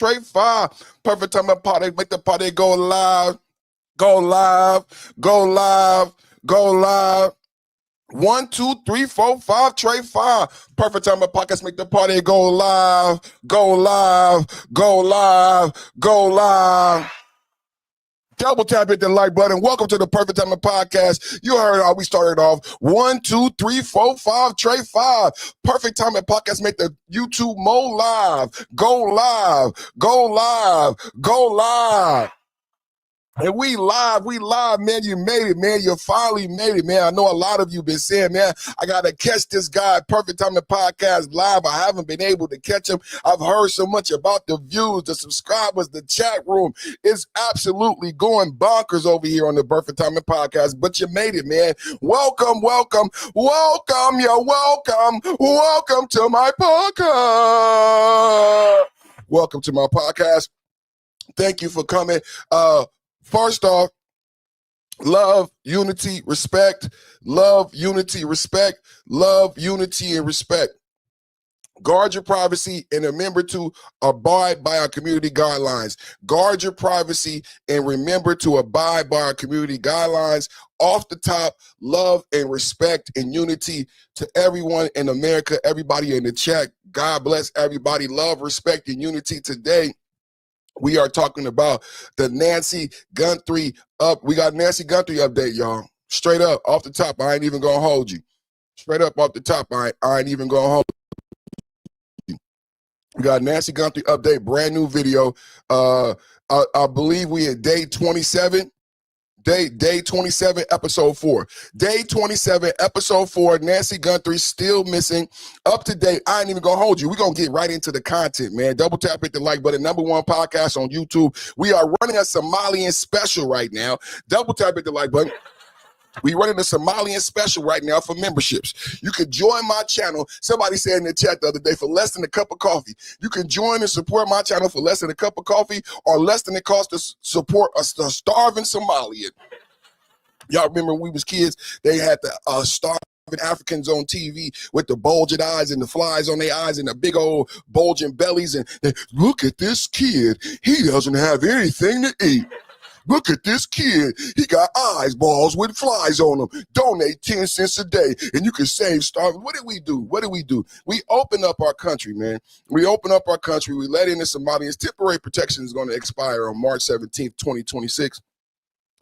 Trade 5. Perfect time to party. Make the party go live. Go live. Go live. Go live. 1, 2, 3, 4, 5. Trade 5. Perfect time to podcast. Make the party go live. Go live. Go live. Go live. Double tap, hit the like button. Welcome to the Perfect Time Podcast. You heard how we started off. 1, 2, 3, 4, 5, trade 5. Perfect Time Podcast. Make the YouTube mo live. Go live. Go live. Go live. And we live, man. You made it, man. You finally made it, man. I know a lot of you been saying, man, I got to catch this guy, Perfect Time to Podcast live. I haven't been able to catch him. I've heard so much about the views, the subscribers, the chat room. It's absolutely going bonkers over here on the Perfect Time to Podcast, but you made it, man. Welcome, welcome, welcome. You're welcome. Welcome to my podcast. Welcome to my podcast. Thank you for coming. First off, love, unity, respect. Love, unity, respect. Love, unity, and respect. Guard your privacy and remember to abide by our community guidelines. Guard your privacy and remember to abide by our community guidelines. Off the top, love and respect and unity to everyone in America, everybody in the chat. God bless everybody. Love, respect, and unity today. We are talking about the NANCY Guthrie up. We got NANCY Guthrie update, y'all. Straight up, off the top, I ain't even gonna hold you. Straight up off the top, I ain't even gonna hold you. We got NANCY Guthrie update, brand new video. I believe we at day 27. Day 27, episode 4. Day 27, episode 4. NANCY Guthrie still missing. Up to date. I ain't even gonna hold you. We're gonna get right into the content, man. Double tap, hit the like button. #1 podcast on YouTube. We are running a Somalian special right now. Double tap, hit the like button. We running a Somalian special right now for memberships. You can join my channel. Somebody said in the chat the other day, for less than a cup of coffee. You can join and support my channel for less than a cup of coffee or less than it costs to support a starving Somalian. Y'all remember when we was kids, they had the starving Africans on TV with the bulging eyes and the flies on their eyes and the big old bulging bellies. And they, look at this kid. He doesn't have anything to eat. Look at this kid. He got eyeballs with flies on them. Donate 10 cents a day and you can save starving. What did we do? What did we do? We open up our country, man. We open up our country. We let in the Somalians. Temporary protection is going to expire on March 17th, 2026.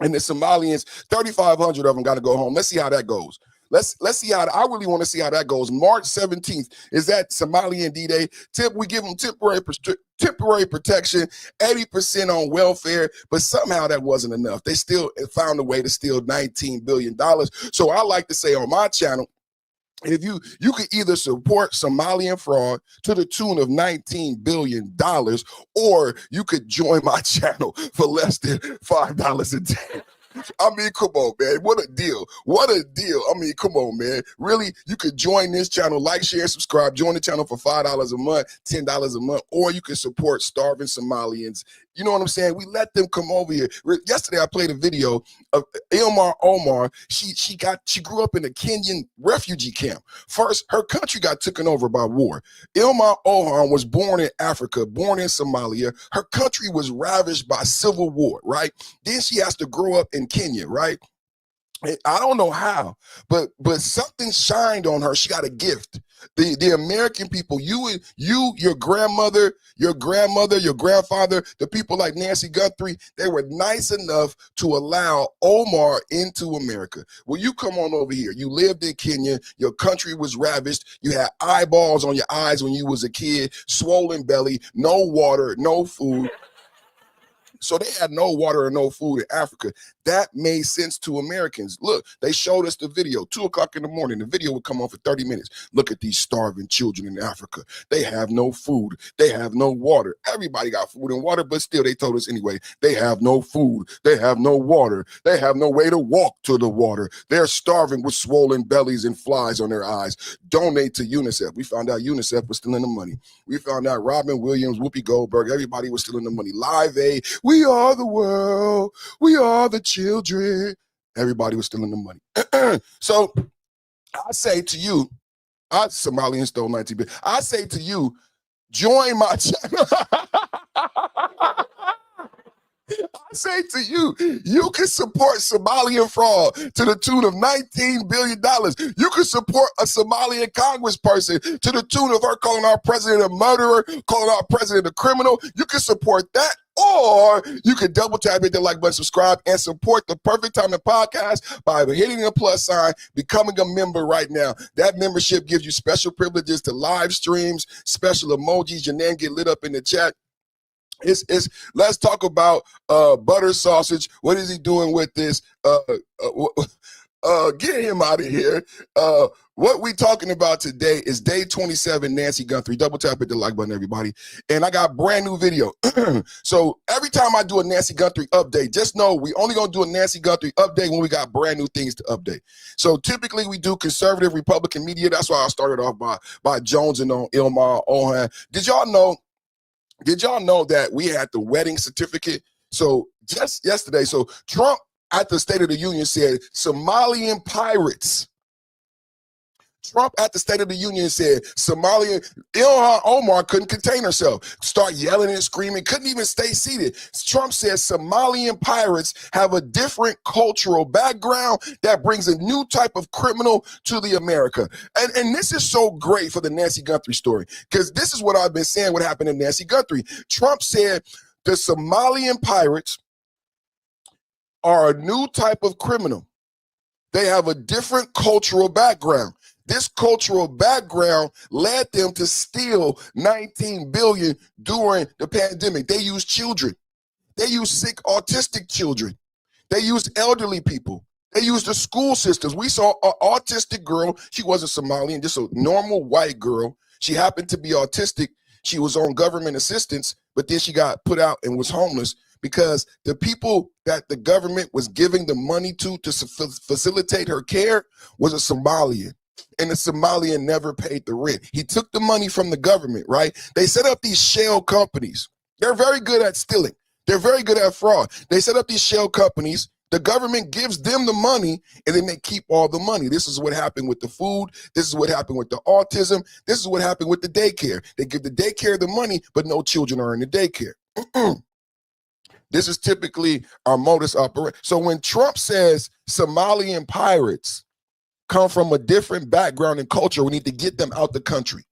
And the Somalians, 3,500 of them got to go home. Let's see how that goes. Let's see how, I really want to see how that goes. March 17th, is that Somalian D-Day? We give them temporary protection, 80% on welfare, but somehow that wasn't enough. They still found a way to steal $19 billion. So I like to say on my channel, if you could either support Somalian fraud to the tune of $19 billion, or you could join my channel for less than $5 a day. I mean, come on, man. What a deal. What a deal. I mean, come on, man. Really, you could join this channel, like, share, subscribe, join the channel for $5 a month, $10 a month, or you can support starving Somalians. You know what I'm saying? We let them come over here. Yesterday, I played a video of Ilmar Omar. She grew up in a Kenyan refugee camp. First, her country got taken over by war. Ilmar Omar was born in Africa, born in Somalia. Her country was ravaged by civil war, right? Then she has to grow up in Kenya, right? I don't know how, but something shined on her. She got a gift. The American people, your grandmother, your grandfather, the people like NANCY Guthrie, they were nice enough to allow Omar into America. Well, you come on over here. You lived in Kenya. Your country was ravaged. You had eyeballs on your eyes when you was a kid, swollen belly, no water, no food. So they had no water and no food in Africa. That made sense to Americans. Look, they showed us the video, 2 o'clock in the morning. The video would come on for 30 minutes. Look at these starving children in Africa. They have no food. They have no water. Everybody got food and water, but still they told us anyway, they have no food. They have no water. They have no way to walk to the water. They're starving with swollen bellies and flies on their eyes. Donate to UNICEF. We found out UNICEF was stealing the money. We found out Robin Williams, Whoopi Goldberg, everybody was stealing the money. Live Aid. We are the world. We are the children. Everybody was stealing the money. So I say to you, Somalians stole 19 billion. I say to you, join my channel. say to you, you can support Somalian fraud to the tune of $19 billion. You can support a Somalian congressperson to the tune of her calling our president a murderer, calling our president a criminal. You can support that. Or you can double tap, hit the like button, subscribe, and support the Perfect Timing Podcast by hitting the plus sign, becoming a member right now. That membership gives you special privileges to live streams, special emojis. Your name get lit up in the chat. Let's talk about butter sausage. What is he doing with this? Get him out of here. What we talking about today is day 27, Nancy Guthrie. Double tap hit the like button, everybody. And I got a brand new video. So every time I do a Nancy Guthrie update, just know we only gonna do a Nancy Guthrie update when we got brand new things to update. So typically we do conservative Republican media. That's why I started off by Jones and on Ilma Ohan. Did y'all know that we had the wedding certificate? So just yesterday, so Trump at the State of the Union said Somalian pirates. Trump at the State of the Union said Somalian, Ilhan Omar couldn't contain herself, start yelling and screaming, couldn't even stay seated. Trump says Somalian pirates have a different cultural background that brings a new type of criminal to the America. And this is so great for the Nancy Guthrie story, because this is what I've been saying what happened to Nancy Guthrie. Trump said the Somalian pirates are a new type of criminal. They have a different cultural background. This cultural background led them to steal $19 billion during the pandemic. They used children. They used sick autistic children. They used elderly people. They used the school systems. We saw an autistic girl. She wasn't Somalian, just a normal white girl. She happened to be autistic. She was on government assistance, but then she got put out and was homeless because the people that the government was giving the money to facilitate her care was a Somalian. And the Somalian never paid the rent. He took the money from the government, right? They set up these shell companies. They're very good at stealing. They're very good at fraud. They set up these shell companies. The government gives them the money, and then they keep all the money. This is what happened with the food. This is what happened with the autism. This is what happened with the daycare. They give the daycare the money, but no children are in the daycare. This is typically our modus operandi. So when Trump says Somalian pirates come from a different background and culture, we need to get them out the country.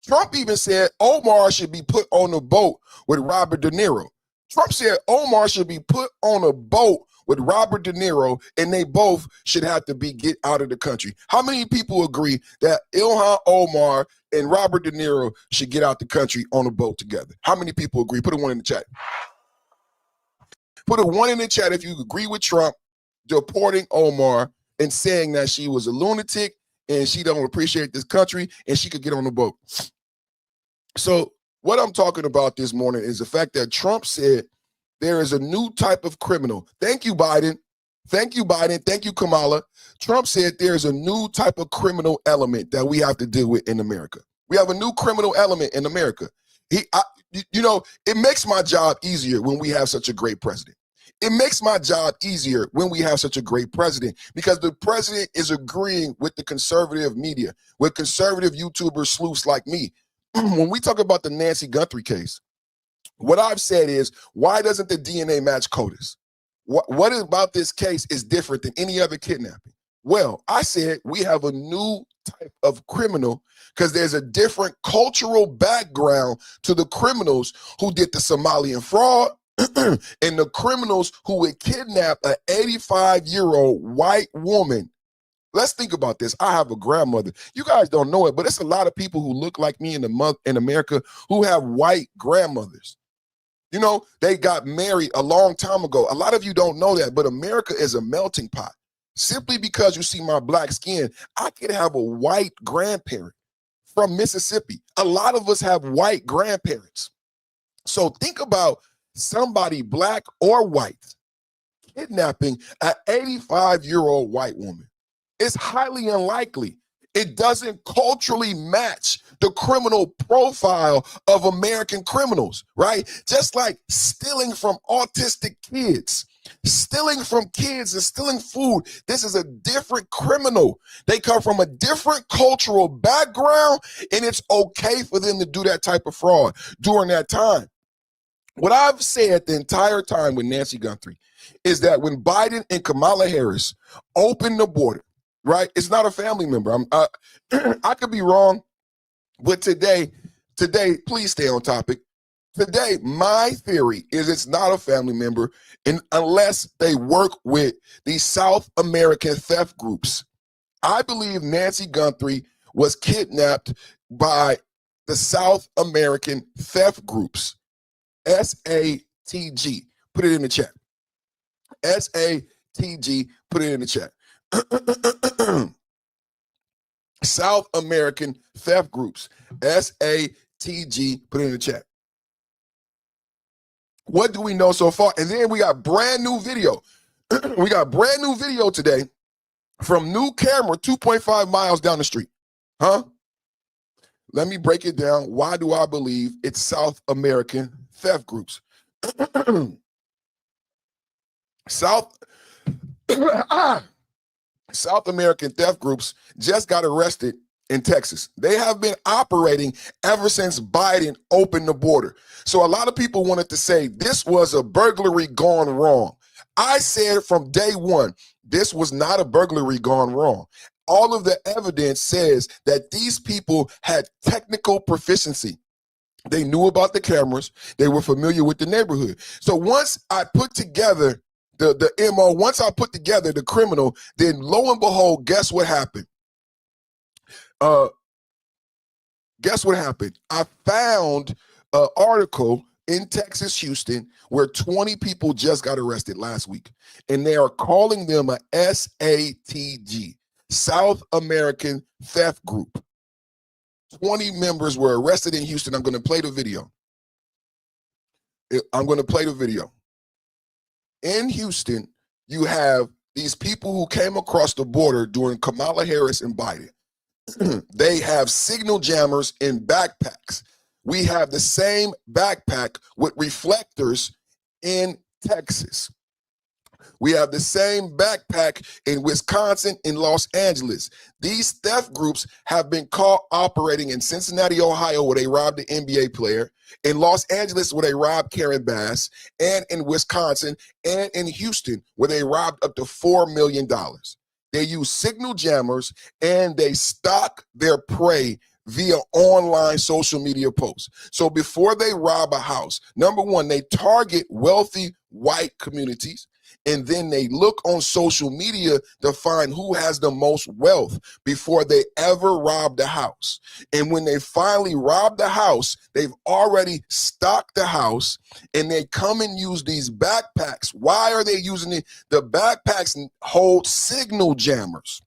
Trump even said Omar should be put on a boat with Robert De Niro. Trump said Omar should be put on a boat with Robert De Niro, and they both should have to get out of the country. How many people agree that Ilhan Omar and Robert De Niro should get out the country on a boat together? How many people agree? Put a 1 in the chat. Put a 1 in the chat if you agree with Trump deporting Omar and saying that she was a lunatic and she don't appreciate this country and she could get on the boat. So what I'm talking about this morning is the fact that Trump said there is a new type of criminal. Thank you, Biden. Thank you, Biden. Thank you, Kamala. Trump said there's a new type of criminal element that we have to deal with in America. We have a new criminal element in America. It makes my job easier when we have such a great president. It makes my job easier when we have such a great president, because the president is agreeing with the conservative media, with conservative YouTubers, sleuths like me. When we talk about the Nancy Guthrie case, what I've said is, why doesn't the DNA match CODIS? What about this case is different than any other kidnapping? Well, I said we have a new type of criminal because there's a different cultural background to the criminals who did the Somalian fraud and the criminals who would kidnap an 85-year-old white woman. Let's think about this. I have a grandmother. You guys don't know it, but it's a lot of people who look like me in America who have white grandmothers. You know, they got married a long time ago. A lot of you don't know that, but America is a melting pot. Simply because you see my black skin, I could have a white grandparent from Mississippi. A lot of us have white grandparents. So think about somebody black or white kidnapping an 85-year-old white woman. It's highly unlikely. It doesn't culturally match the criminal profile of American criminals, right? Just like stealing from autistic kids, stealing from kids and stealing food. This is a different criminal. They come from a different cultural background, and it's okay for them to do that type of fraud during that time. What I've said the entire time with Nancy Guthrie is that when Biden and Kamala Harris opened the border, right? It's not a family member. I could be wrong, but today, please stay on topic. Today, my theory is it's not a family member, and unless they work with these South American theft groups. I believe Nancy Guthrie was kidnapped by the South American theft groups. SATG. Put it in the chat. SATG. Put it in the chat. South American theft groups. SATG. Put it in the chat. What do we know so far? And then we got brand new video. We got brand new video today from new camera 2.5 miles down the street. Huh? Let me break it down. Why do I believe it's South American theft groups? South American theft groups just got arrested in Texas. They have been operating ever since Biden opened the border. So a lot of people wanted to say this was a burglary gone wrong. I said from day one, this was not a burglary gone wrong. All of the evidence says that these people had technical proficiency. They knew about the cameras. They were familiar with the neighborhood. So once I put together the MO, once I put together the criminal, then lo and behold, guess what happened? Guess what happened? I found an article in Texas, Houston, where 20 people just got arrested last week. And they are calling them a SATG, South American Theft Group. 20 members were arrested in Houston. I'm going to play the video. In Houston, you have these people who came across the border during Kamala Harris and Biden. They have signal jammers in backpacks. We have the same backpack with reflectors in Texas. We have the same backpack in Wisconsin, in Los Angeles. These theft groups have been caught operating in Cincinnati, Ohio, where they robbed the NBA player, in Los Angeles, where they robbed Karen Bass, and in Wisconsin, and in Houston, where they robbed up to $4 million. They use signal jammers, and they stalk their prey via online social media posts. So before they rob a house, number one, they target wealthy white communities. And then they look on social media to find who has the most wealth before they ever rob the house. And when they finally rob the house, they've already stocked the house, and they come and use these backpacks. Why are they using it? The backpacks hold signal jammers.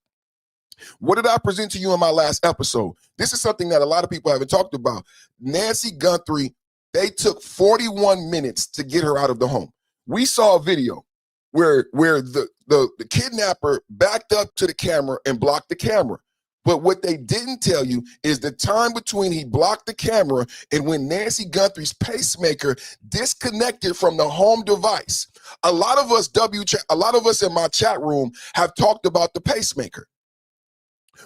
What did I present to you in my last episode? This is something that a lot of people haven't talked about. Nancy Guthrie, they took 41 minutes to get her out of the home. We saw a video where the kidnapper backed up to the camera and blocked the camera. But what they didn't tell you is the time between he blocked the camera and when Nancy Guthrie's pacemaker disconnected from the home device. A lot of us in my chat room have talked about the pacemaker.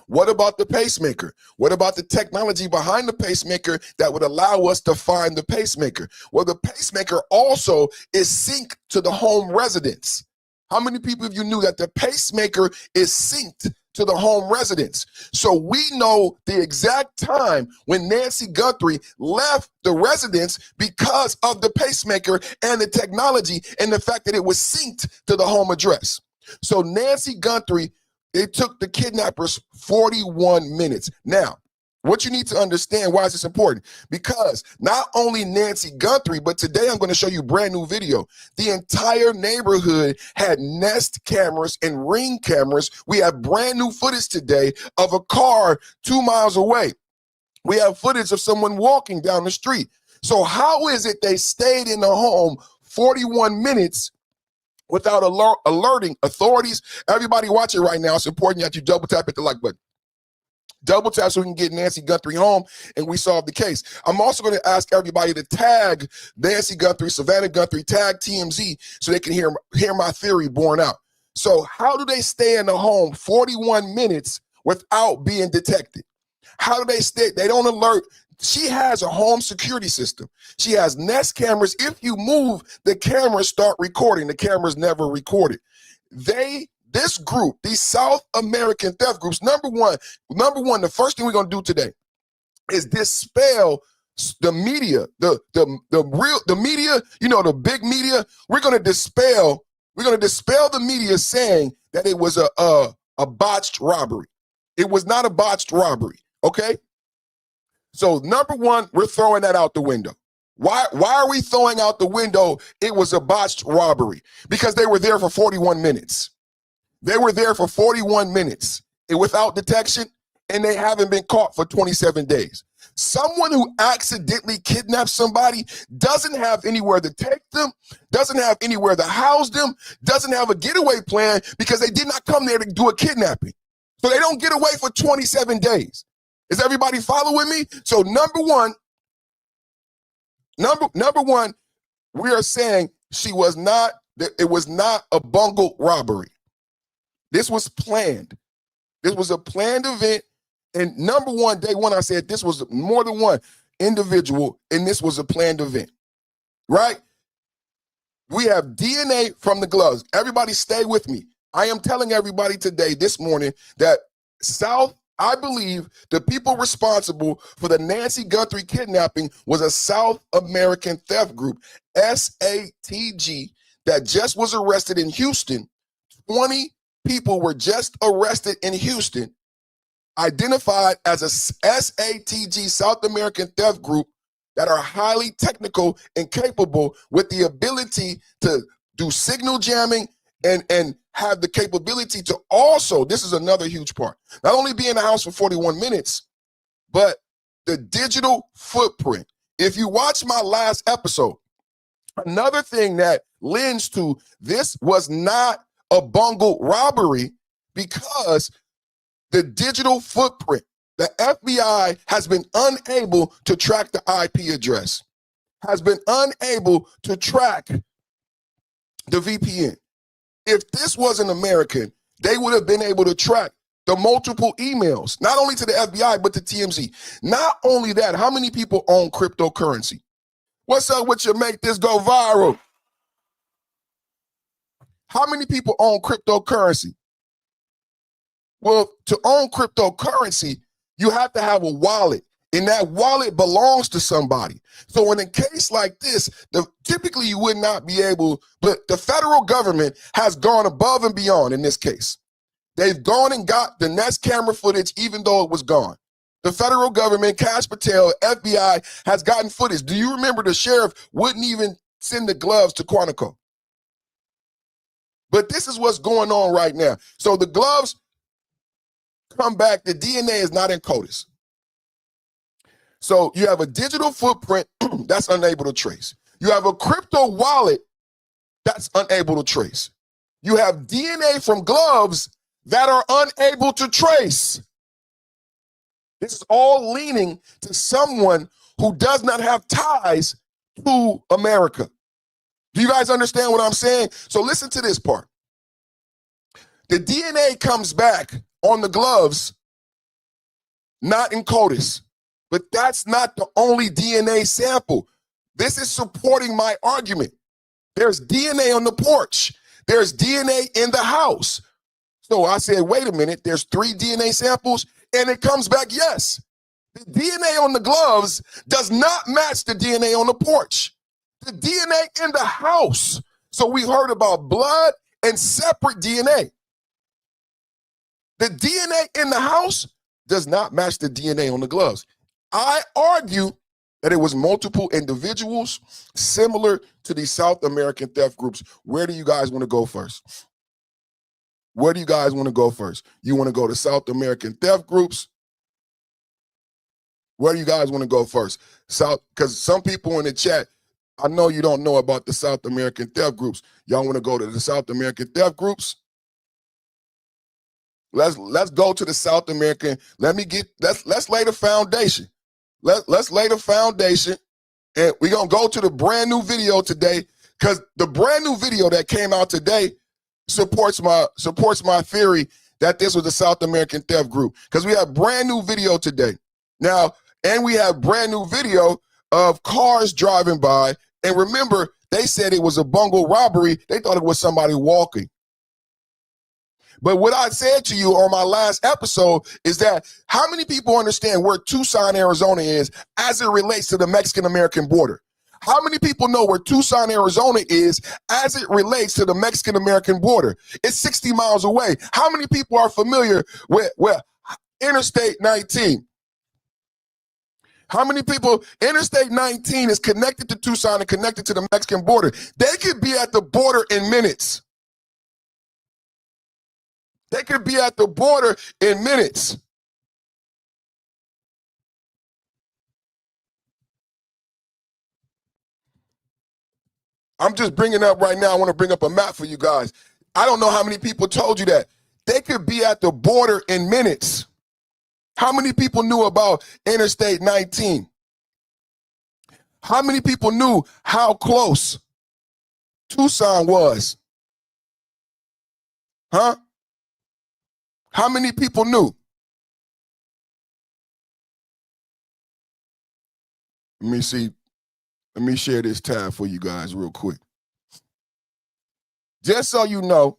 What about the pacemaker? What about the technology behind the pacemaker that would allow us to find the pacemaker? Well, the pacemaker also is synced to the home residence. How many people of you knew that the pacemaker is synced to the home residence? So we know the exact time when Nancy Guthrie left the residence because of the pacemaker and the technology and the fact that it was synced to the home address. So Nancy Guthrie, it took the kidnappers 41 minutes. Now, what you need to understand, why is this important? Because not only Nancy Guthrie, but today I'm going to show you a brand new video. The entire neighborhood had Nest cameras and Ring cameras. We have brand new footage today of a car 2 miles away. We have footage of someone walking down the street. So how is it they stayed in the home 41 minutes without alerting authorities? Everybody watching right now, it's important that you double tap at the like button. Double tap so we can get Nancy Guthrie home and we solve the case. I'm also going to ask everybody to tag Nancy Guthrie, Savannah Guthrie, tag TMZ so they can hear my theory borne out. So how do they stay in the home 41 minutes without being detected? How do they stay? They don't alert She has a home security system. She has Nest cameras. If you move, the cameras start recording. The cameras never recorded. This group, these South American theft groups, number one, the first thing we're gonna do today is dispel the media, the media, the big media. We're gonna dispel the media saying that it was a botched robbery. It was not a botched robbery, okay? So number one, we're throwing that out the window. Why are we throwing out the window it was a botched robbery? Because they were there for 41 minutes. They were there for 41 minutes without detection, and they haven't been caught for 27 days. Someone who accidentally kidnaps somebody doesn't have anywhere to take them, doesn't have anywhere to house them, doesn't have a getaway plan because they did not come there to do a kidnapping. So they don't get away for 27 days. Is everybody following me? So number one, we are saying it was not a bungled robbery. This was planned. This was a planned event. And number one, day one, I said this was more than one individual, and this was a planned event, right? We have DNA from the gloves. Everybody stay with me. I am telling everybody today, this morning, that I believe the people responsible for the Nancy Guthrie kidnapping was a South American theft group, SATG, that just was arrested in Houston. 20 people were just arrested in Houston, identified as a SATG, South American theft group, that are highly technical and capable with the ability to do signal jamming and have the capability to also, this is another huge part, not only be in the house for 41 minutes, but the digital footprint. If you watch my last episode, another thing that lends to this was not a bungled robbery because the digital footprint, the FBI has been unable to track the IP address, has been unable to track the VPN. If this was an American, they would have been able to track the multiple emails, not only to the FBI, but to TMZ. Not only that, how many people own cryptocurrency? What's up with you make this go viral? How many people own cryptocurrency? Well, to own cryptocurrency, you have to have a wallet, and that wallet belongs to somebody. So in a case like this, typically you would not be able, but the federal government has gone above and beyond in this case. They've gone and got the Nest camera footage, even though it was gone. The federal government, Cash Patel, FBI, has gotten footage. Do you remember the sheriff wouldn't even send the gloves to Quantico? But this is what's going on right now. So the gloves come back, the DNA is not in CODIS. So you have a digital footprint that's unable to trace. You have a crypto wallet that's unable to trace. You have DNA from gloves that are unable to trace. This is all leaning to someone who does not have ties to America. Do you guys understand what I'm saying? So listen to this part. The DNA comes back on the gloves, not in CODIS. But that's not the only DNA sample. This is supporting my argument. There's DNA on the porch. There's DNA in the house. So I said, wait a minute, there's 3 DNA samples, and it comes back, yes. The DNA on the gloves does not match the DNA on the porch. The DNA in the house. So we heard about blood and separate DNA. The DNA in the house does not match the DNA on the gloves. I argue that it was multiple individuals similar to these South American theft groups. Where do you guys want to go first? Where do you guys want to go first? You want to go to South American theft groups? Where do you guys want to go first? Because some people in the chat, I know you don't know about the South American theft groups. Y'all want to go to the South American theft groups? Let's go to the South American. Let's lay the foundation. Let's lay the foundation, and we're gonna go to the brand new video today, because the brand new video that came out today supports my theory that this was a South American theft group, because we have brand new video today. Now, And we have brand new video of cars driving by. And remember, they said it was a bungled robbery. They thought it was somebody walking. But what I said to you on my last episode is that how many people understand where Tucson, Arizona is as it relates to the Mexican-American border? How many people know where Tucson, Arizona is as it relates to the Mexican-American border? It's 60 miles away. How many people are familiar with Interstate 19? How many people, Interstate 19 is connected to Tucson and connected to the Mexican border. They could be at the border in minutes. They could be at the border in minutes. I'm just bringing up right now, I want to bring up a map for you guys. I don't know how many people told you that. They could be at the border in minutes. How many people knew about Interstate 19? How many people knew how close Tucson was? Huh? How many people knew? Let me see. Let me share this tab for you guys real quick. Just so you know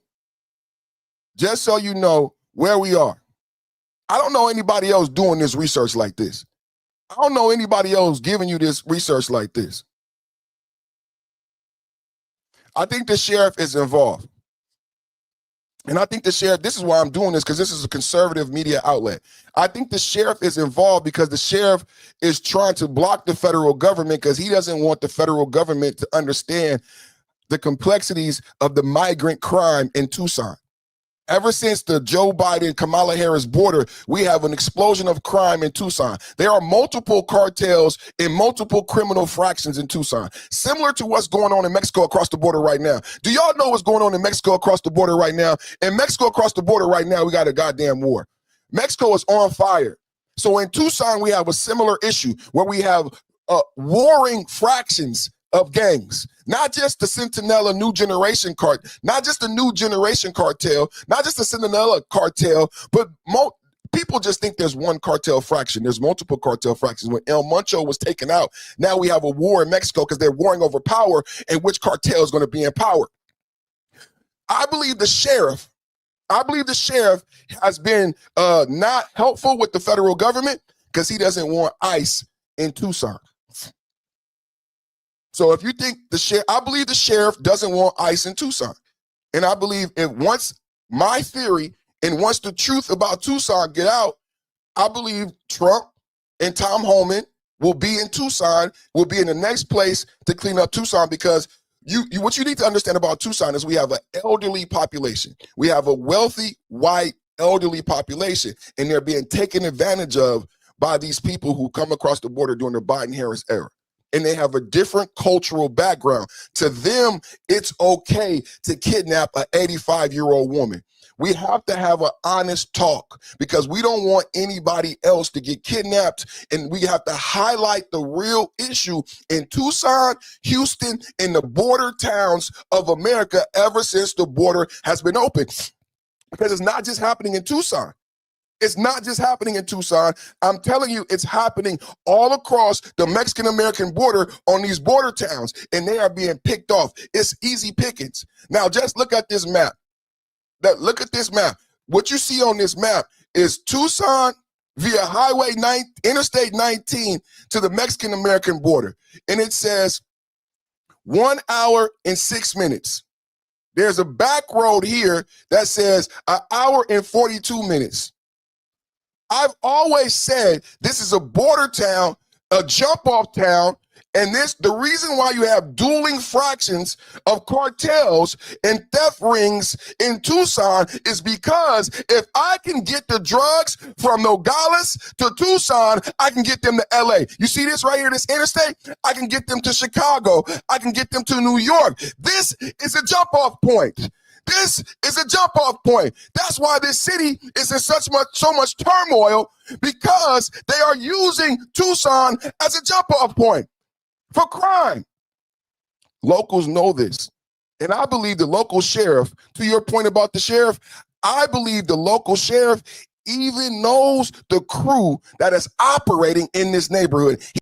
where we are. I don't know anybody else doing this research like this. I don't know anybody else giving you this research like this. I think the sheriff is involved. And I think the sheriff, this is why I'm doing this, because this is a conservative media outlet. I think the sheriff is involved because the sheriff is trying to block the federal government because he doesn't want the federal government to understand the complexities of the migrant crime in Tucson. Ever since the Joe Biden-Kamala Harris border, we have an explosion of crime in Tucson. There are multiple cartels in multiple criminal fractions in Tucson, similar to what's going on in Mexico across the border right now. Do y'all know what's going on in Mexico across the border right now? In Mexico across the border right now, we got a goddamn war. Mexico is on fire. So in Tucson, we have a similar issue where we have warring fractions of gangs, not just the Centinela New Generation not just the New Generation cartel, not just the Centinela cartel, but people just think there's one cartel fraction. There's multiple cartel fractions. When El Moncho was taken out, now we have a war in Mexico because they're warring over power and which cartel is going to be in power. I believe the sheriff has been not helpful with the federal government because he doesn't want ICE in Tucson. So if you think I believe the sheriff doesn't want ICE in Tucson. And I believe once my theory and once the truth about Tucson get out, I believe Trump and Tom Homan will be in Tucson, will be in the next place to clean up Tucson because what you need to understand about Tucson is we have an elderly population. We have a wealthy, white, elderly population, and they're being taken advantage of by these people who come across the border during the Biden-Harris era. And they have a different cultural background. To them, it's okay to kidnap an 85-year-old woman. We have to have an honest talk because we don't want anybody else to get kidnapped, and we have to highlight the real issue in Tucson, Houston, and the border towns of America ever since the border has been open. Because it's not just happening in Tucson. It's not just happening in Tucson. I'm telling you, it's happening all across the Mexican-American border on these border towns, and they are being picked off. It's easy pickings. Now, just look at this map. Look at this map. What you see on this map is Tucson via Interstate 19 to the Mexican-American border. And it says 1 hour and 6 minutes. There's a back road here that says 1 hour and 42 minutes. I've always said this is a border town, a jump-off town, and the reason why you have dueling fractions of cartels and theft rings in Tucson is because if I can get the drugs from Nogales to Tucson, I can get them to LA. You see this right here, this interstate? I can get them to Chicago. I can get them to New York. This is a jump-off point. This is a jump-off point. That's why this city is in so much turmoil, because they are using Tucson as a jump-off point for crime. Locals know this. And I believe the local sheriff, to your point about the sheriff, I believe the local sheriff even knows the crew that is operating in this neighborhood. He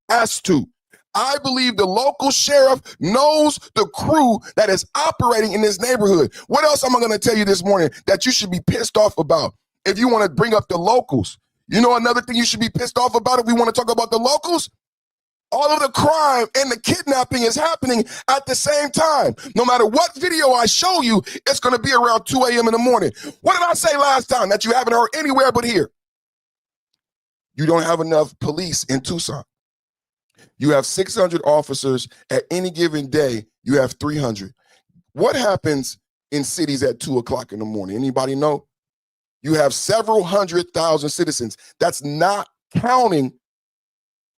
has to. I believe the local sheriff knows the crew that is operating in this neighborhood. What else am I going to tell you this morning that you should be pissed off about if you want to bring up the locals? You know another thing you should be pissed off about if we want to talk about the locals? All of the crime and the kidnapping is happening at the same time. No matter what video I show you, it's going to be around 2 a.m. in the morning. What did I say last time that you haven't heard anywhere but here? You don't have enough police in Tucson. You have 600 officers at any given day. You have 300. What happens in cities at 2 o'clock in the morning? Anybody know? You have several 100,000 citizens. That's not counting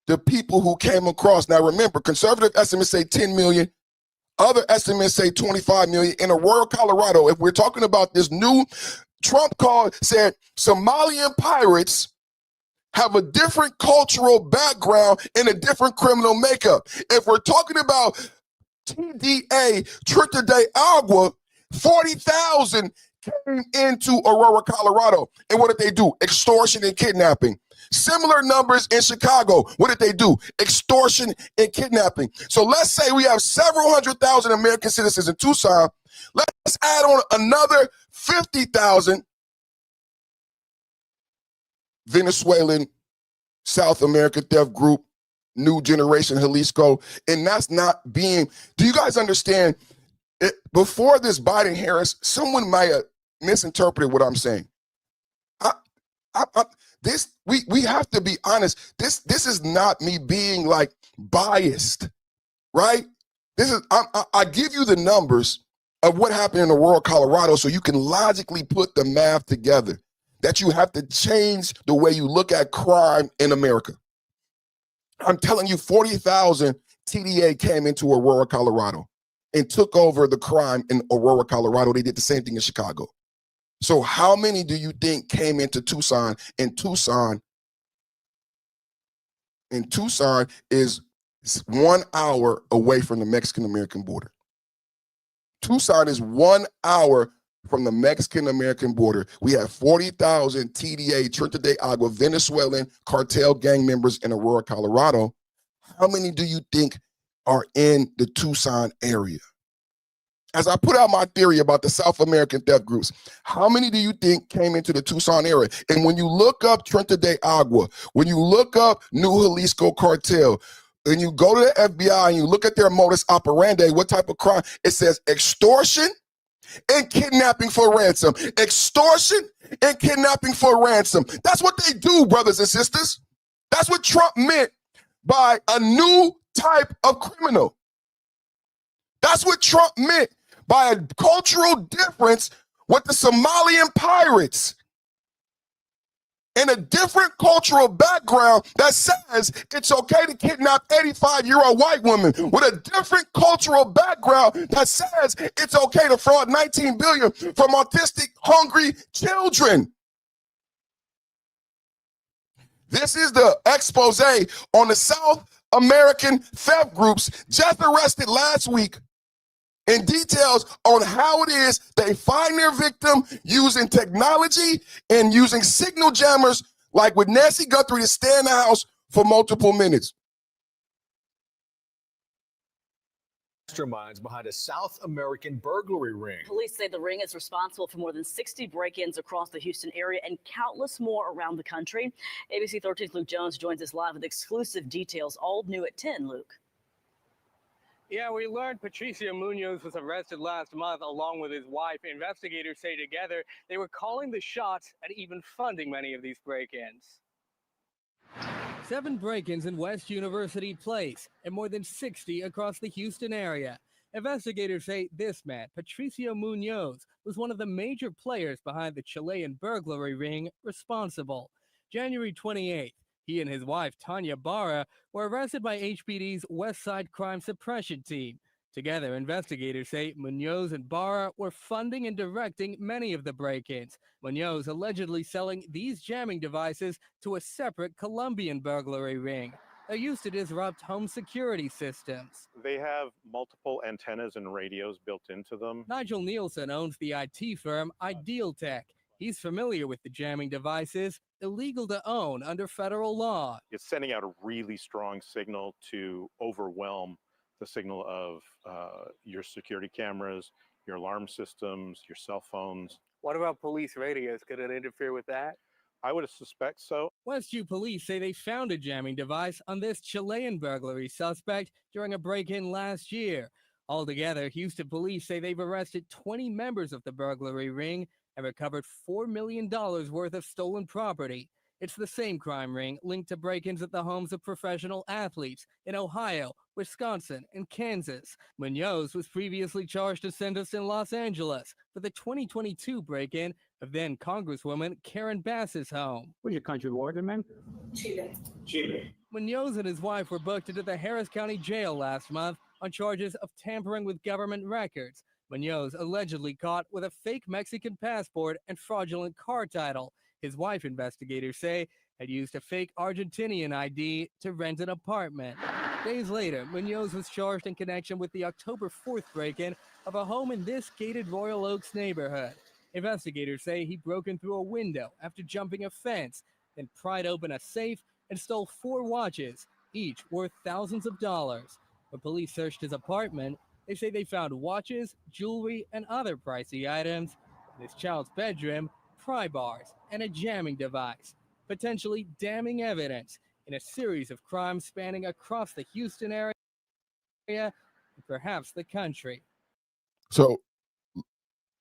the people who came across. Now remember, conservative estimates say 10 million. Other estimates say 25 million. In Aurora, Colorado, if we're talking about this new Trump said Somalian pirates have a different cultural background and a different criminal makeup. If we're talking about TDA, Trinidad de Agua, 40,000 came into Aurora, Colorado. And what did they do? Extortion and kidnapping. Similar numbers in Chicago. What did they do? Extortion and kidnapping. So let's say we have several 100,000 American citizens in Tucson. Let's add on another 50,000 Venezuelan, South American theft group, new generation Jalisco. And that's not being, do you guys understand? Before this Biden-Harris, someone might have misinterpreted what I'm saying. We have to be honest. This is not me being like biased, right? This is I give you the numbers of what happened in Aurora, Colorado, so you can logically put the math together. That you have to change the way you look at crime in America. I'm telling you, 40,000 TDA came into Aurora, Colorado and took over the crime in Aurora, Colorado. They did the same thing in Chicago. So how many do you think came into Tucson? And Tucson is 1 hour away from the Mexican-American border. Tucson is 1 hour from the Mexican-American border. We have 40,000 TDA, Trinidad de Agua, Venezuelan cartel gang members in Aurora, Colorado. How many do you think are in the Tucson area? As I put out my theory about the South American theft groups, how many do you think came into the Tucson area? And when you look up Trinidad de Agua, when you look up New Jalisco cartel, and you go to the FBI and you look at their modus operandi, what type of crime? It says extortion and kidnapping for ransom. Extortion and kidnapping for ransom. That's what they do, brothers and sisters. That's what Trump meant by a new type of criminal. That's what Trump meant by a cultural difference with the Somalian pirates and a different cultural background that says it's okay to kidnap 85-year-old white women, with a different cultural background that says it's okay to fraud $19 billion from autistic, hungry children. This is the expose on the South American theft groups just arrested last week, and details on how it is they find their victim using technology and using signal jammers, like with Nancy Guthrie, to stay in the house for multiple minutes. Masterminds behind a South American burglary ring. Police say the ring is responsible for more than 60 break-ins across the Houston area and countless more around the country. ABC 13's Luke Jones joins us live with exclusive details, all new at 10. Luke. Yeah, we learned Patricio Munoz was arrested last month along with his wife. Investigators say together they were calling the shots and even funding many of these break-ins. 7 break-ins in West University Place and more than 60 across the Houston area. Investigators say this man, Patricio Munoz, was one of the major players behind the Chilean burglary ring responsible. January 28th, he and his wife, Tanya Barra, were arrested by HPD's West Side Crime Suppression Team. Together, investigators say Munoz and Barra were funding and directing many of the break-ins. Munoz allegedly selling these jamming devices to a separate Colombian burglary ring. They're used to disrupt home security systems. They have multiple antennas and radios built into them. Nigel Nielsen owns the IT firm Ideal Tech. He's familiar with the jamming devices, illegal to own under federal law. It's sending out a really strong signal to overwhelm the signal of your security cameras, your alarm systems, your cell phones. What about police radios? Could it interfere with that? I would suspect so. Westview police say they found a jamming device on this Chilean burglary suspect during a break-in last year. Altogether, Houston police say they've arrested 20 members of the burglary ring and recovered $4 million worth of stolen property. It's the same crime ring linked to break-ins at the homes of professional athletes in Ohio, Wisconsin, and Kansas. Munoz was previously charged and sentenced in Los Angeles for the 2022 break-in of then Congresswoman Karen Bass's home. Where's your country of origin, man? Chile. Munoz and his wife were booked into the Harris County Jail last month on charges of tampering with government records. Munoz allegedly caught with a fake Mexican passport and fraudulent car title. His wife, investigators say, had used a fake Argentinian ID to rent an apartment. Days later, Munoz was charged in connection with the October 4th break-in of a home in this gated Royal Oaks neighborhood. Investigators say he broke in through a window after jumping a fence, then pried open a safe and stole 4 watches, each worth thousands of dollars. When police searched his apartment, they say they found watches, jewelry, and other pricey items. In his child's bedroom, pry bars, and a jamming device, potentially damning evidence in a series of crimes spanning across the Houston area and perhaps the country. So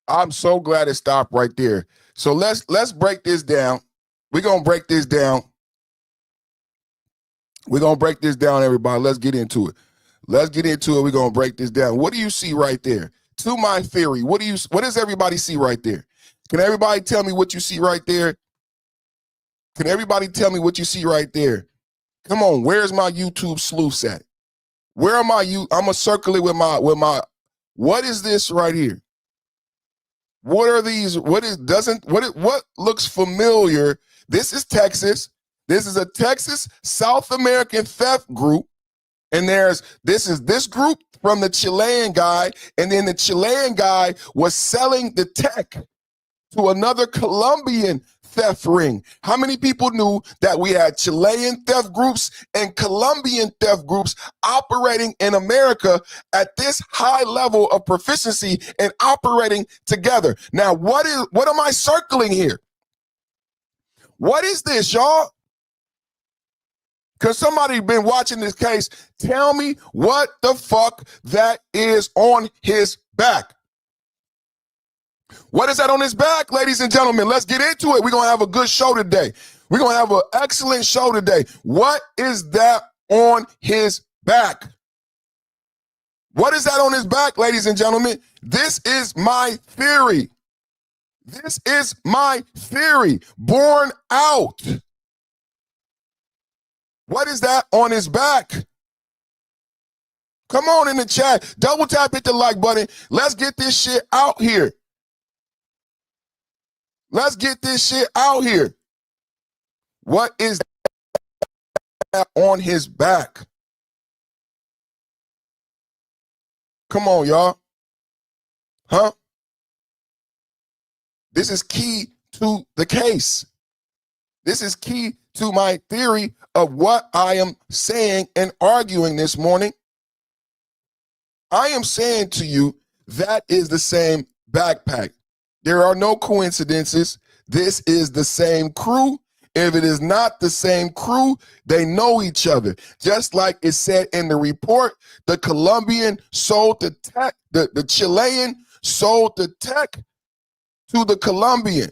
I'm so glad it stopped right there. So let's break this down. We're gonna break this down. We're gonna break this down, everybody. Let's get into it. Let's get into it. We're gonna break this down. What do you see right there? To my theory, what does everybody see right there? Can everybody tell me what you see right there? Can everybody tell me what you see right there? Come on, where's my YouTube sleuths at? Where am I? I'm gonna circle it with my. What is this right here? What are these? What looks familiar? This is Texas. This is a Texas South American theft group. And this group from the Chilean guy, and then the Chilean guy was selling the tech to another Colombian theft ring. How many people knew that we had Chilean theft groups and Colombian theft groups operating in America at this high level of proficiency and operating together? Now, what am I circling here? What is this, y'all? Because somebody been watching this case. Tell me what the fuck that is on his back. What is that on his back, ladies and gentlemen? Let's get into it. We're going to have a good show today. We're going to have an excellent show today. What is that on his back? What is that on his back, ladies and gentlemen? This is my theory. This is my theory born out. What is that on his back? Come on in the chat. Double tap, hit the like button. Let's get this shit out here. Let's get this shit out here. What is that on his back? Come on, y'all. Huh? This is key to the case. This is key to my theory of what I am saying and arguing this morning. I am saying to you that is the same backpack. There are no coincidences. This is the same crew. If it is not the same crew, they know each other. Just like it said in the report, the Colombian sold the tech, the Chilean sold the tech to the Colombian.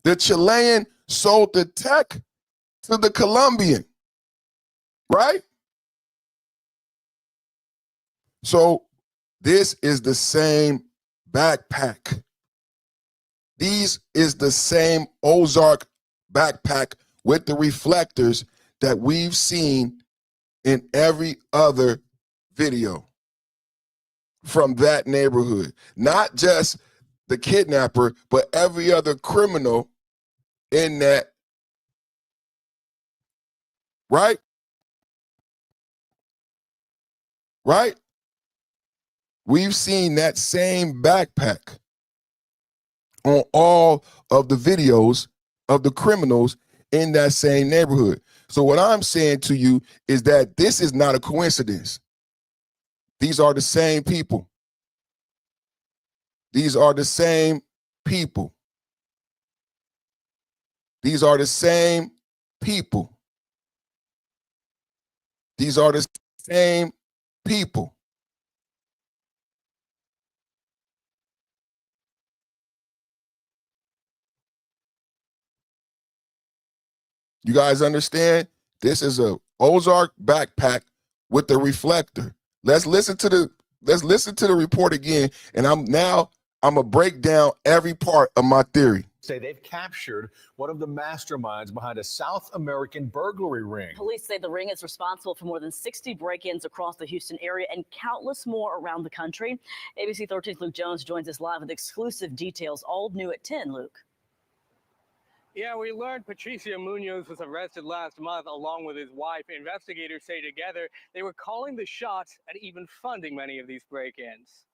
The Chilean sold the tech to the Colombian, right? So this is the same backpack. These is the same Ozark backpack with the reflectors that we've seen in every other video from that neighborhood. Not just the kidnapper, but every other criminal in that, right? Right? We've seen that same backpack. on all of the videos of the criminals in that same neighborhood. So what I'm saying to you is that this is not a coincidence. These are the same people. These are the same people. These are the same people. These are the same people. You guys understand? This is a Ozark backpack with the reflector. Let's listen to the report again, and I'm gonna break down every part of my theory. Say they've captured one of the masterminds behind a South American burglary ring. Police say the ring is responsible for more than 60 break-ins across the Houston area and countless more around the country. ABC 13's Luke Jones joins us live with exclusive details, all new at 10. Luke. Yeah, we learned Patricio Munoz was arrested last month along with his wife. Investigators say together they were calling the shots and even funding many of these break-ins.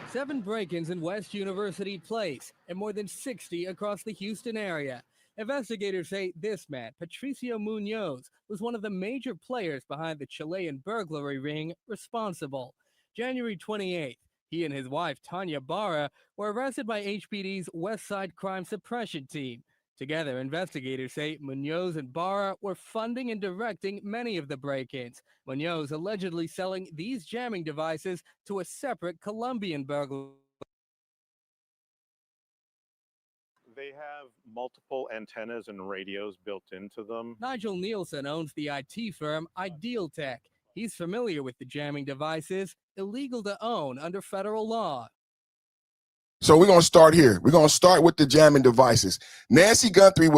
7 break-ins in West University Place and more than 60 across the Houston area. Investigators say this man, Patricio Munoz, was one of the major players behind the Chilean burglary ring responsible. January 28th, he and his wife, Tanya Barra, were arrested by HPD's West Side Crime Suppression Team. Together, investigators say Munoz and Barra were funding and directing many of the break-ins. Munoz allegedly selling these jamming devices to a separate Colombian burglar. They have multiple antennas and radios built into them. Nigel Nielsen owns the IT firm Ideal Tech. He's familiar with the jamming devices, illegal to own under federal law. So we're going to start here. We're going to start with the jamming devices. Nancy Guthrie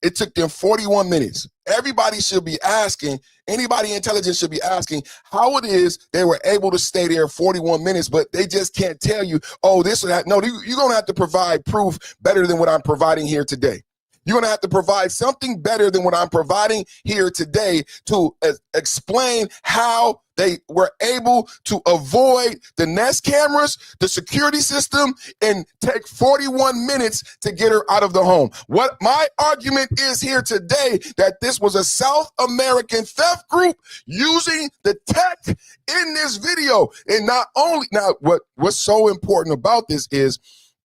it took them 41 minutes. Everybody should be asking, anybody intelligent should be asking how it is they were able to stay there 41 minutes, but they just can't tell you, oh, this or that. No, you're going to have to provide proof better than what I'm providing here today. You're going to have to provide something better than what I'm providing here today to explain how they were able to avoid the Nest cameras, the security system, and take 41 minutes to get her out of the home. What my argument is here today, that this was a South American theft group using the tech in this video. And not only, now what's so important about this is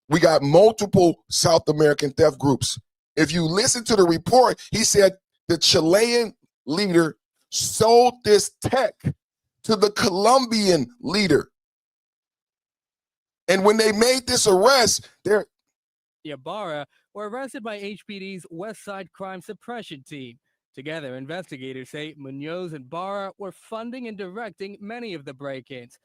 we got multiple South American theft groups. If you listen to the report, he said the Chilean leader sold this tech to the Colombian leader. And when they made this arrest, Ibarra were arrested by HPD's West Side Crime Suppression Team. Together, investigators say Munoz and Barra were funding and directing many of the break-ins.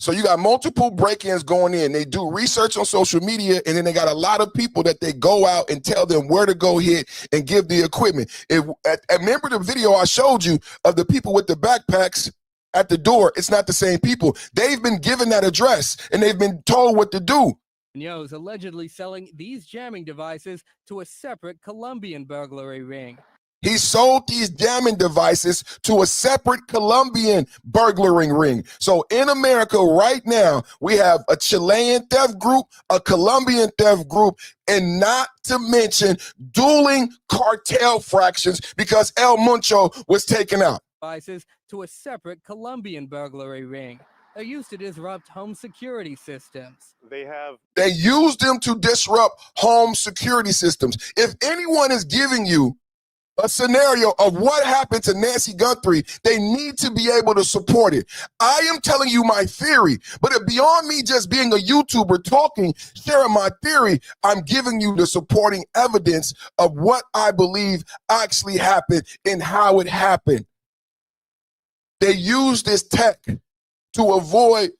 So you got multiple break-ins going in. They do research on social media, and then they got a lot of people that they go out and tell them where to go hit and give the equipment. Remember the video I showed you of the people with the backpacks at the door? It's not the same people. They've been given that address, and they've been told what to do. Munoz allegedly selling these jamming devices to a separate Colombian burglary ring. He sold these jamming devices to a separate Colombian burglary ring. So in America right now, we have a Chilean theft group, a Colombian theft group, and not to mention dueling cartel fractions because El Muncho was taken out. Devices to a separate Colombian burglary ring. They're used to disrupt home security systems. They use them to disrupt home security systems. If anyone is giving you a scenario of what happened to Nancy Guthrie, they need to be able to support it. I am telling you my theory, but beyond me just being a YouTuber talking, sharing my theory, I'm giving you the supporting evidence of what I believe actually happened and how it happened. They used this tech to avoid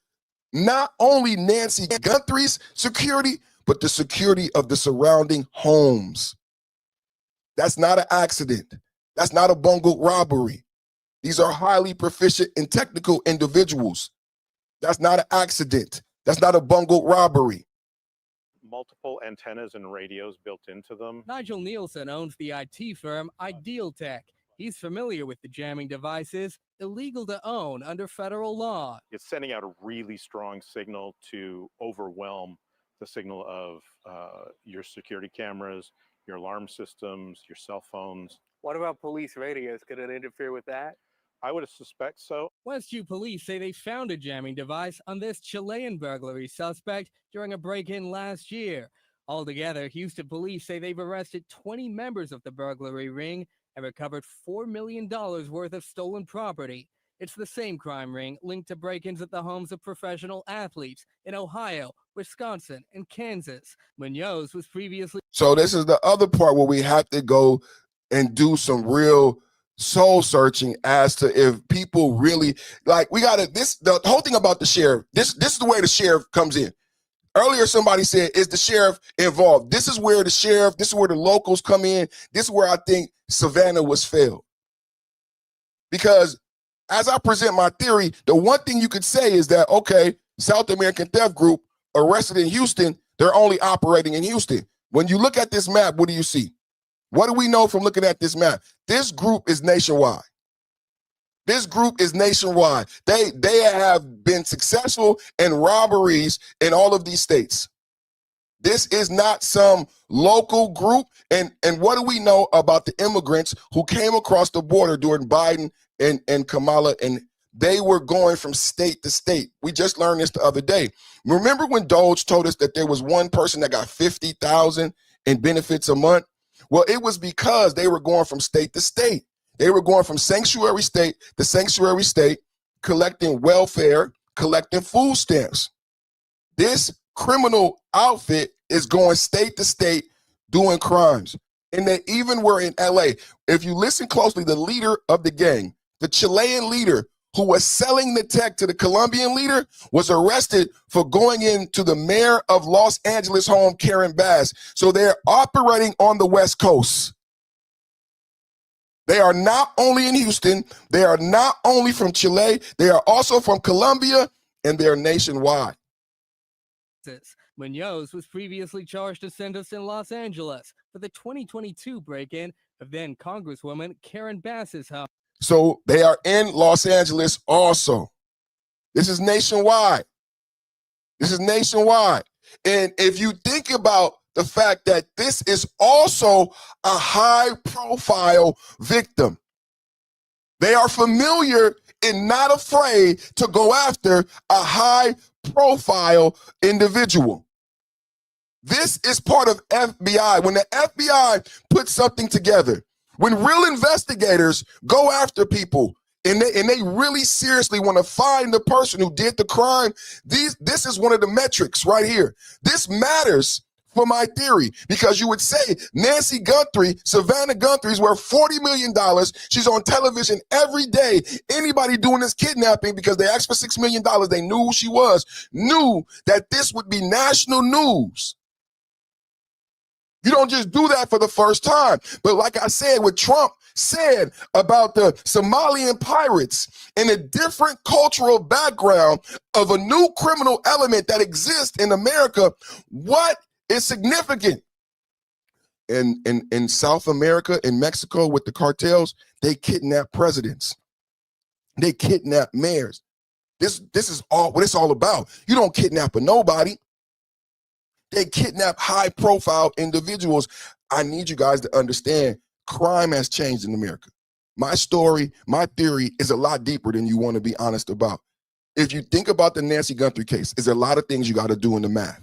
not only Nancy Guthrie's security, but the security of the surrounding homes. That's not an accident. That's not a bungled robbery. These are highly proficient and technical individuals. That's not an accident. That's not a bungled robbery. Multiple antennas and radios built into them. Nigel Nielsen owns the IT firm Ideal Tech. He's familiar with the jamming devices, illegal to own under federal law. It's sending out a really strong signal to overwhelm the the signal of your security cameras, your alarm systems, your cell phones. What about police radios? Could it interfere with that? I would suspect so. Westview police say they found a jamming device on this Chilean burglary suspect during a break-in last year. Altogether, Houston police say they've arrested 20 members of the burglary ring and recovered $4 million worth of stolen property. It's the same crime ring linked to break-ins at the homes of professional athletes in Ohio, Wisconsin, and Kansas. Munoz was previously... So this is the other part where we have to go and do some real soul searching as to if people really, like, we got to, the whole thing about the sheriff, this is the way the sheriff comes in. Earlier, somebody said, is the sheriff involved? This is where the locals come in. This is where I think Savannah was failed. Because as I present my theory, the one thing you could say is that, okay, South American Theft Group arrested in Houston, they're only operating in Houston. When you look at this map, what do you see? What do we know from looking at this map? This group is nationwide. This group is nationwide. They have been successful in robberies in all of these states. This is not some local group. And what do we know about the immigrants who came across the border during Biden and Kamala, and they were going from state to state? We just learned this the other day. Remember when Doge told us that there was one person that got $50,000 in benefits a month? Well, it was because they were going from state to state. They were going from sanctuary state to sanctuary state, collecting welfare, collecting food stamps. This criminal outfit is going state to state doing crimes. And they even were in LA. If you listen closely, the leader of the gang, the Chilean leader who was selling the tech to the Colombian leader, was arrested for going into the mayor of Los Angeles home, Karen Bass. So they're operating on the West Coast. They are not only in Houston, they are not only from Chile, they are also from Colombia, and they're nationwide. Munoz was previously charged and sentenced in Los Angeles for the 2022 break-in of then Congresswoman Karen Bass's house. So they are in Los Angeles also. This is nationwide. This is nationwide. And if you think about the fact that this is also a high-profile victim, they are familiar and not afraid to go after a high-profile individual. This is part of FBI. When the FBI puts something together, when real investigators go after people and they really seriously want to find the person who did the crime, this is one of the metrics right here. This matters for my theory, because you would say Nancy Guthrie, Savannah Guthrie, is worth $40 million. She's on television every day. Anybody doing this kidnapping, because they asked for $6 million, they knew who she was, knew that this would be national news. You don't just do that for the first time. But like I said, what Trump said about the Somalian pirates and a different cultural background of a new criminal element that exists in America, what is significant? In South America, in Mexico, with the cartels, they kidnap presidents. They kidnap mayors. This is all what it's all about. You don't kidnap a nobody. They kidnap high-profile individuals. I need you guys to understand, crime has changed in America. My story, my theory is a lot deeper than you want to be honest about. If you think about the Nancy Guthrie case, there's a lot of things you got to do in the math.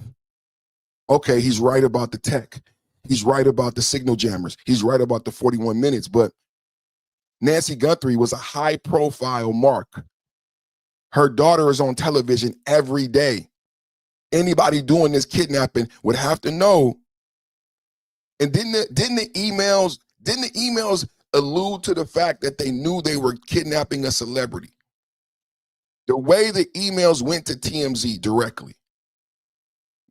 Okay, he's right about the tech. He's right about the signal jammers. He's right about the 41 minutes. But Nancy Guthrie was a high-profile mark. Her daughter is on television every day. Anybody doing this kidnapping would have to know. And didn't the emails allude to the fact that they knew they were kidnapping a celebrity? The way the emails went to TMZ directly.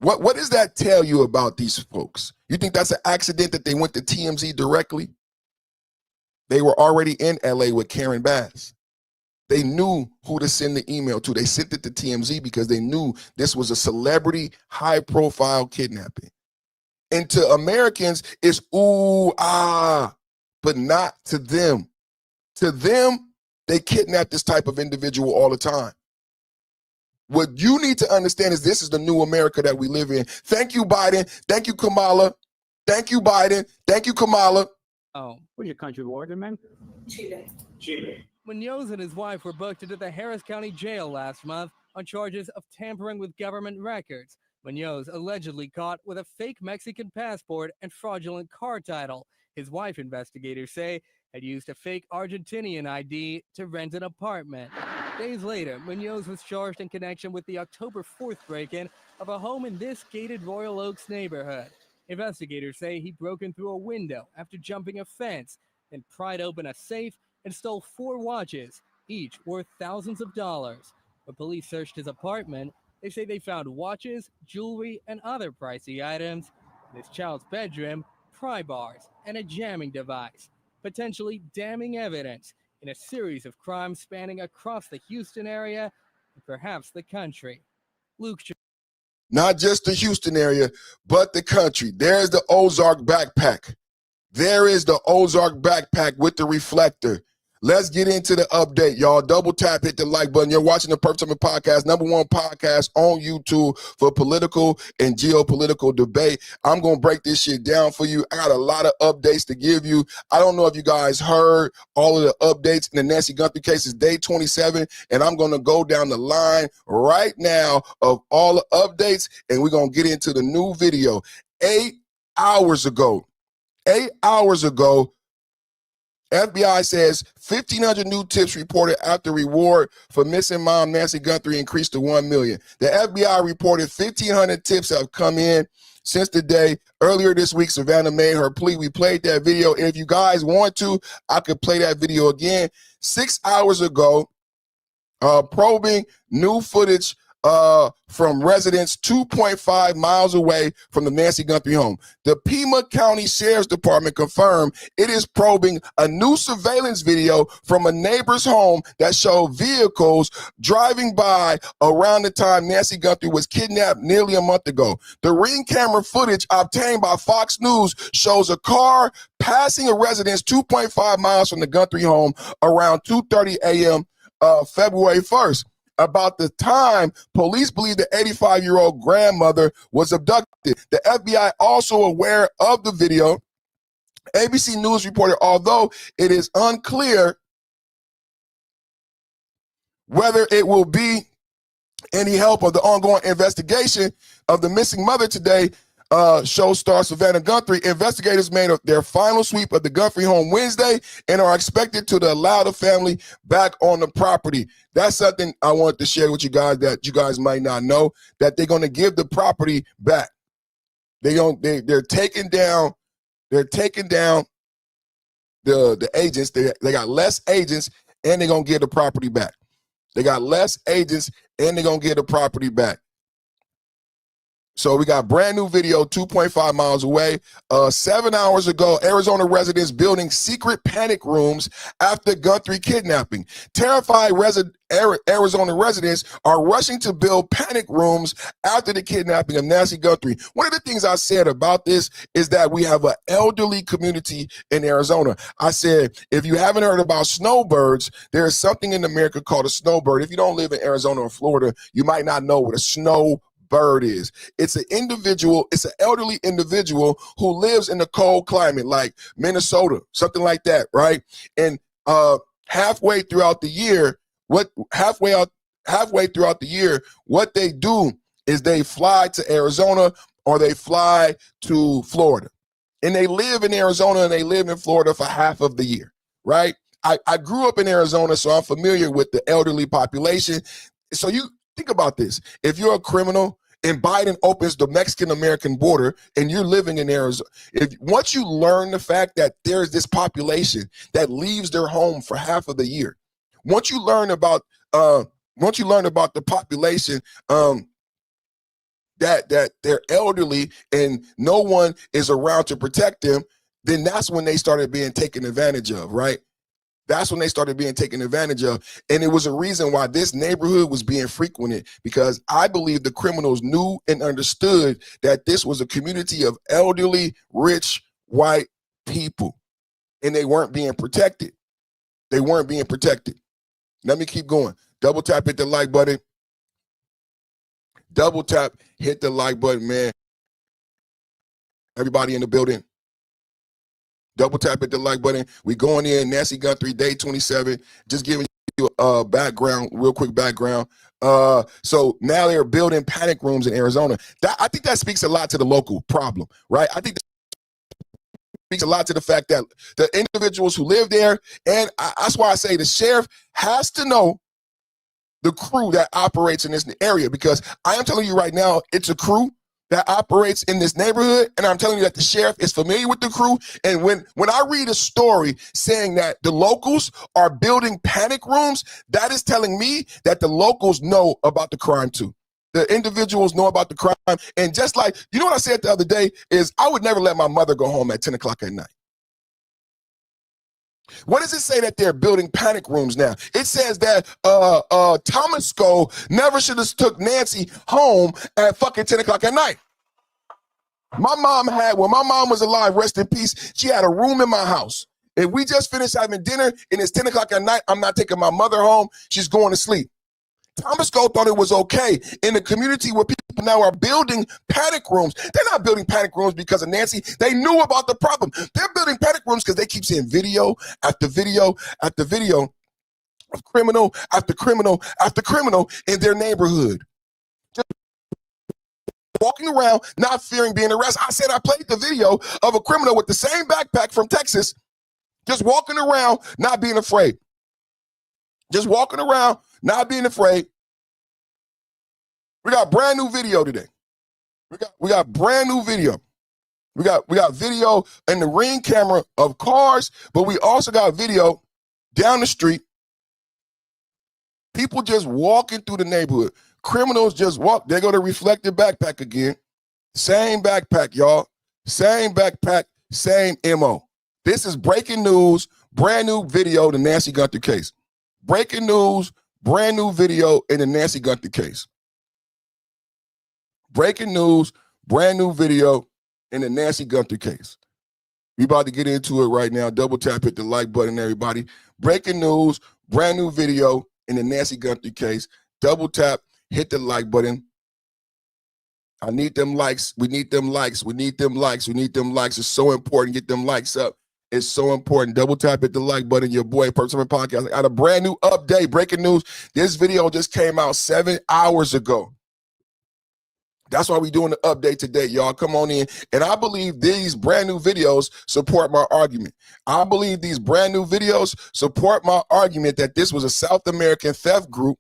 What does that tell you about these folks? You think that's an accident that they went to TMZ directly? They were already in LA with Karen Bass. They knew who to send the email to. They sent it to TMZ because they knew this was a celebrity, high-profile kidnapping. And to Americans, it's ooh, ah, but not to them. To them, they kidnap this type of individual all the time. What you need to understand is this is the new America that we live in. Thank you, Biden. Thank you, Kamala. Thank you, Biden. Thank you, Kamala. Oh. Where's your country of origin, man? Chile. Chile. Munoz and his wife were booked into the Harris County Jail last month on charges of tampering with government records. Munoz allegedly caught with a fake Mexican passport and fraudulent car title. His wife, investigators say, had used a fake Argentinian ID to rent an apartment. Days later, Munoz was charged in connection with the October 4th break-in of a home in this gated Royal Oaks neighborhood. Investigators say he broke in through a window after jumping a fence, then pried open a safe and stole 4 watches, each worth thousands of dollars. When police searched his apartment, they say they found watches, jewelry, and other pricey items. In his child's bedroom, pry bars, and a jamming device, potentially damning evidence in a series of crimes spanning across the Houston area and perhaps the country. Luke. Not just the Houston area, but the country. There's the Ozark backpack. There is the Ozark backpack with the reflector. Let's get into the update, y'all. Double tap, hit the like button. You're watching the Perfect Timing Podcast, #1 podcast on YouTube for political and geopolitical debate. I'm going to break this shit down for you. I got a lot of updates to give you. I don't know if you guys heard all of the updates in the Nancy Guthrie case. It's day 27, and I'm going to go down the line right now of all the updates, and we're going to get into the new video. 8 hours ago, FBI says 1,500 new tips reported after reward for missing mom Nancy Guthrie increased to 1 million. The FBI reported 1,500 tips have come in since the day. Earlier this week, Savannah made her plea. We played that video. And if you guys want to, I could play that video again. 6 hours ago, probing new footage from residents 2.5 miles away from the Nancy Guthrie home. The Pima County Sheriff's Department confirmed it is probing a new surveillance video from a neighbor's home that showed vehicles driving by around the time Nancy Guthrie was kidnapped nearly a month ago. The Ring camera footage obtained by Fox News shows a car passing a residence 2.5 miles from the Guthrie home around 2:30 a.m. February 1st. About the time police believe the 85-year-old grandmother was abducted. The FBI also aware of the video. ABC News reported, although it is unclear whether it will be any help of the ongoing investigation of the missing mother today, show star Savannah Guthrie, investigators made their final sweep of the Guthrie home Wednesday and are expected to allow the family back on the property. That's something I wanted to share with you guys that you guys might not know, that they're going to give the property back. They're taking down the agents. They got less agents and they're going to give the property back. They got less agents and they're going to give the property back. So we got brand new video 2.5 miles away. 7 hours ago, Arizona residents building secret panic rooms after Guthrie kidnapping. Terrified Arizona residents are rushing to build panic rooms after the kidnapping of Nancy Guthrie. One of the things I said about this is that we have an elderly community in Arizona. I said, if you haven't heard about snowbirds, there is something in America called a snowbird. If you don't live in Arizona or Florida, you might not know what a snowbird is. It's an elderly individual who lives in a cold climate like Minnesota, something like that, right? And halfway throughout the year, what they do is they fly to Arizona or they fly to Florida. And they live in Arizona and they live in Florida for half of the year, right? I grew up in Arizona, so I'm familiar with the elderly population. So you think about this. If you're a criminal and Biden opens the Mexican-American border and you're living in Arizona, once you learn the fact that there's this population that leaves their home for half of the year, once you learn about the population that they're elderly and no one is around to protect them, then that's when they started being taken advantage of, right? That's when they started being taken advantage of. And it was a reason why this neighborhood was being frequented, because I believe the criminals knew and understood that this was a community of elderly, rich, white people, and they weren't being protected. They weren't being protected. Let me keep going. Double tap, hit the like button. Double tap, hit the like button, man. Everybody in the building, double tap, hit the like button. We going in, Nancy Guthrie, day 27. Just giving you a background, real quick background. So now they're building panic rooms in Arizona. I think that speaks a lot to the local problem, right? I think that speaks a lot to the fact that the individuals who live there, and that's why I say the sheriff has to know the crew that operates in this area, because I am telling you right now, it's a crew that operates in this neighborhood, and I'm telling you that the sheriff is familiar with the crew. And when I read a story saying that the locals are building panic rooms, that is telling me that the locals know about the crime too. The individuals know about the crime. And just like, you know what I said the other day is I would never let my mother go home at 10 o'clock at night. What does it say that they're building panic rooms now? It says that Thomas Cole never should have took Nancy home at fucking 10 o'clock at night. My mom when my mom was alive, rest in peace, she had a room in my house. If we just finished having dinner and it's 10 o'clock at night, I'm not taking my mother home. She's going to sleep. Thomas Cole thought it was okay in the community where people now are building panic rooms. They're not building panic rooms because of Nancy. They knew about the problem. They're building panic rooms because they keep seeing video after video after video of criminal after criminal after criminal in their neighborhood. Just walking around, not fearing being arrested. I said I played the video of a criminal with the same backpack from Texas, just walking around, not being afraid. Just walking around, not being afraid. We got brand new video today. We got brand new video. We got video in the Ring camera of cars, but we also got video down the street. People just walking through the neighborhood. Criminals just walk. They go to reflective backpack again. Same backpack, y'all. Same backpack, same MO. This is breaking news, brand new video, the Nancy Guthrie case. Breaking news, brand new video in the Nancy Guthrie case. Breaking news, brand new video in the Nancy Guthrie case. We about to get into it right now. Double tap, hit the like button, everybody. Breaking news, brand new video in the Nancy Guthrie case. Double tap, hit the like button. I need them likes. We need them likes. We need them likes. We need them likes. It's so important. Get them likes up. It's so important. Double tap, hit the like button. Your boy, Personal Podcast. I got a brand new update. Breaking news. This video just came out 7 hours ago. That's why we're doing the update today, y'all. Come on in. And I believe these brand new videos support my argument. I believe these brand new videos support my argument that this was a South American theft group,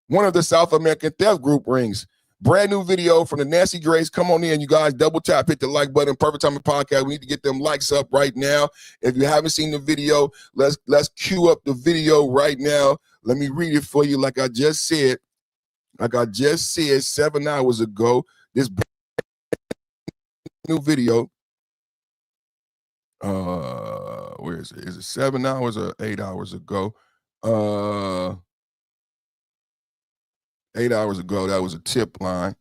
one of the South American theft group rings. Brand new video from the Nancy Grace. Come on in, you guys. Double tap, hit the like button. Perfect Timing Podcast. We need to get them likes up right now. If you haven't seen the video, let's cue up the video right now. Let me read it for you like I just said. Like I just said 7 hours ago, this new video, where is it? Is it 7 hours or 8 hours ago? 8 hours ago, that was a tip line.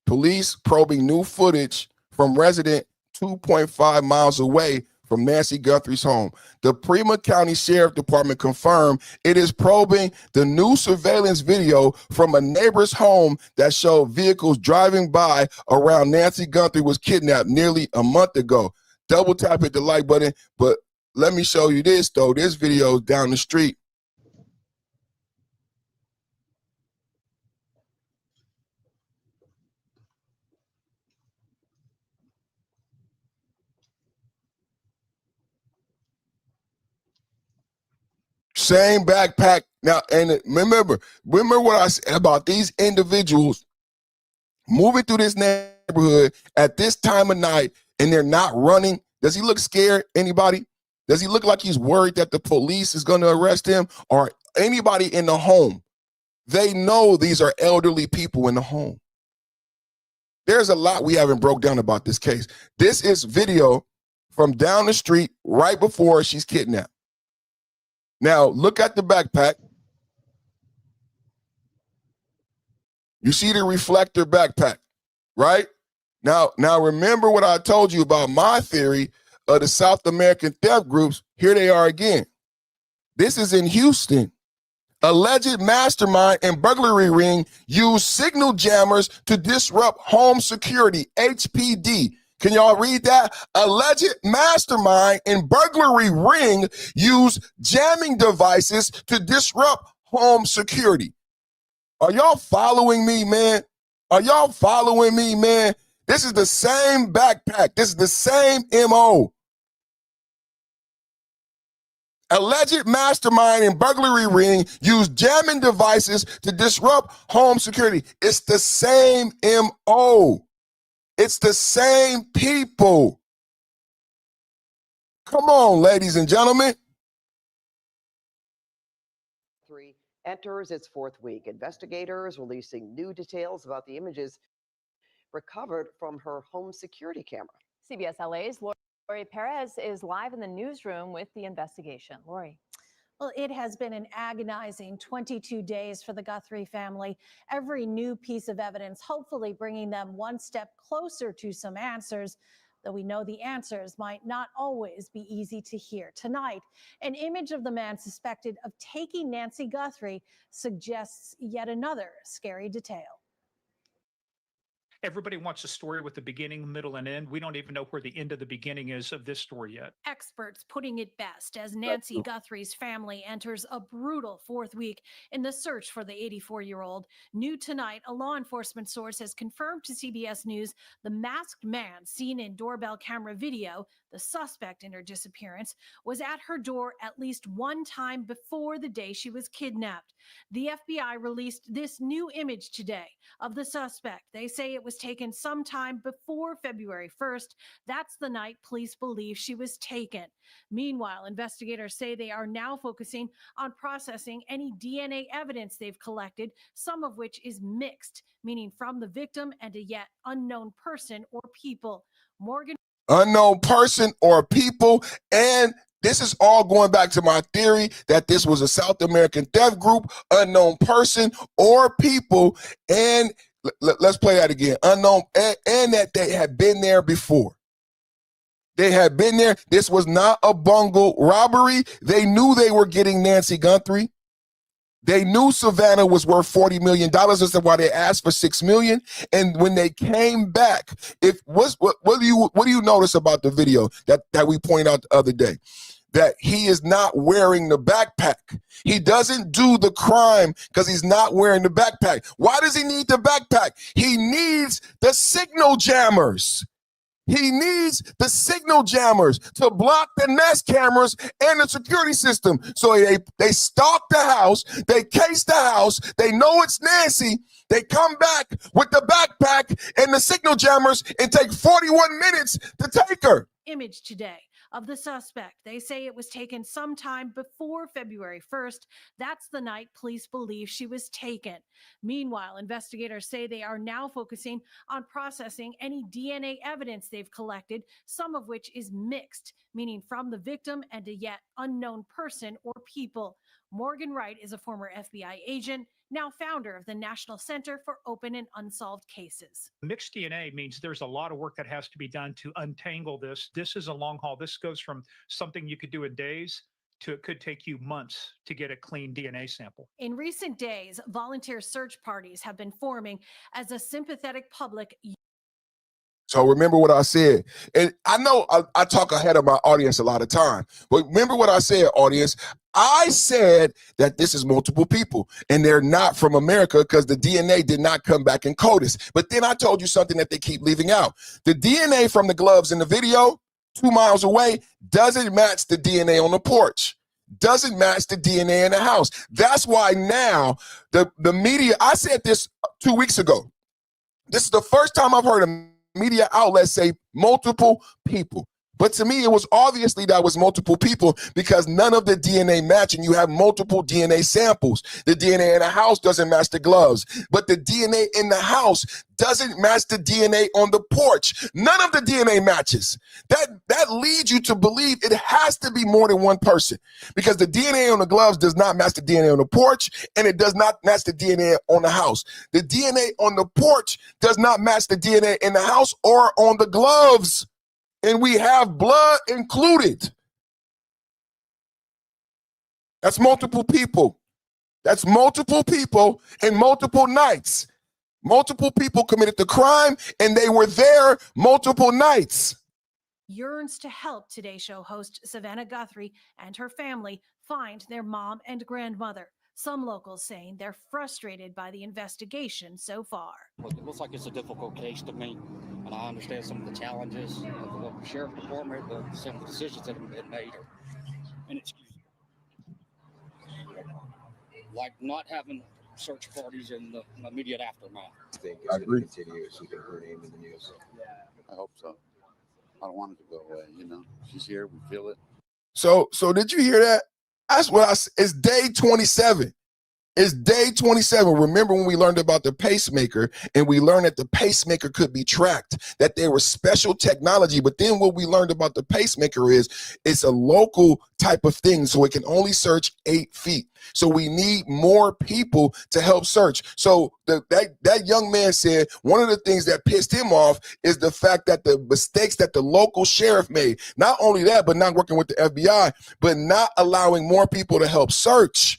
Police probing new footage from resident 2.5 miles away from Nancy Guthrie's home. The Pima County Sheriff Department confirmed it is probing the new surveillance video from a neighbor's home that showed vehicles driving by around Nancy Guthrie was kidnapped nearly a month ago. Double tap, hit the like button, but let me show you this, though. This video is down the street. Same backpack. Now, and remember what I said about these individuals moving through this neighborhood at this time of night, and they're not running. Does he look scared? Anybody? Does he look like he's worried that the police is going to arrest him or anybody in the home? They know these are elderly people in the home. There's a lot we haven't broke down about this case. This is video from down the street right before she's kidnapped. Now, look at the backpack. You see the reflector backpack, right? Now remember what I told you about my theory of the South American theft groups. Here they are again. This is in Houston. Alleged mastermind and burglary ring used signal jammers to disrupt home security, HPD. Can y'all read that? Alleged mastermind and burglary ring used jamming devices to disrupt home security. Are y'all following me, man? Are y'all following me, man? This is the same backpack. This is the same MO. Alleged mastermind and burglary ring used jamming devices to disrupt home security. It's the same MO. It's the same people. Come on, ladies and gentlemen. Three enters its fourth week. Investigators releasing new details about the images recovered from her home security camera. CBS LA's Lori Perez is live in the newsroom with the investigation. Lori. Well, it has been an agonizing 22 days for the Guthrie family. Every new piece of evidence, hopefully bringing them one step closer to some answers, though we know the answers might not always be easy to hear. Tonight, an image of the man suspected of taking Nancy Guthrie suggests yet another scary detail. Everybody wants a story with a beginning, middle, and end. We don't even know where the end of the beginning is of this story yet. Experts putting it best as Nancy Guthrie's family enters a brutal fourth week in the search for the 84-year-old. New tonight, a law enforcement source has confirmed to CBS News the masked man seen in doorbell camera video, the suspect in her disappearance, was at her door at least one time before the day she was kidnapped. The FBI released this new image today of the suspect. They say it was taken sometime before February 1st. That's the night police believe she was taken. Meanwhile, investigators say they are now focusing on processing any DNA evidence they've collected, some of which is mixed, meaning from the victim and a yet unknown person or people. Morgan. Unknown person or people, and this is all going back to my theory that this was a South American theft group, unknown person or people, and let's play that again. Unknown, and that they had been there before. They had been there. This was not a bungle robbery. They knew they were getting Nancy Guthrie. They knew Savannah was worth $40 million. That's why they asked for $6 million. And when they came back, what do you notice about the video that we pointed out the other day? That he is not wearing the backpack. He doesn't do the crime because he's not wearing the backpack. Why does he need the backpack? He needs the signal jammers. He needs the signal jammers to block the Nest cameras and the security system. So they stalk the house, they case the house, they know it's Nancy, they come back with the backpack and the signal jammers and take 41 minutes to take her. Image today of the suspect. They say it was taken sometime before February 1st. That's the night police believe she was taken. Meanwhile, investigators say they are now focusing on processing any DNA evidence they've collected, some of which is mixed, meaning from the victim and a yet unknown person or people. Morgan Wright is a former FBI agent, now founder of the National Center for Open and Unsolved Cases. Mixed DNA means there's a lot of work that has to be done to untangle this. This is a long haul. This goes from something you could do in days to it could take you months to get a clean DNA sample. In recent days, volunteer search parties have been forming as a sympathetic public. So remember what I said. And I know I talk ahead of my audience a lot of time, but remember what I said, audience. I said that this is multiple people and they're not from America because the DNA did not come back in CODIS. But then I told you something that they keep leaving out. The DNA from the gloves in the video 2 miles away doesn't match the DNA on the porch. Doesn't match the DNA in the house. That's why now the media, I said this 2 weeks ago. This is the first time I've heard a media outlets say multiple people. But to me, it was obviously that was multiple people because none of the DNA matching. You have multiple DNA samples. The DNA in the house doesn't match the gloves, but the DNA in the house doesn't match the DNA on the porch. None of the DNA matches. That leads you to believe it has to be more than one person because the DNA on the gloves does not match the DNA on the porch and it does not match the DNA on the house. The DNA on the porch does not match the DNA in the house or on the gloves. And we have blood included. That's multiple people. That's multiple people in multiple nights. Multiple people committed the crime, and they were there multiple nights. Yearns to help Today Show host Savannah Guthrie and her family find their mom and grandmother. Some locals saying they're frustrated by the investigation so far. It looks like it's a difficult case to me, and I understand some of the challenges of the local sheriff department, but some of the decisions that have been made are inexcusable. Like not having search parties in the immediate aftermath. I think it's going to continue keeping her name in the news. I hope so. I don't want it to go away. You know, she's here. We feel it. So did you hear that? That's what it's day 27. It's day 27. Remember when we learned about the pacemaker, and we learned that the pacemaker could be tracked, that there was special technology. But then what we learned about the pacemaker is it's a local type of thing, so it can only search 8 feet. So we need more people to help search. So that young man said one of the things that pissed him off is the fact that the mistakes that the local sheriff made. Not only that, but not working with the FBI, but not allowing more people to help search.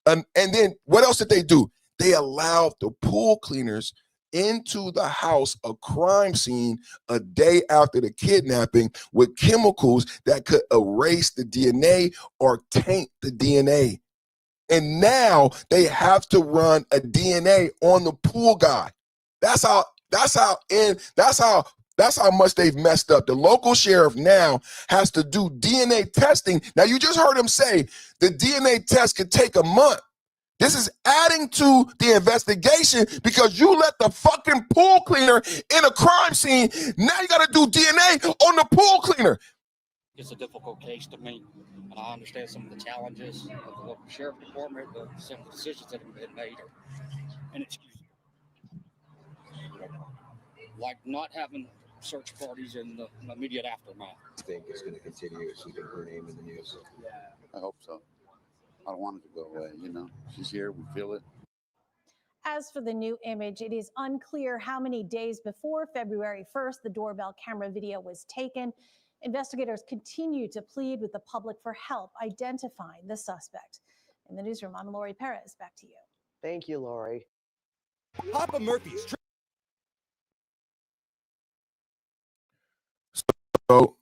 And then what else did they do? They allowed the pool cleaners into the house, a crime scene, a day after the kidnapping with chemicals that could erase the DNA or taint the DNA. And now they have to run a DNA on the pool guy. That's how much they've messed up. The local sheriff now has to do DNA testing. Now, you just heard him say the DNA test could take a month. This is adding to the investigation because you let the fucking pool cleaner in a crime scene. Now you got to do DNA on the pool cleaner. It's a difficult case to me, and I understand some of the challenges of the local sheriff department, but some of the decisions that have been made are inexcusable. Like not having search parties in the immediate aftermath. I think it's going to continue keeping her name in the news. I hope so. I don't want it to go away. You know, she's here. We feel it. As for the new image, it is unclear how many days before February 1st the doorbell camera video was taken. Investigators continue to plead with the public for help identifying the suspect. In the newsroom, I'm Lori Perez. Back to you. Thank you, Lori. Papa Murphy's. So,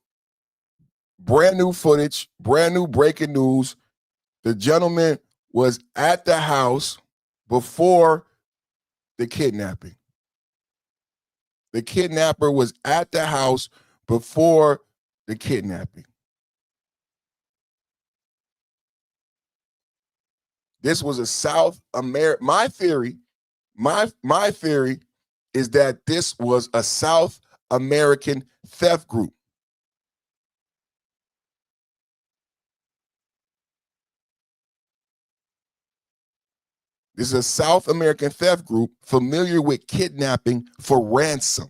brand new footage, brand new breaking news. The gentleman was at the house before the kidnapping. The kidnapper was at the house before the kidnapping. This was a South American. My theory is that this was a South American theft group. This is a South American theft group familiar with kidnapping for ransom.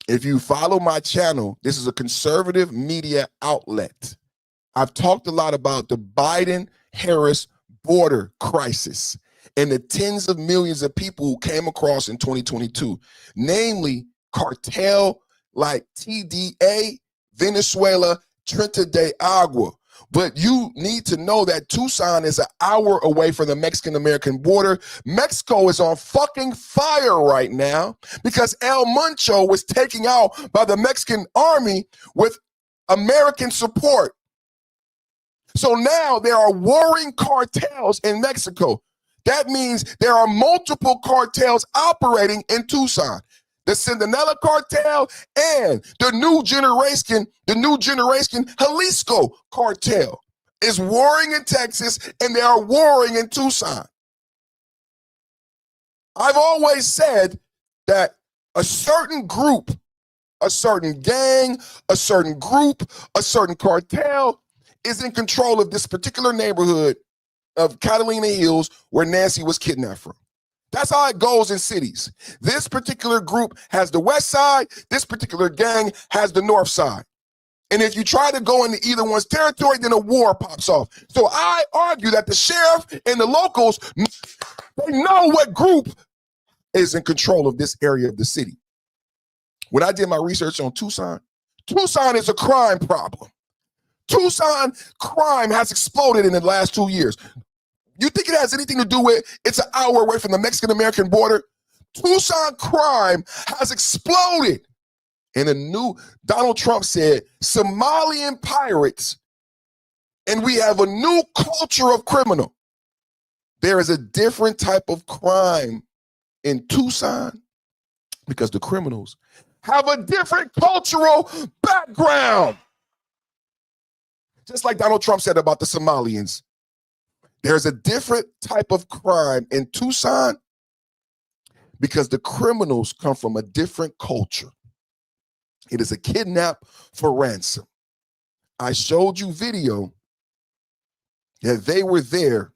If you follow my channel, this is a conservative media outlet. I've talked a lot about the Biden-Harris border crisis and the tens of millions of people who came across in 2022, namely cartel like TDA, Venezuela, Trinidad de Agua. But you need to know that Tucson is an hour away from the Mexican-American border. Mexico is on fucking fire right now because El Muncho was taken out by the Mexican army with American support. So now there are warring cartels in Mexico. That means there are multiple cartels operating in Tucson. The Centinela cartel and the new generation Jalisco cartel is warring in Texas, and they are warring in Tucson. I've always said that a certain group, a certain gang, a certain group, a certain cartel is in control of this particular neighborhood of Catalina Hills where Nancy was kidnapped from. That's how it goes in cities. This particular group has the west side. This particular gang has the north side. And if you try to go into either one's territory, then a war pops off. So I argue that the sheriff and the locals, they know what group is in control of this area of the city. When I did my research on Tucson, Tucson is a crime problem. Tucson crime has exploded in the last 2 years. You think it has anything to do with it's an hour away from the Mexican-American border? Tucson crime has exploded. And a new Donald Trump said Somalian pirates, and we have a new culture of criminal. There is a different type of crime in Tucson because the criminals have a different cultural background. Just like Donald Trump said about the Somalians, there's a different type of crime in Tucson because the criminals come from a different culture. It is a kidnap for ransom. I showed you video that they were there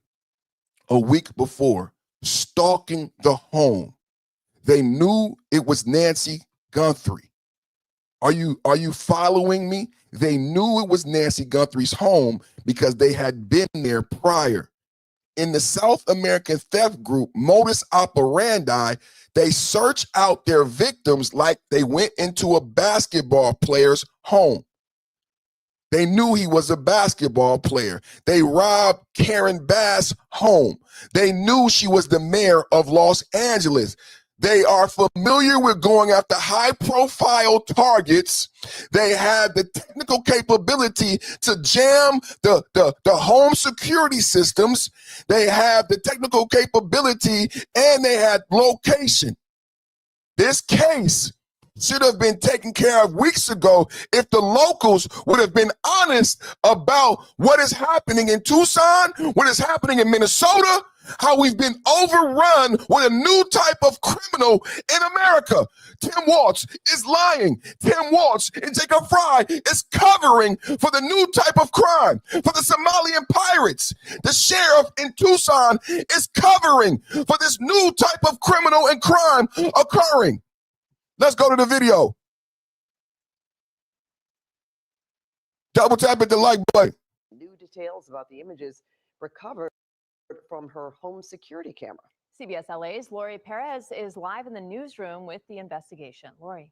a week before stalking the home. They knew it was Nancy Guthrie. Are you following me? They knew it was Nancy Guthrie's home because they had been there prior. In the South American theft group, modus operandi, they search out their victims like they went into a basketball player's home. They knew he was a basketball player. They robbed Karen Bass' home. They knew she was the mayor of Los Angeles. They are familiar with going after high-profile targets. They have the technical capability to jam the home security systems. They have the technical capability, and they had location. This case should have been taken care of weeks ago if the locals would have been honest about what is happening in Tucson, what is happening in Minnesota, how we've been overrun with a new type of criminal in America. Tim Walz is lying. Tim Walz and Jacob Fry is covering for the new type of crime, for the Somalian pirates. The sheriff in Tucson is covering for this new type of criminal and crime occurring. Let's go to the video. Double tap at the like button. New details about the images recovered from her home security camera. CBS LA's Lori Perez is live in the newsroom with the investigation. Lori.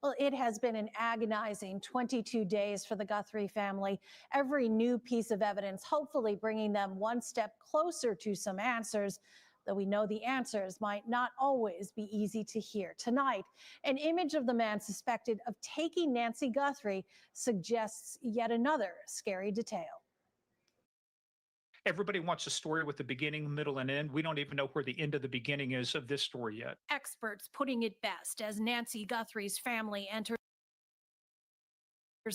Well, it has been an agonizing 22 days for the Guthrie family. Every new piece of evidence, hopefully bringing them one step closer to some answers, though we know the answers might not always be easy to hear. Tonight, an image of the man suspected of taking Nancy Guthrie suggests yet another scary detail. Everybody wants a story with a beginning, middle, and end. We don't even know where the end of the beginning is of this story yet. Experts putting it best as Nancy Guthrie's family enters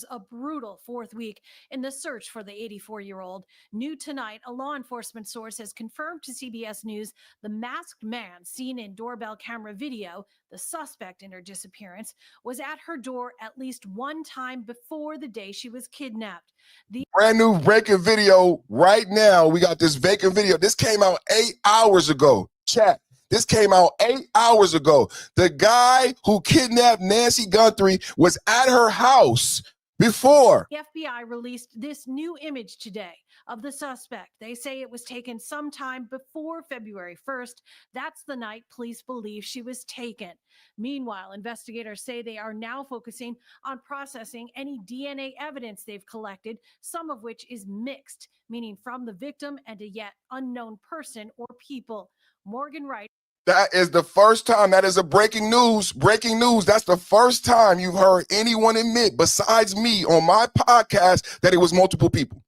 a brutal fourth week in the search for the 84-year-old. New tonight, a law enforcement source has confirmed to CBS News the masked man seen in doorbell camera video, the suspect in her disappearance, was at her door at least one time before the day she was kidnapped. The brand new vacant video right now. We got this vacant video. This came out 8 hours ago. Chat. This came out 8 hours ago. The guy who kidnapped Nancy Guthrie was at her house before. The FBI released this new image today of the suspect. They say it was taken sometime before February 1st. That's the night police believe she was taken. Meanwhile, investigators say they are now focusing on processing any DNA evidence they've collected, some of which is mixed, meaning from the victim and a yet unknown person or people. Morgan Wright. That is the first time. That is a breaking news. Breaking news. That's the first time you've heard anyone admit, besides me on my podcast, that it was multiple people.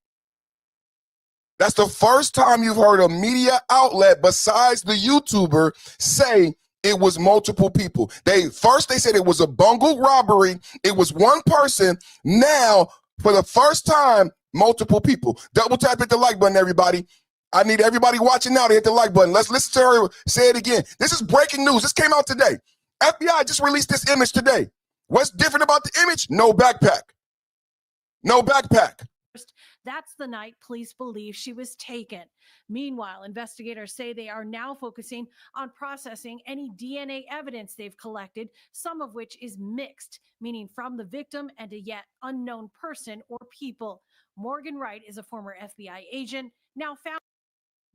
That's the first time you've heard a media outlet, besides the YouTuber, say it was multiple people. They said it was a bungled robbery. It was one person. Now, for the first time, multiple people. Double tap hit the like button, everybody. I need everybody watching now to hit the like button. Let's listen to her say it again. This is breaking news. This came out today. FBI just released this image today. What's different about the image? No backpack. No backpack. That's the night police believe she was taken. Meanwhile, investigators say they are now focusing on processing any DNA evidence they've collected, some of which is mixed, meaning from the victim and a yet unknown person or people. Morgan Wright is a former FBI agent, now found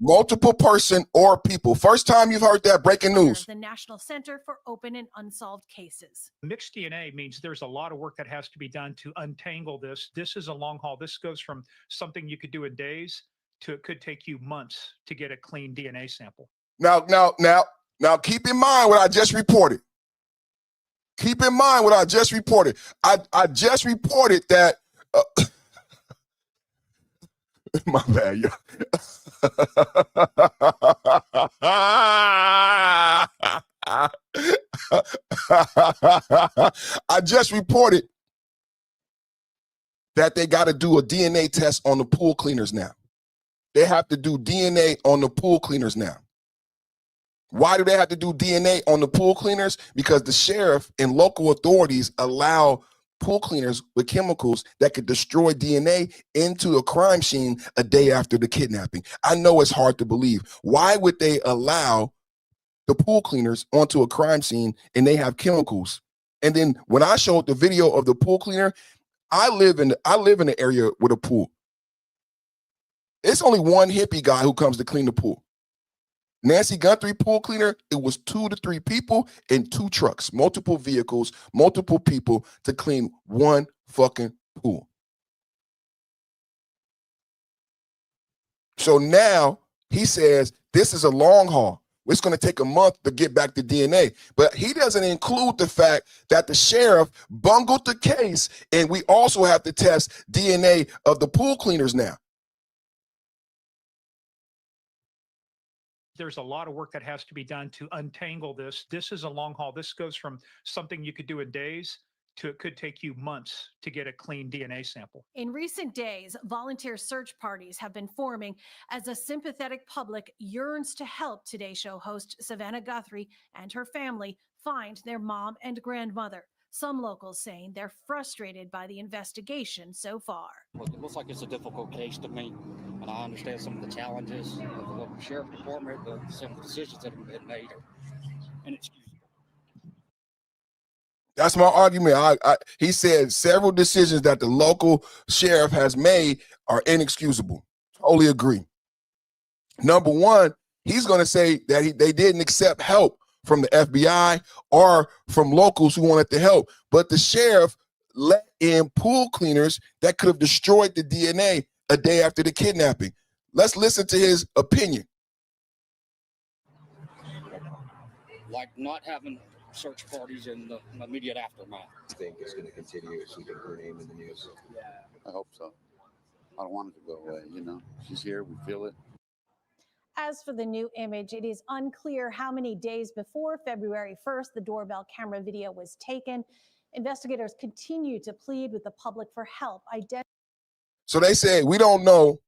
Multiple person or people. First time you've heard that. Breaking news. the National Center for Open and Unsolved Cases. Mixed DNA means there's a lot of work that has to be done to untangle this. This is a long haul. This goes from something you could do in days it could take you months to get a clean DNA sample. Now, keep in mind what I just reported. Keep in mind what I just reported. I just reported that. My bad, yo. I just reported that they got to do a DNA test on the pool cleaners now. They have to do DNA on the pool cleaners now. Why do they have to do DNA on the pool cleaners? Because the sheriff and local authorities allow pool cleaners with chemicals that could destroy DNA into a crime scene a day after the kidnapping. I know it's hard to believe. Why would they allow the pool cleaners onto a crime scene and they have chemicals? And then when I showed the video of the pool cleaner, I live in an area with a pool. It's only one hippie guy who comes to clean the pool. Nancy Guthrie pool cleaner, it was 2 to 3 people in 2 trucks, multiple vehicles, multiple people to clean one fucking pool. So now he says this is a long haul. It's going to take a month to get back the DNA. But he doesn't include the fact that the sheriff bungled the case, and we also have to test DNA of the pool cleaners now. There's a lot of work that has to be done to untangle this. This is a long haul. This goes from something you could do in days to it could take you months to get a clean DNA sample. In recent days, volunteer search parties have been forming as a sympathetic public yearns to help Today Show host Savannah Guthrie and her family find their mom and grandmother. Some locals saying they're frustrated by the investigation so far. Well, it looks like it's a difficult case to me, and I understand some of the challenges of the local sheriff department, but some of the decisions that have been made are inexcusable. That's my argument. He said several decisions that the local sheriff has made are inexcusable. Totally agree. Number one, he's going to say that they didn't accept help from the FBI or from locals who wanted to help. But the sheriff let in pool cleaners that could have destroyed the DNA a day after the kidnapping. Let's listen to his opinion. Like not having search parties in the immediate aftermath. I think it's going to continue keeping her name in the news. Yeah, I hope so. I don't want it to go away, you know. She's here, we feel it. As for the new image, it is unclear how many days before February 1st the doorbell camera video was taken. Investigators continue to plead with the public for help. So they say, we don't know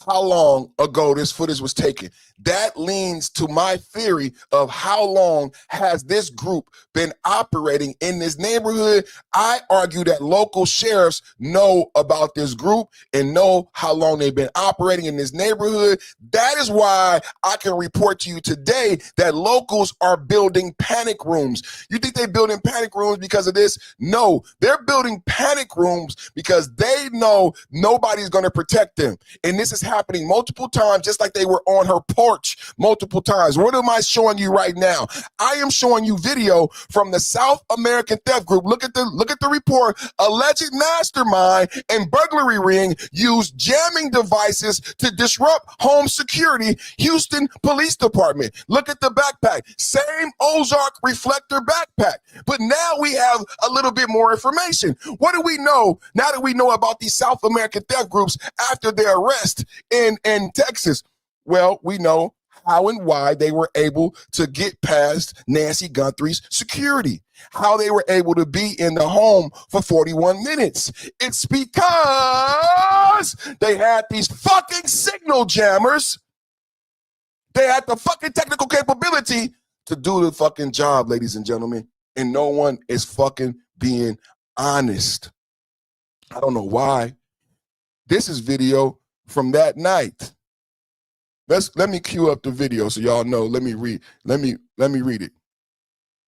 how long ago this footage was taken. That leans to my theory of how long has this group been operating in this neighborhood. I argue that local sheriffs know about this group and know how long they've been operating in this neighborhood. That is why I can report to you today that locals are building panic rooms. You think they're building panic rooms because of this? No, they're building panic rooms because they know nobody's going to protect them. And this is happening multiple times, just like they were on her porch multiple times. What am I showing you right now? I am showing you video from the South American Theft Group. Look at the report. Alleged mastermind and burglary ring used jamming devices to disrupt home security. Houston Police Department. Look at the backpack. Same Ozark reflector backpack. But now we have a little bit more information. What do we know now that we know about these South American theft groups after their arrest in Texas? Well, we know how and why they were able to get past Nancy Guthrie's security, how they were able to be in the home for 41 minutes. It's because they had these fucking signal jammers. They had the fucking technical capability to do the fucking job, ladies and gentlemen, and no one is fucking being honest. I don't know why. This is video from that night. Let me cue up the video so y'all know. Let me read it.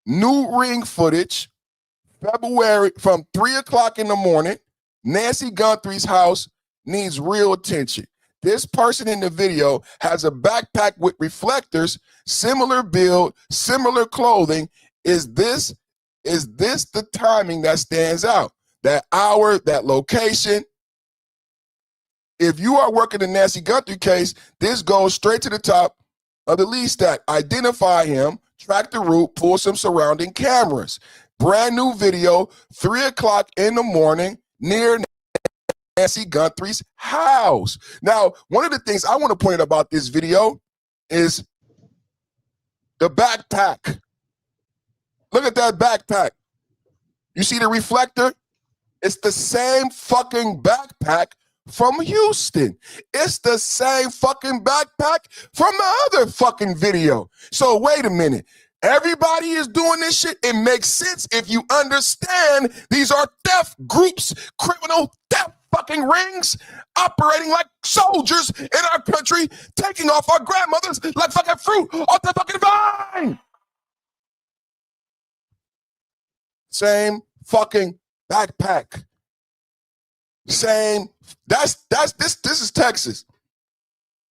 New ring footage, February from 3 o'clock in the morning. Nancy Guthrie's house needs real attention. This person in the video has a backpack with reflectors, similar build, similar clothing. Is this the timing that stands out? That hour, that location? If you are working the Nancy Guthrie case, this goes straight to the top of the lead stack. Identify him, track the route, pull some surrounding cameras. Brand new video, 3 o'clock in the morning near Nancy Guthrie's house. Now, one of the things I want to point out about this video is the backpack. Look at that backpack. You see the reflector? It's the same fucking backpack from Houston. It's the same fucking backpack from the other fucking video. So wait a minute. Everybody is doing this shit. It makes sense if you understand these are theft groups, criminal theft fucking rings operating like soldiers in our country, taking off our grandmothers like fucking fruit off the fucking vine. Same fucking backpack. Same. This is Texas.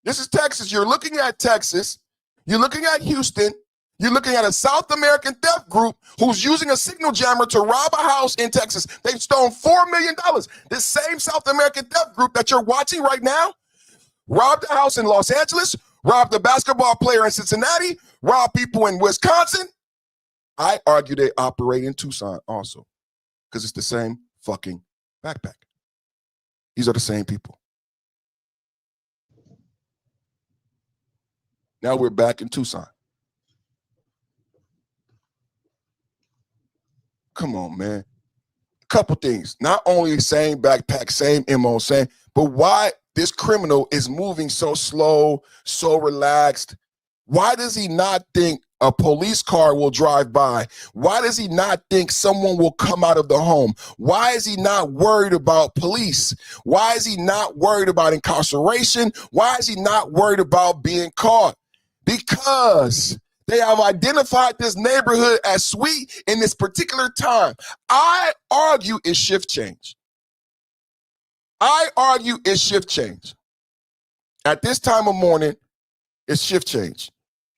This is Texas. You're looking at Texas. You're looking at Houston. You're looking at a South American theft group who's using a signal jammer to rob a house in Texas. They've stolen $4 million. This same South American theft group that you're watching right now robbed a house in Los Angeles, robbed a basketball player in Cincinnati, robbed people in Wisconsin. I argue they operate in Tucson also because it's the same fucking backpack. These are the same people. Now we're back in Tucson. Come on, man. A couple things. Not only same backpack, same MO, same, but why this criminal is moving so slow, so relaxed? Why does he not think a police car will drive by? Why does he not think someone will come out of the home? Why is he not worried about police? Why is he not worried about incarceration? Why is he not worried about being caught? Because they have identified this neighborhood as sweet in this particular time. I argue it's shift change. I argue it's shift change. At this time of morning, it's shift change.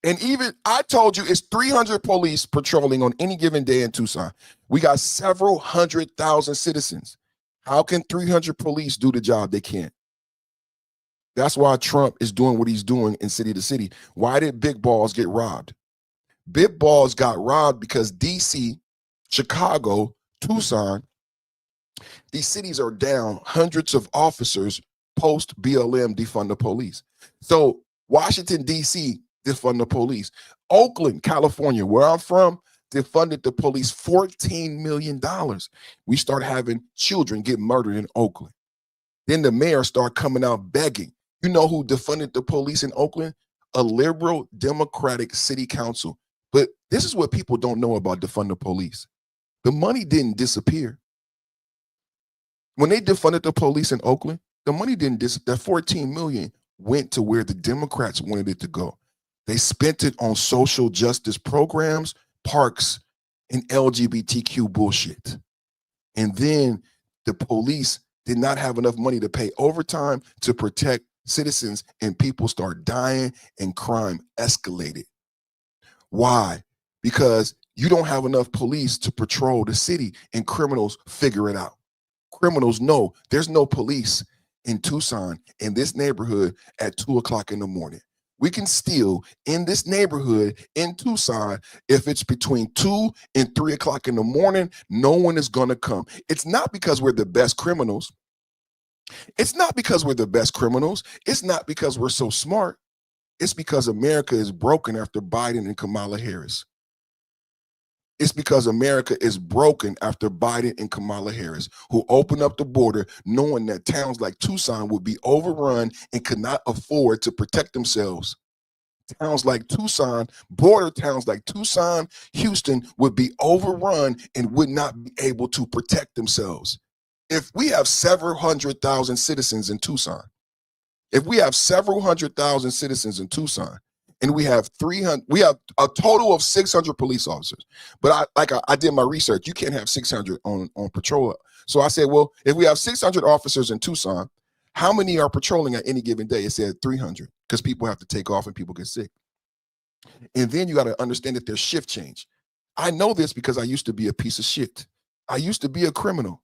And even I told you it's 300 police patrolling on any given day in Tucson. We got several 100,000 citizens. How can 300 police do the job? They can't. That's why Trump is doing what he's doing in city to city. Why did big balls get robbed? Big balls got robbed because DC, Chicago, Tucson, these cities are down hundreds of officers post BLM defund the police. So Washington, DC, defund the police. Oakland, California, where I'm from, defunded the police $14 million. We start having children get murdered in Oakland. Then the mayor start coming out begging. You know who defunded the police in Oakland? A liberal Democratic city council. But this is what people don't know about defund the police. The money didn't disappear. When they defunded the police in Oakland, the money didn't disappear. That $14 million went to where the Democrats wanted it to go. They spent it on social justice programs, parks, and LGBTQ bullshit. And then the police did not have enough money to pay overtime to protect citizens, and people start dying and crime escalated. Why? Because you don't have enough police to patrol the city, and criminals figure it out. Criminals know there's no police in Tucson in this neighborhood at 2 o'clock in the morning. We can steal in this neighborhood in Tucson if it's between 2 and 3 o'clock in the morning. No one is going to come. It's not because we're the best criminals. It's not because we're the best criminals. It's not because we're so smart. It's because America is broken after Biden and Kamala Harris. It's because America is broken after Biden and Kamala Harris, who opened up the border knowing that towns like Tucson would be overrun and could not afford to protect themselves. Towns like Tucson, border towns like Tucson, Houston would be overrun and would not be able to protect themselves. If we have several 100,000 citizens in Tucson, if we have several 100,000 citizens in Tucson, and we have a total of 600 police officers. But I did my research. You can't have 600 on patrol. So I said, well, if we have 600 officers in Tucson, how many are patrolling at any given day? It said 300 because people have to take off and people get sick. And then you got to understand that there's shift change. I know this because I used to be a piece of shit. I used to be a criminal.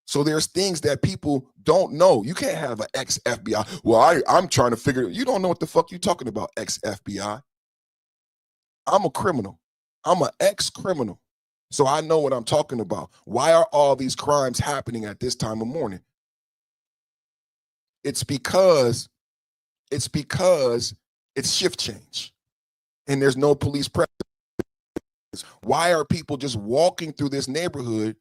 So there's things that people don't know. You can't have an ex-FBI. Well, I'm trying to figure it. You don't know what the fuck you talking about, ex-FBI. I'm a criminal. I'm an ex-criminal. So I know what I'm talking about. Why are all these crimes happening at this time of morning? It's because it's shift change and there's no police presence. Why are people just walking through this neighborhood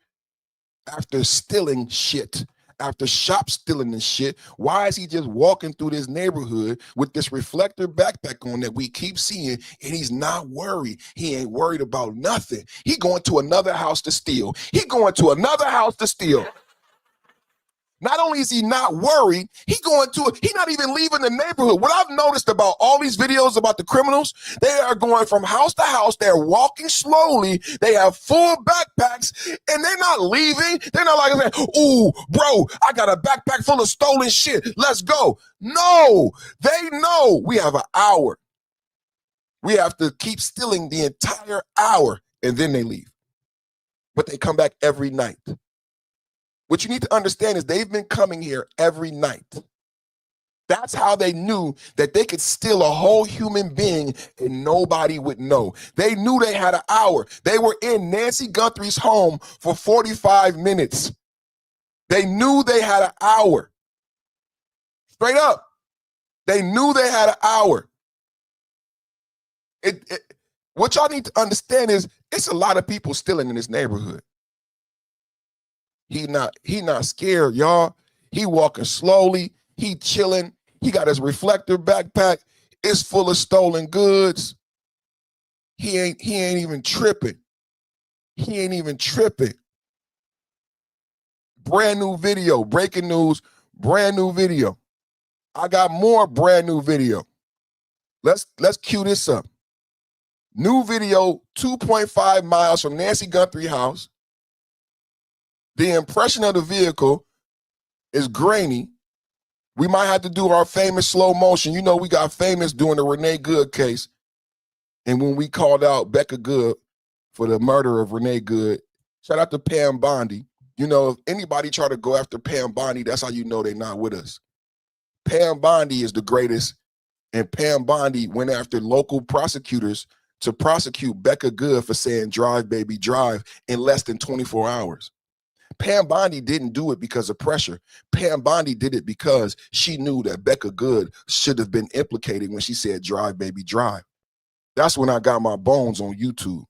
after stealing shit, after shop stealing and shit? Why is he just walking through this neighborhood with this reflector backpack on that we keep seeing, and he's not worried? He ain't worried about nothing. He going to another house to steal. He going to another house to steal. Not only is he not worried, he not even leaving the neighborhood. What I've noticed about all these videos about the criminals, they are going from house to house. They're walking slowly. They have full backpacks, and they're not leaving. They're not like, ooh, bro, I got a backpack full of stolen shit. Let's go. No, they know we have an hour. We have to keep stealing the entire hour, and then they leave. But they come back every night. What you need to understand is they've been coming here every night. That's how they knew that they could steal a whole human being and nobody would know. They knew they had an hour. They were in Nancy Guthrie's home for 45 minutes. They knew they had an hour. Straight up. They knew they had an hour. What y'all need to understand is it's a lot of people stealing in this neighborhood. He not scared, y'all. He walking slowly. He chilling. He got his reflector backpack. It's full of stolen goods. He ain't even tripping. He ain't even tripping. Brand new video, breaking news, brand new video. I got more brand new video. Let's cue this up. New video, 2.5 miles from Nancy Guthrie house. The impression of the vehicle is grainy. We might have to do our famous slow motion. You know, we got famous doing the Renee Good case. And when we called out Becca Good for the murder of Renee Good, shout out to Pam Bondi. You know, if anybody try to go after Pam Bondi, that's how you know they're not with us. Pam Bondi is the greatest. And Pam Bondi went after local prosecutors to prosecute Becca Good for saying drive, baby, drive in less than 24 hours. Pam Bondi didn't do it because of pressure. Pam Bondi did it because she knew that Becca Good should have been implicated when she said, drive, baby, drive. That's when I got my bones on YouTube.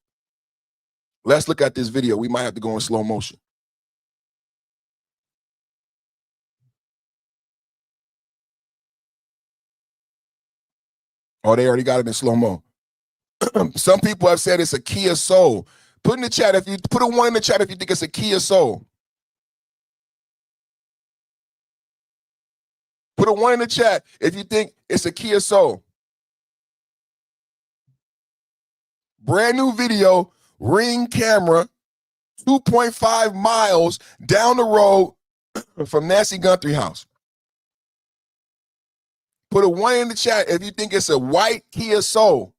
Let's look at this video. We might have to go in slow motion. Oh, they already got it in slow-mo. Some people have said it's a Kia Soul. Put in the chat if you put a 1 in the chat if you think it's a Kia Soul. Put a 1 in the chat if you think it's a Kia Soul. Brand new video, Ring camera, 2.5 miles down the road from Nancy Guthrie house. Put a 1 in the chat if you think it's a white Kia Soul.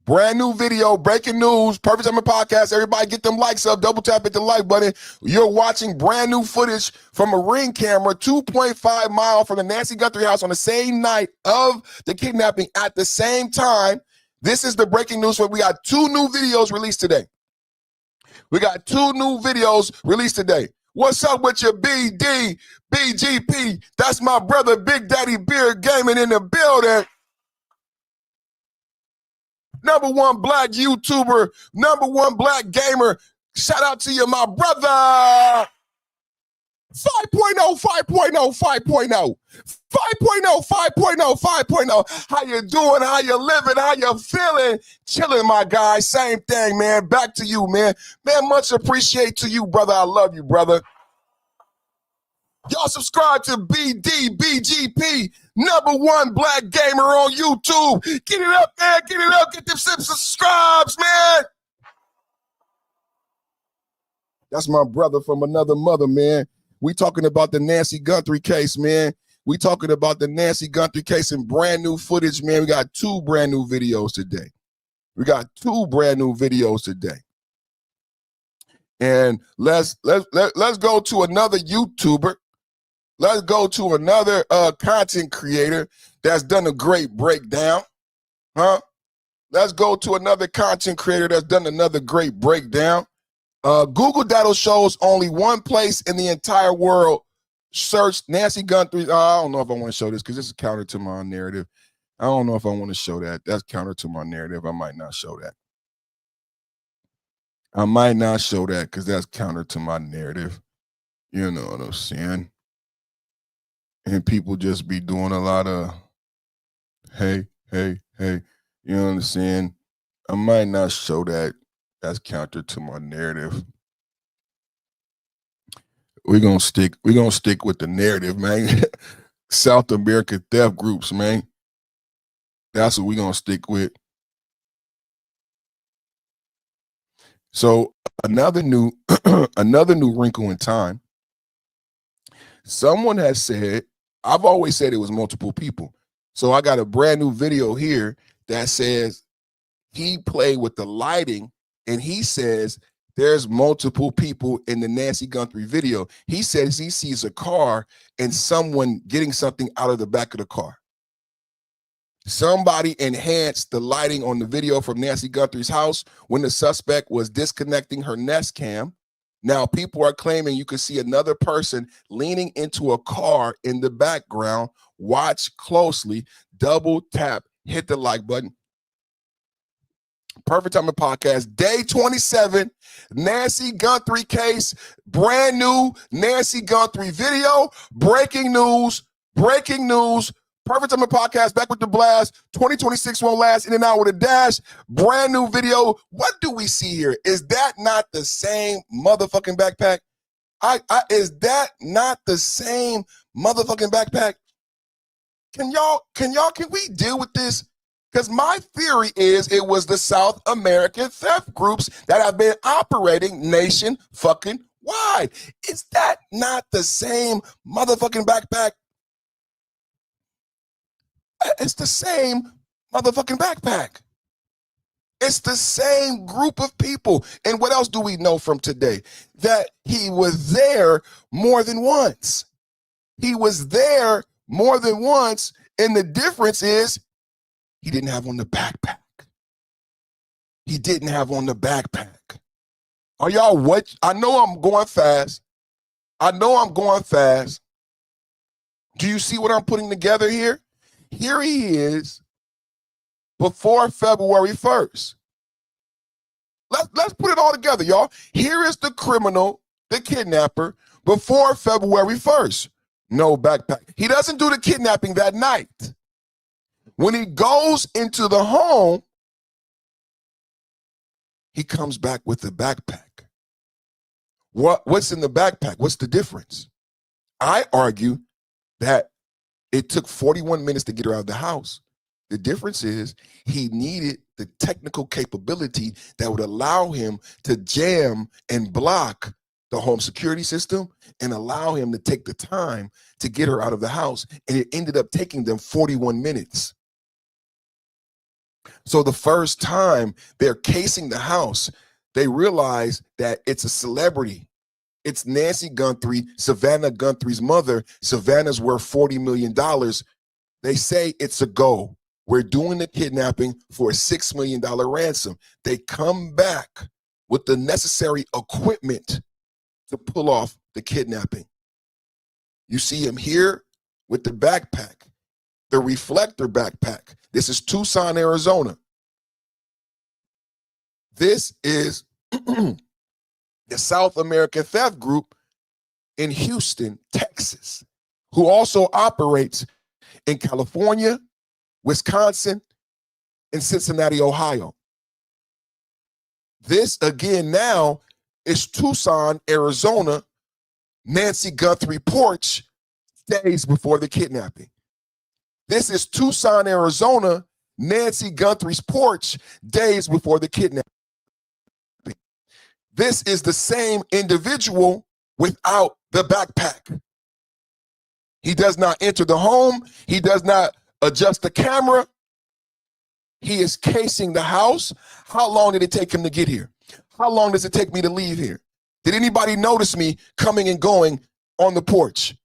Brand new video, breaking news, Perfect Timing Podcast. Everybody get them likes up, double tap at the like button. You're watching brand new footage from a Ring camera 2.5 miles from the Nancy Guthrie house on the same night of the kidnapping at the same time. This is the breaking news. We got 2 new videos released today. We got 2 new videos released today. What's up with your BD, BGP? That's my brother, Big Daddy Beard Gaming in the building. #1 black YouTuber, #1 black gamer. Shout out to you, my brother. 5.0, 5.0, 5.0. 5.0, 5.0, 5.0. How you doing? How you living? How you feeling? Chilling, my guy. Same thing, man. Back to you, man. Man, much appreciate to you, brother. I love you, brother. Y'all subscribe to BDBGP, #1 black gamer on YouTube. Get it up, man. Get it up. Get them subscribes, man. That's my brother from another mother, man. We talking about the Nancy Guthrie case, man. We talking about the Nancy Guthrie case and brand new footage, man. We got 2 brand new videos today. And let's go to another YouTuber. Let's go to another content creator that's done a great breakdown. Let's go to another content creator that's done another great breakdown. Google data shows only one place in the entire world searched Nancy Guthrie. I don't know if I want to show this because this is counter to my narrative. I don't know if I want to show that. That's counter to my narrative. I might not show that. Because that's counter to my narrative. You know what I'm saying? And people just be doing a lot of, hey. You know what I'm saying? I might not show that. That's counter to my narrative. We're gonna stick with the narrative, man. South American theft groups, man. That's what we're gonna stick with. So another new wrinkle in time. Someone has said, I've always said it was multiple people. So I got a brand new video here that says he played with the lighting and he says there's multiple people in the Nancy Guthrie video. He says he sees a car and someone getting something out of the back of the car. Somebody enhanced the lighting on the video from Nancy Guthrie's house when the suspect was disconnecting her Nest Cam. Now people are claiming you could see another person leaning into a car in the background. Watch closely, double tap, hit the like button. Perfect Timing Podcast, day 27, Nancy Guthrie case, brand new Nancy Guthrie video, breaking news. Perfect Timing Podcast, back with the blast. 2026 won't last, in and out with a dash. Brand new video. What do we see here? Is that not the same motherfucking backpack? Is that not the same motherfucking backpack? Can we deal with this? Because my theory is it was the South American theft groups that have been operating nation fucking wide. Is that not the same motherfucking backpack? It's the same motherfucking backpack. It's the same group of people. And what else do we know from today? That he was there more than once. And the difference is he didn't have on the backpack. Are y'all what? I know I'm going fast. Do you see what I'm putting together here? Here he is before February 1st. Let's put it all together, y'all. Here is the criminal, the kidnapper, before February 1st. No backpack. He doesn't do the kidnapping that night. When he goes into the home, he comes back with the backpack. What's in the backpack? What's the difference? I argue that it took 41 minutes to get her out of the house. The difference is he needed the technical capability that would allow him to jam and block the home security system and allow him to take the time to get her out of the house. And it ended up taking them 41 minutes. So the first time they're casing the house, they realize that it's a celebrity. It's Nancy Guthrie, Savannah Guthrie's mother. Savannah's worth $40 million. They say it's a go. We're doing the kidnapping for a $6 million ransom. They come back with the necessary equipment to pull off the kidnapping. You see him here with the backpack, the reflector backpack. This is Tucson, Arizona. This is the South American theft group in Houston, Texas, who also operates in California, Wisconsin, and Cincinnati, Ohio. This again now is Tucson, Arizona, Nancy Guthrie porch days before the kidnapping. This is Tucson, Arizona, Nancy Guthrie's porch days before the kidnapping. This is the same individual without the backpack. He does not enter the home. He does not adjust the camera. He is casing the house. How long did it take him to get here? How long does it take me to leave here? Did anybody notice me coming and going on the porch?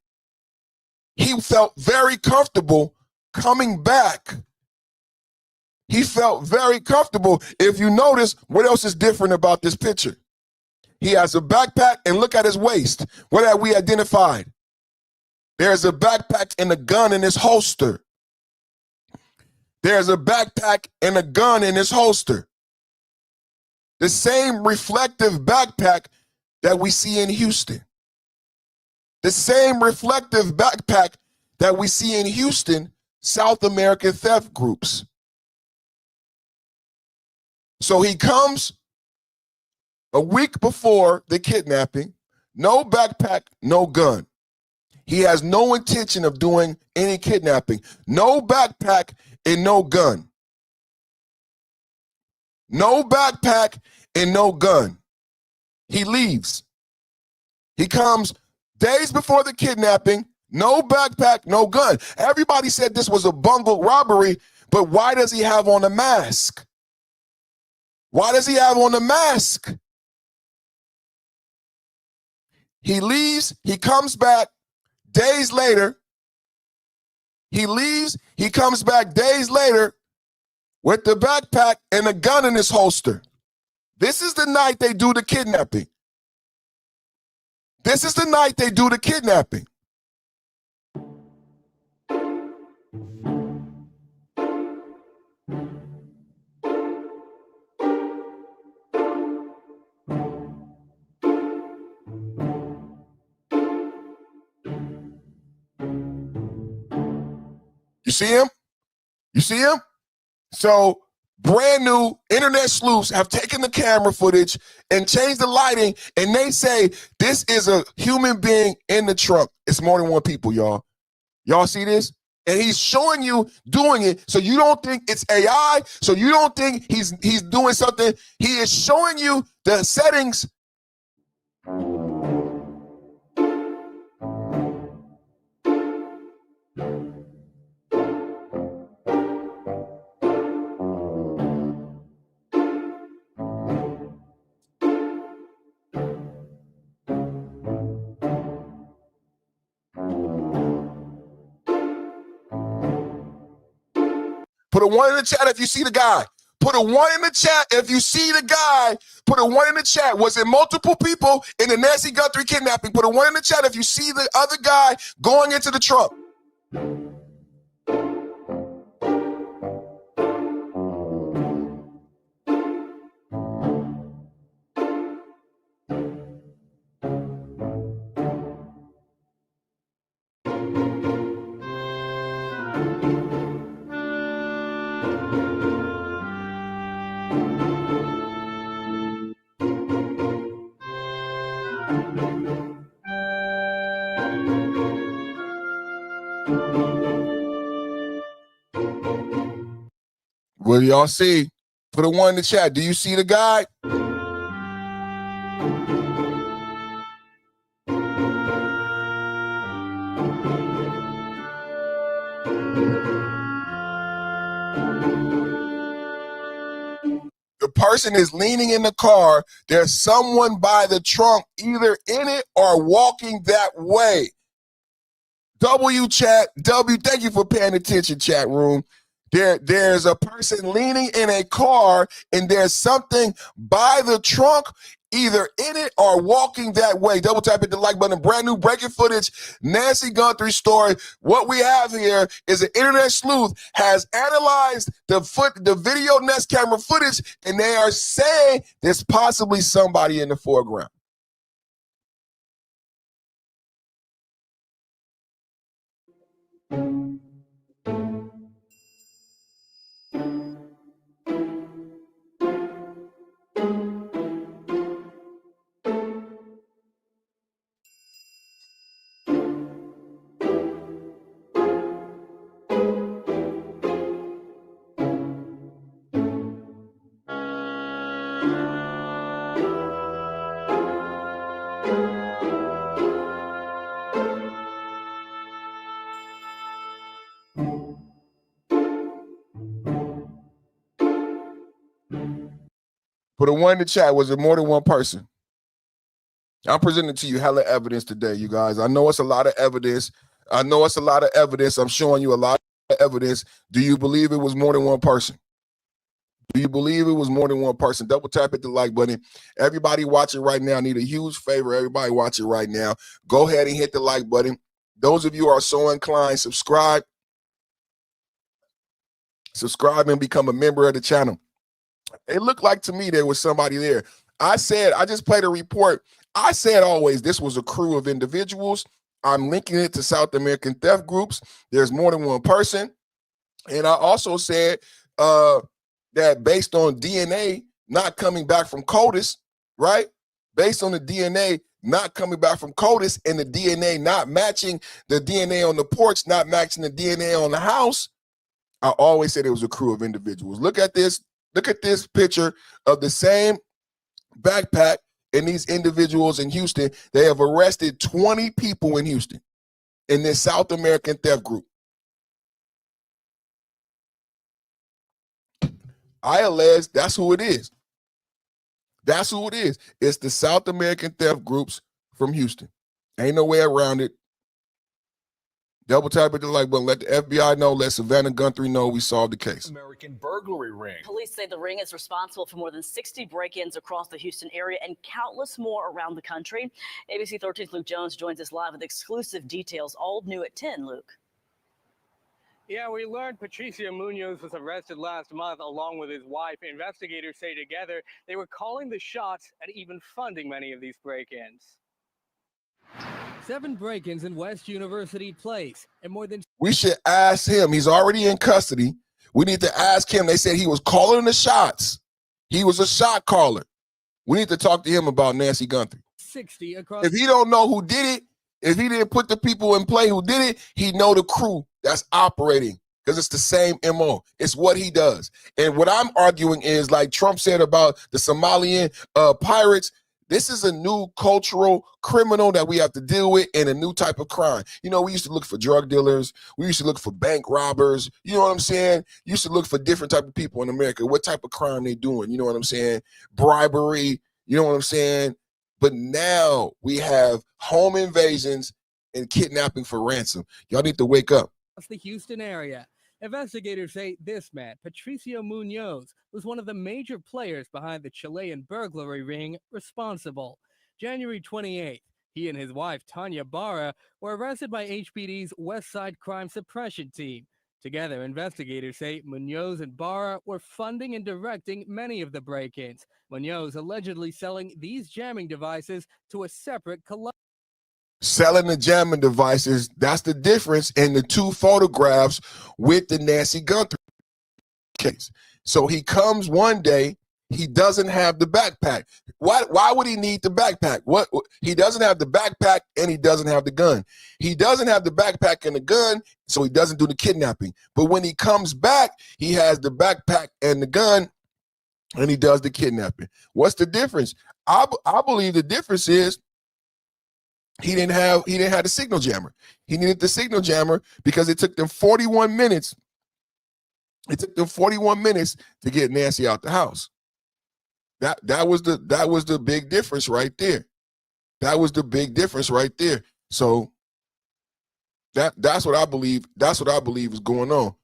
He felt very comfortable coming back. He felt very comfortable. If you notice, what else is different about this picture? He has a backpack, and look at his waist. What have we identified? There's a backpack and a gun in his holster. There's a backpack and a gun in his holster. The same reflective backpack that we see in Houston. The same reflective backpack that we see in Houston, South American theft groups. So he comes a week before the kidnapping, no backpack, no gun. He has no intention of doing any kidnapping. No backpack and no gun. No backpack and no gun. He leaves. He comes days before the kidnapping, no backpack, no gun. Everybody said this was a bungled robbery, but why does he have on a mask? Why does he have on a mask? He leaves, he comes back days later. He leaves, he comes back days later with the backpack and a gun in his holster. This is the night they do the kidnapping. This is the night they do the kidnapping. You see him? You see him? So brand new internet sleuths have taken the camera footage and changed the lighting, and they say this is a human being in the trunk. It's more than one people, y'all. Y'all see this? And he's showing you doing it, so you don't think it's AI, so you don't think he's doing something. He is showing you the settings. Put a 1 in the chat if you see the guy. Put a 1 in the chat if you see the guy. Put a 1 in the chat. Was it multiple people in the Nancy Guthrie kidnapping? Put a 1 in the chat if you see the other guy going into the trunk. What do y'all see? Put a 1 in the chat. Do you see the guy? The person is leaning in the car. There's someone by the trunk, either in it or walking that way. W chat, W, thank you for paying attention, chat room. There's a person leaning in a car, and there's something by the trunk, either in it or walking that way. Double tap hit the like button. Brand new breaking footage, Nancy Guthrie story. What we have here is an internet sleuth has analyzed the video Nest camera footage, and they are saying there's possibly somebody in the foreground. Put a 1 in the chat. Was it more than one person? I'm presenting to you hella evidence today, you guys. I know it's a lot of evidence. I'm showing you a lot of evidence. Do you believe it was more than one person? Do you believe it was more than one person? Double tap at the like button. Everybody watching right now, need a huge favor. Everybody watching right now, go ahead and hit the like button. Those of you who are so inclined, subscribe. Subscribe and become a member of the channel. It looked like to me there was somebody there. I just played a report. I said always this was a crew of individuals. I'm linking it to South American theft groups. There's more than one person. And I also said that based on DNA not coming back from CODIS, right? Based on the DNA not coming back from CODIS and the DNA not matching the DNA on the porch, not matching the DNA on the house, I always said it was a crew of individuals. Look at this. Look at this picture of the same backpack and these individuals in Houston. They have arrested 20 people in Houston in this South American theft group. I allege that's who it is. That's who it is. It's the South American theft groups from Houston. Ain't no way around it. Double tap at the like button. Let the FBI know. Let Savannah Guthrie know we solved the case. American burglary ring. Police say the ring is responsible for more than 60 break-ins across the Houston area and countless more around the country. ABC 13's Luke Jones joins us live with exclusive details. All new at 10, Luke. Yeah, we learned Patricio Munoz was arrested last month along with his wife. Investigators say together they were calling the shots and even funding many of these break-ins. 7 break-ins in West University Place and more than... We should ask him. He's already in custody. We need to ask him. They said he was calling the shots. He was a shot caller. We need to talk to him about Nancy Guthrie. 60 across... If he don't know who did it, if he didn't put the people in play who did it, he know the crew that's operating because it's the same MO. It's what he does. And what I'm arguing is, like Trump said about the Somalian pirates, this is a new cultural criminal that we have to deal with and a new type of crime. You know, we used to look for drug dealers. We used to look for bank robbers. You know what I'm saying? You used to look for different type of people in America. What type of crime they doing? You know what I'm saying? Bribery. You know what I'm saying? But now we have home invasions and kidnapping for ransom. Y'all need to wake up. The Houston area. Investigators say this man, Patricio Munoz, was one of the major players behind the Chilean burglary ring responsible. January 28th, he and his wife, Tanya Barra, were arrested by HPD's West Side Crime Suppression Team. Together, investigators say Munoz and Barra were funding and directing many of the break-ins. Munoz allegedly selling these jamming devices to a separate selling the jamming devices. That's the difference in the 2 photographs with the Nancy Guthrie case. So he comes one day, he doesn't have the backpack. Why would he need the backpack? He doesn't have the backpack and he doesn't have the gun. He doesn't have the backpack and the gun, so he doesn't do the kidnapping. But when he comes back, he has the backpack and the gun and he does the kidnapping. What's the difference? I believe the difference is he didn't have the signal jammer. He needed the signal jammer because it took them 41 minutes. It took them 41 minutes to get Nancy out the house. That was the big difference right there. That was the big difference right there. So that's what I believe. That's what I believe is going on.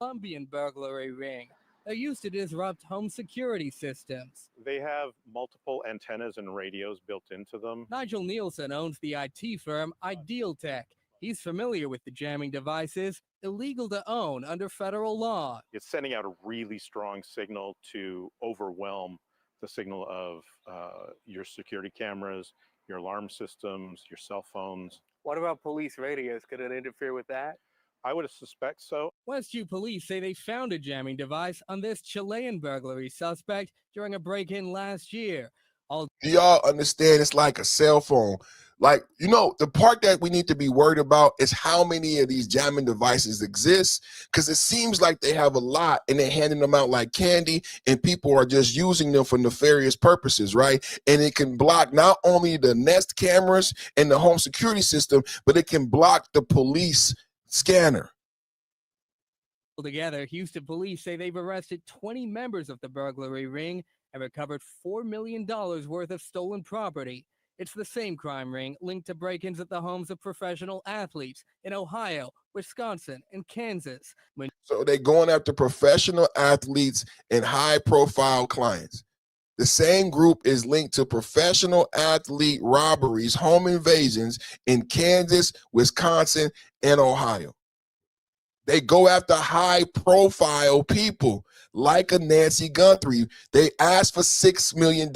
Colombian burglary ring. They're used to disrupt home security systems. They have multiple antennas and radios built into them. Nigel Nielsen owns the IT firm Ideal Tech. He's familiar with the jamming devices, illegal to own under federal law. It's sending out a really strong signal to overwhelm the signal of your security cameras, your alarm systems, your cell phones. What about police radios? Could it interfere with that? I would suspect so. Westview police say they found a jamming device on this Chilean burglary suspect during a break-in last year. Do y'all understand? It's like a cell phone. Like, you know, the part that we need to be worried about is how many of these jamming devices exist, because it seems like they have a lot and they're handing them out like candy and people are just using them for nefarious purposes, right? And it can block not only the Nest cameras and the home security system, but it can block the police scanner. Together, Houston police say they've arrested 20 members of the burglary ring and recovered $4 million worth of stolen property. It's the same crime ring linked to break-ins at the homes of professional athletes in Ohio, Wisconsin, and Kansas. So they're going after professional athletes and high-profile clients. The same group is linked to professional athlete robberies, home invasions in Kansas, Wisconsin, and Ohio. They go after high-profile people like a Nancy Guthrie. They asked for $6 million.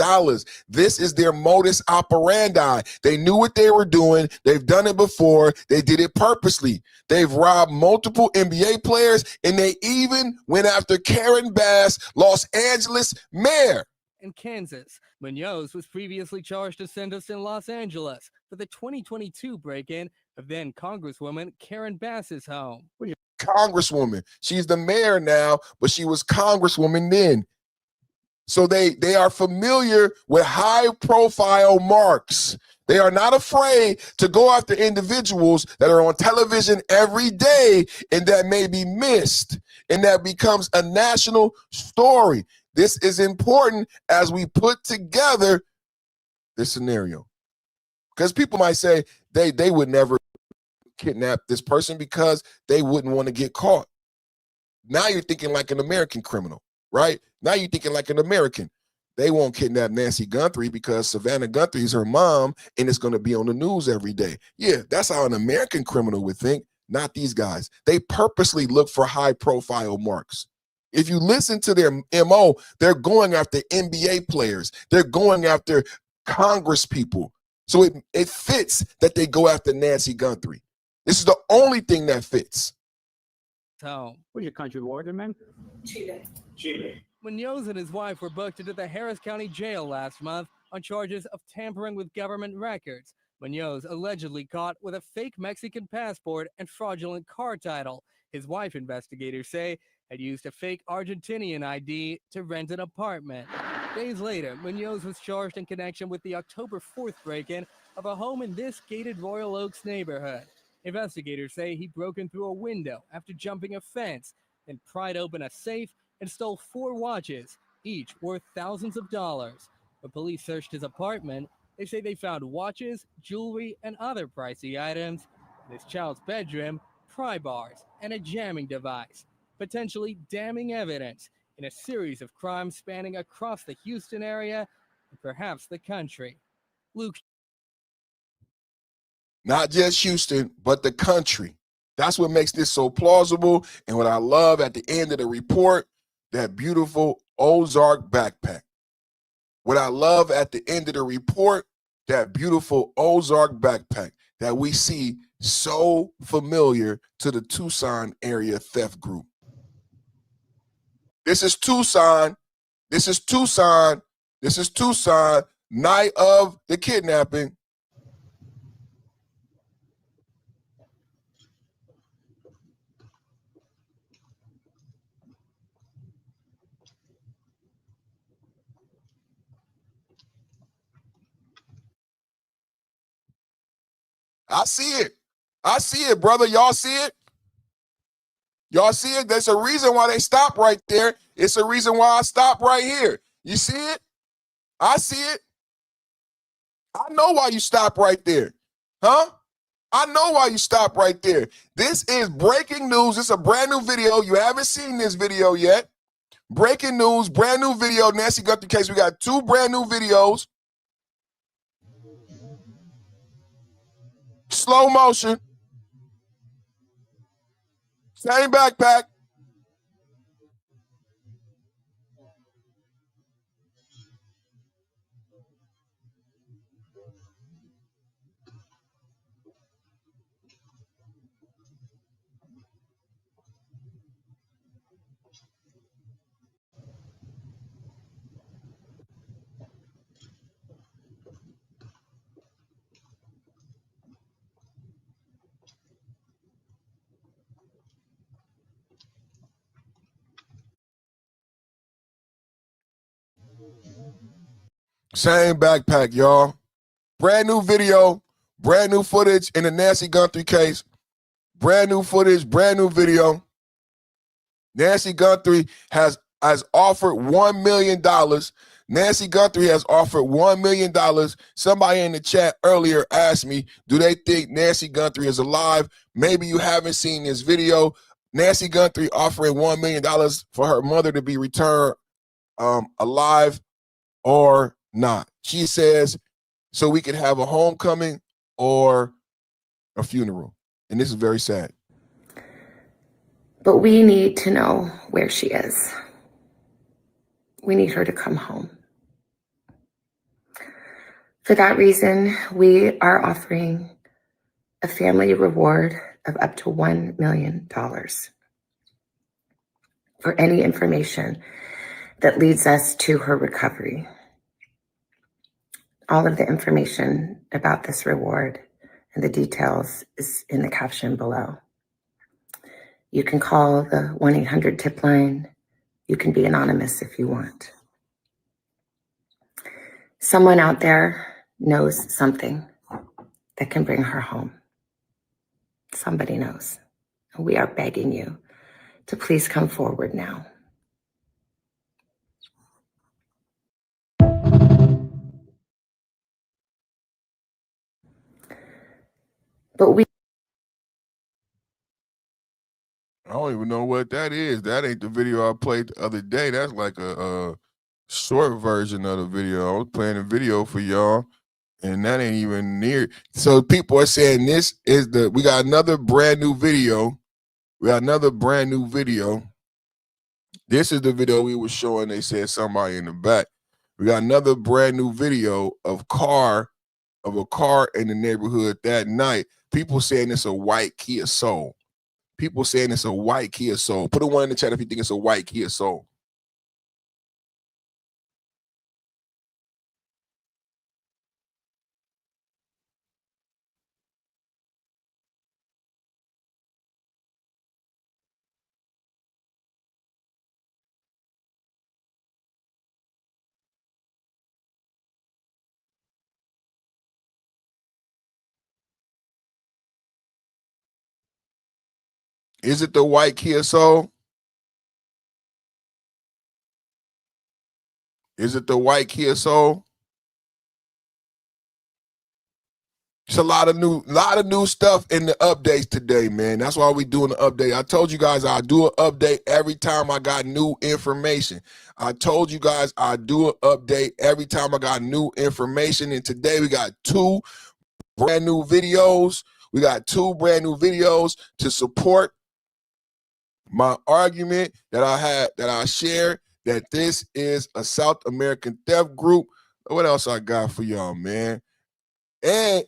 This is their modus operandi. They knew what they were doing. They've done it before. They did it purposely. They've robbed multiple NBA players, and they even went after Karen Bass, Los Angeles mayor. In Kansas, Munoz was previously charged as sentenced in Los Angeles for the 2022 break-in of then Congresswoman Karen Bass's home. Congresswoman. She's the mayor now, but she was Congresswoman then. So they are familiar with high-profile marks. They are not afraid to go after individuals that are on television every day and that may be missed, and that becomes a national story. This is important as we put together this scenario. Because people might say they would never kidnap this person because they wouldn't want to get caught. Now you're thinking like an American criminal, right? Now you're thinking like an American. They won't kidnap Nancy Guthrie because Savannah Guthrie is her mom and it's going to be on the news every day. Yeah, that's how an American criminal would think, not these guys. They purposely look for high-profile marks. If you listen to their MO, they're going after NBA players. They're going after Congress people. So it fits that they go after Nancy Guthrie. This is the only thing that fits. Where's your country of origin, man? Chile. Munoz and his wife were booked into the Harris County Jail last month on charges of tampering with government records. Munoz allegedly caught with a fake Mexican passport and fraudulent car title. His wife, investigators say, had used a fake Argentinian ID to rent an apartment. Days later, Munoz was charged in connection with the October 4th break-in of a home in this gated Royal Oaks neighborhood. Investigators say he broke in through a window after jumping a fence, then pried open a safe and stole 4 watches, each worth thousands of dollars. When police searched his apartment, they say they found watches, jewelry, and other pricey items. In his child's bedroom, pry bars, and a jamming device, potentially damning evidence in a series of crimes spanning across the Houston area and perhaps the country. Luke. Not just Houston, but the country. That's what makes this so plausible. And what I love at the end of the report, that beautiful Ozark backpack. What I love at the end of the report, that beautiful Ozark backpack that we see so familiar to the Tucson area theft group. This is Tucson. This is Tucson. This is Tucson, night of the kidnapping. I see it. I see it, brother. Y'all see it? Y'all see it? There's a reason why they stop right there. It's a reason why I stop right here. You see it? I see it. I know why you stop right there. Huh? I know why you stop right there. This is breaking news. It's a brand new video. You haven't seen this video yet. Breaking news, brand new video, Nancy Guthrie case. We got 2 brand new videos. Slow motion. Same backpack. Same backpack, y'all. Brand new video, brand new footage in the Nancy Guthrie case. Brand new footage, brand new video. Nancy Guthrie has offered $1 million. Nancy Guthrie has offered $1 million. Somebody in the chat earlier asked me, do they think Nancy Guthrie is alive? Maybe you haven't seen this video. Nancy Guthrie offering $1 million for her mother to be returned alive or not. She says, so we could have a homecoming or a funeral. And this is very sad. But we need to know where she is. We need her to come home. For that reason, we are offering a family reward of up to $1 million for any information that leads us to her recovery. All of the information about this reward and the details is in the caption below. You can call the 1-800-TIP line. You can be anonymous if you want. Someone out there knows something that can bring her home. Somebody knows. And we are begging you to please come forward now. But I don't even know what that is. That ain't the video I played the other day. That's like a short version of the video. I was playing a video for y'all, and that ain't even near. So people are saying this is we got another brand new video. We got another brand new video. This is the video we were showing. They said somebody in the back. We got another brand new video of a car in the neighborhood that night. People saying it's a white Kia Soul. People saying it's a white Kia Soul. Put a 1 in the chat if you think it's a white Kia Soul. Is it the white Kia Soul? Is it the white Kia Soul? It's a lot of new stuff in the updates today, man. That's why we doing the update. I told you guys I do an update every time I got new information. I told you guys I do an update every time I got new information. And today we got 2 brand new videos. We got 2 brand new videos to support my argument that I shared that this is a South American theft group. What else I got for y'all, man? And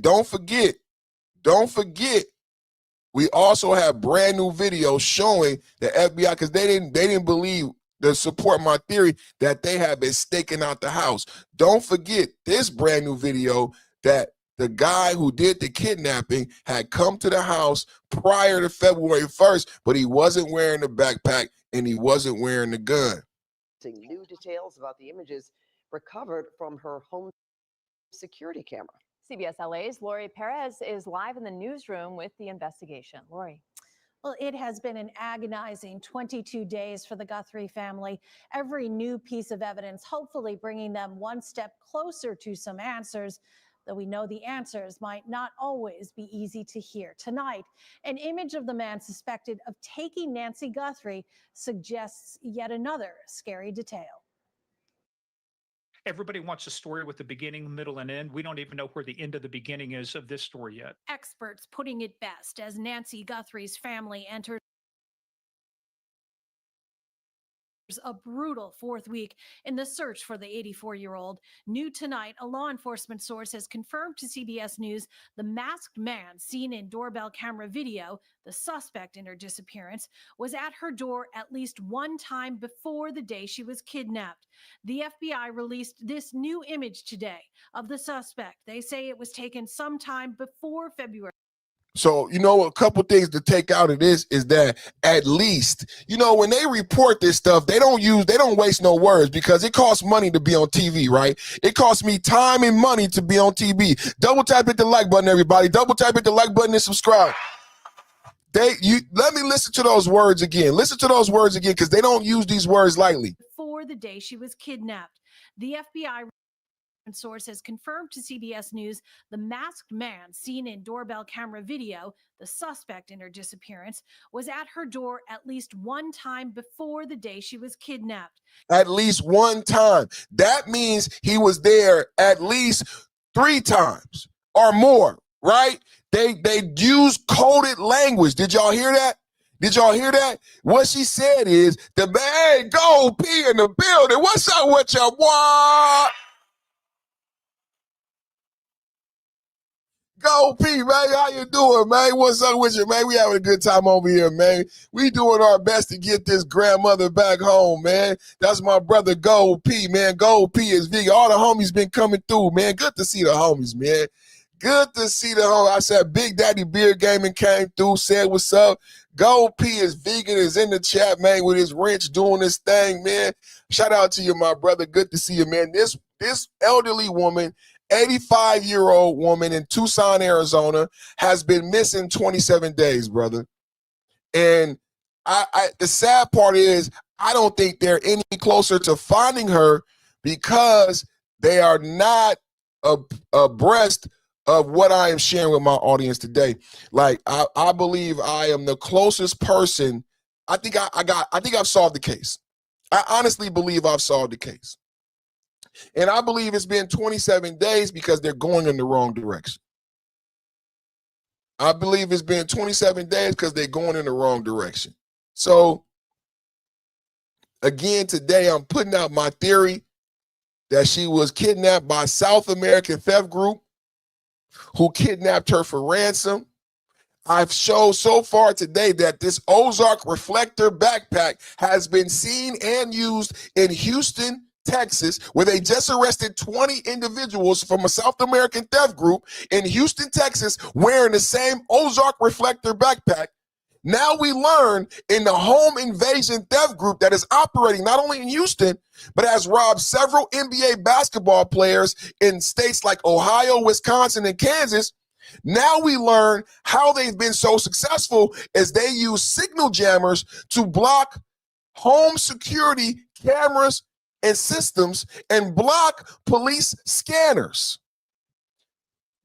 don't forget, we also have brand new videos showing the FBI, because they didn't believe to support my theory that they have been staking out the house. Don't forget this brand new video that the guy who did the kidnapping had come to the house prior to February 1st, but he wasn't wearing the backpack and he wasn't wearing the gun. New details about the images recovered from her home security camera. CBS LA's Lori Perez is live in the newsroom with the investigation. Lori. Well, it has been an agonizing 22 days for the Guthrie family. Every new piece of evidence, hopefully bringing them one step closer to some answers, though we know the answers might not always be easy to hear. Tonight, an image of the man suspected of taking Nancy Guthrie suggests yet another scary detail. Everybody wants a story with a beginning, middle, and end. We don't even know where the end of the beginning is of this story yet. Experts putting it best as Nancy Guthrie's family enters a brutal 4th week in the search for the 84-year-old. New tonight, a law enforcement source has confirmed to CBS News the masked man seen in doorbell camera video, the suspect in her disappearance, was at her door at least one time before the day she was kidnapped. The FBI released this new image today of the suspect. They say it was taken sometime before February. So, a couple things to take out of this is that at least, when they report this stuff, they don't waste no words, because it costs money to be on TV, right? It costs me time and money to be on TV. Double tap hit the like button, everybody. Double tap hit the like button and subscribe. Let me listen to those words again. Listen to those words again, because they don't use these words lightly. Before the day she was kidnapped, the FBI source has confirmed to CBS News the masked man seen in doorbell camera video, the suspect in her disappearance, was at her door at least one time before the day she was kidnapped. At least one time. That means he was there at least 3 times or more, right? They use coded language. Did y'all hear that? Did y'all hear that? What she said is, the man, Gold P in the building. What's up with your boy? Gold P, man, how you doing, man? What's up with you, man? We having a good time over here, man. We doing our best to get this grandmother back home, man. That's my brother Gold P, man. Gold P is vegan. All the homies been coming through, man. Good to see the homies, man. Good to see the homies. I said Big Daddy Beer Gaming came through, said what's up. Gold P is vegan, is in the chat, man, with his wrench doing this thing, man. Shout out to you, my brother. Good to see you, man. This elderly woman, 85-year-old woman in Tucson, Arizona, has been missing 27 days, brother. And the sad part is, I don't think they're any closer to finding her because they are not abreast of what I am sharing with my audience today. Like, I believe I am the closest person. I think I've solved the case. I honestly believe I've solved the case. And I believe it's been 27 days because they're going in the wrong direction. I believe it's been 27 days because they're going in the wrong direction. So, again, today I'm putting out my theory that she was kidnapped by South American theft group who kidnapped her for ransom. I've showed so far today that this Ozark reflector backpack has been seen and used in Houston, Texas, where they just arrested 20 individuals from a South American theft group in Houston, Texas, wearing the same Ozark reflector backpack. Now we learn in the home invasion theft group that is operating not only in Houston, but has robbed several NBA basketball players in states like Ohio, Wisconsin, and Kansas. Now we learn how they've been so successful as they use signal jammers to block home security cameras and systems and block police scanners.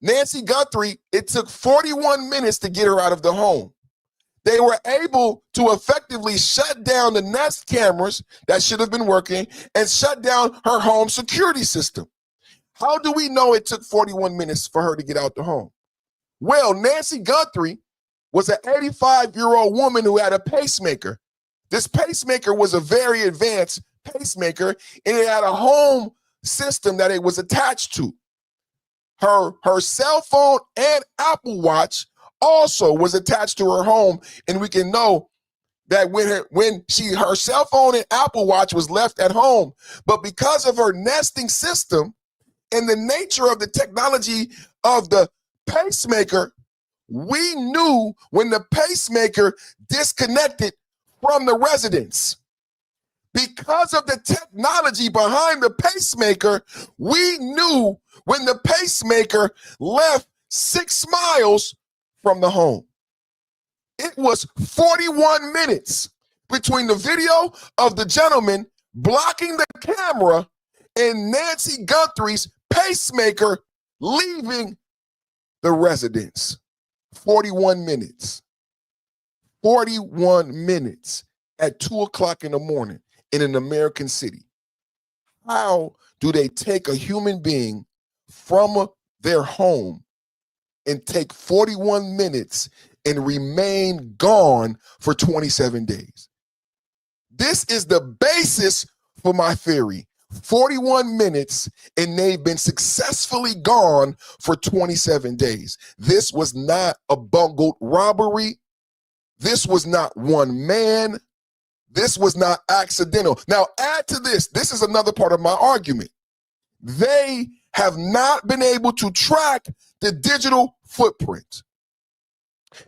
Nancy Guthrie, it took 41 minutes to get her out of the home. They were able to effectively shut down the Nest cameras that should have been working and shut down her home security system. How do we know it took 41 minutes for her to get out the home? Well, Nancy Guthrie was an 85-year-old woman who had a pacemaker. This pacemaker was a very advanced pacemaker, and it had a home system that it was attached to. Her cell phone and Apple Watch also was attached to her home, and we can know that when her cell phone and Apple Watch was left at home, but because of her nesting system and the nature of the technology of the pacemaker, we knew when the pacemaker disconnected from the residence. Because of the technology behind the pacemaker, we knew when the pacemaker left 6 miles from the home. It was 41 minutes between the video of the gentleman blocking the camera and Nancy Guthrie's pacemaker leaving the residence. 41 minutes. 41 minutes at 2 o'clock in the morning in an American city. How do they take a human being from their home and take 41 minutes and remain gone for 27 days? This is the basis for my theory. 41 minutes, and they've been successfully gone for 27 days. This was not a bungled robbery. This was not one man. This was not accidental. Now, add to this. This is another part of my argument. They have not been able to track the digital footprint.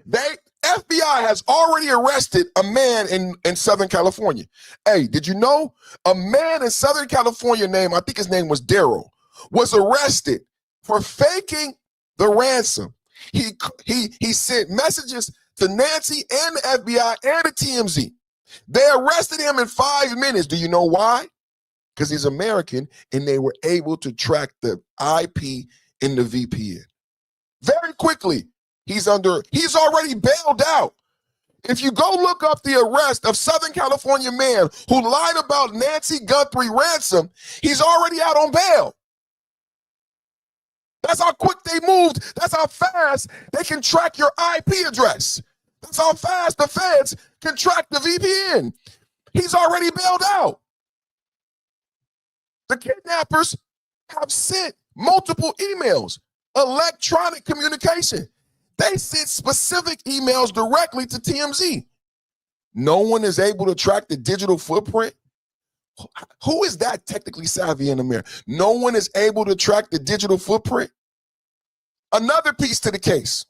FBI has already arrested a man in Southern California. Hey, did you know a man in Southern California named, I think his name was Daryl, was arrested for faking the ransom. He sent messages to Nancy and the FBI and the TMZ. They arrested him in 5 minutes. Do you know why? Because he's American and they were able to track the IP in the VPN. Very quickly, he's already bailed out. If you go look up the arrest of Southern California man who lied about Nancy Guthrie ransom, he's already out on bail. That's how quick they moved. That's how fast they can track your IP address. That's how fast the feds can track the VPN. He's already bailed out. The kidnappers have sent multiple emails, electronic communication. They sent specific emails directly to TMZ. No one is able to track the digital footprint. Who is that technically savvy in America? No one is able to track the digital footprint. Another piece to the case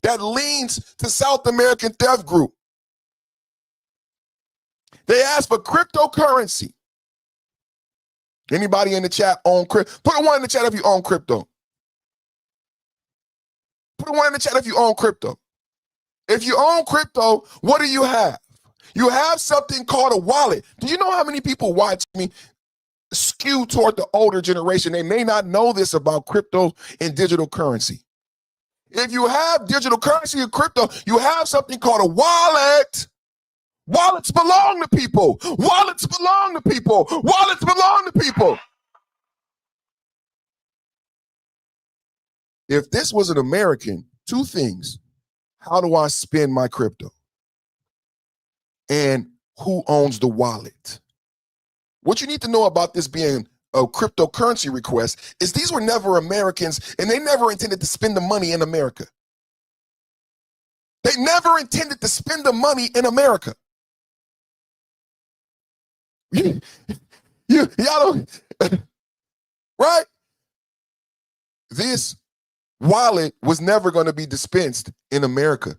that leans to South American theft group. They asked for cryptocurrency. Anybody in the chat own crypto? Put a 1 in the chat if you own crypto. Put a 1 in the chat if you own crypto. If you own crypto, what do you have? You have something called a wallet. Do you know how many people watch me skew toward the older generation? They may not know this about crypto and digital currency. If you have digital currency and crypto, you have something called a wallet. Wallets belong to people. Wallets belong to people. Wallets belong to people. If this was an American, 2 things. How do I spend my crypto? And who owns the wallet? What you need to know about this being a cryptocurrency request is these were never Americans and they never intended to spend the money in America. They never intended to spend the money in America. Y'all don't, right? This wallet was never going to be dispensed in America.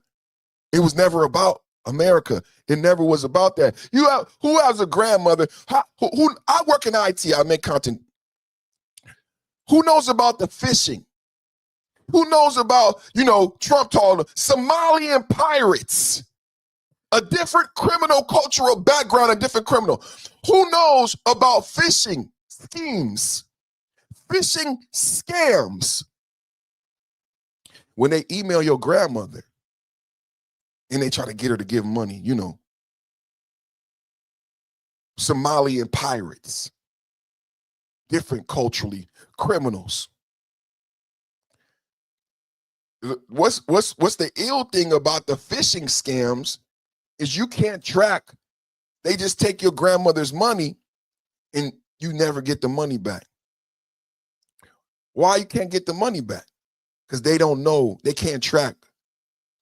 It was never about America. It never was about that. Who has a grandmother? Who I work in IT. I make content. Who knows about the phishing? Who knows about, Trump told them, Somalian pirates, a different criminal cultural background, a different criminal. Who knows about phishing schemes, phishing scams? When they email your grandmother and they try to get her to give money, Somalian pirates, different culturally criminals. What's the ill thing about the phishing scams is you can't track. They just take your grandmother's money and you never get the money back. Why you can't get the money back? Because they don't know, they can't track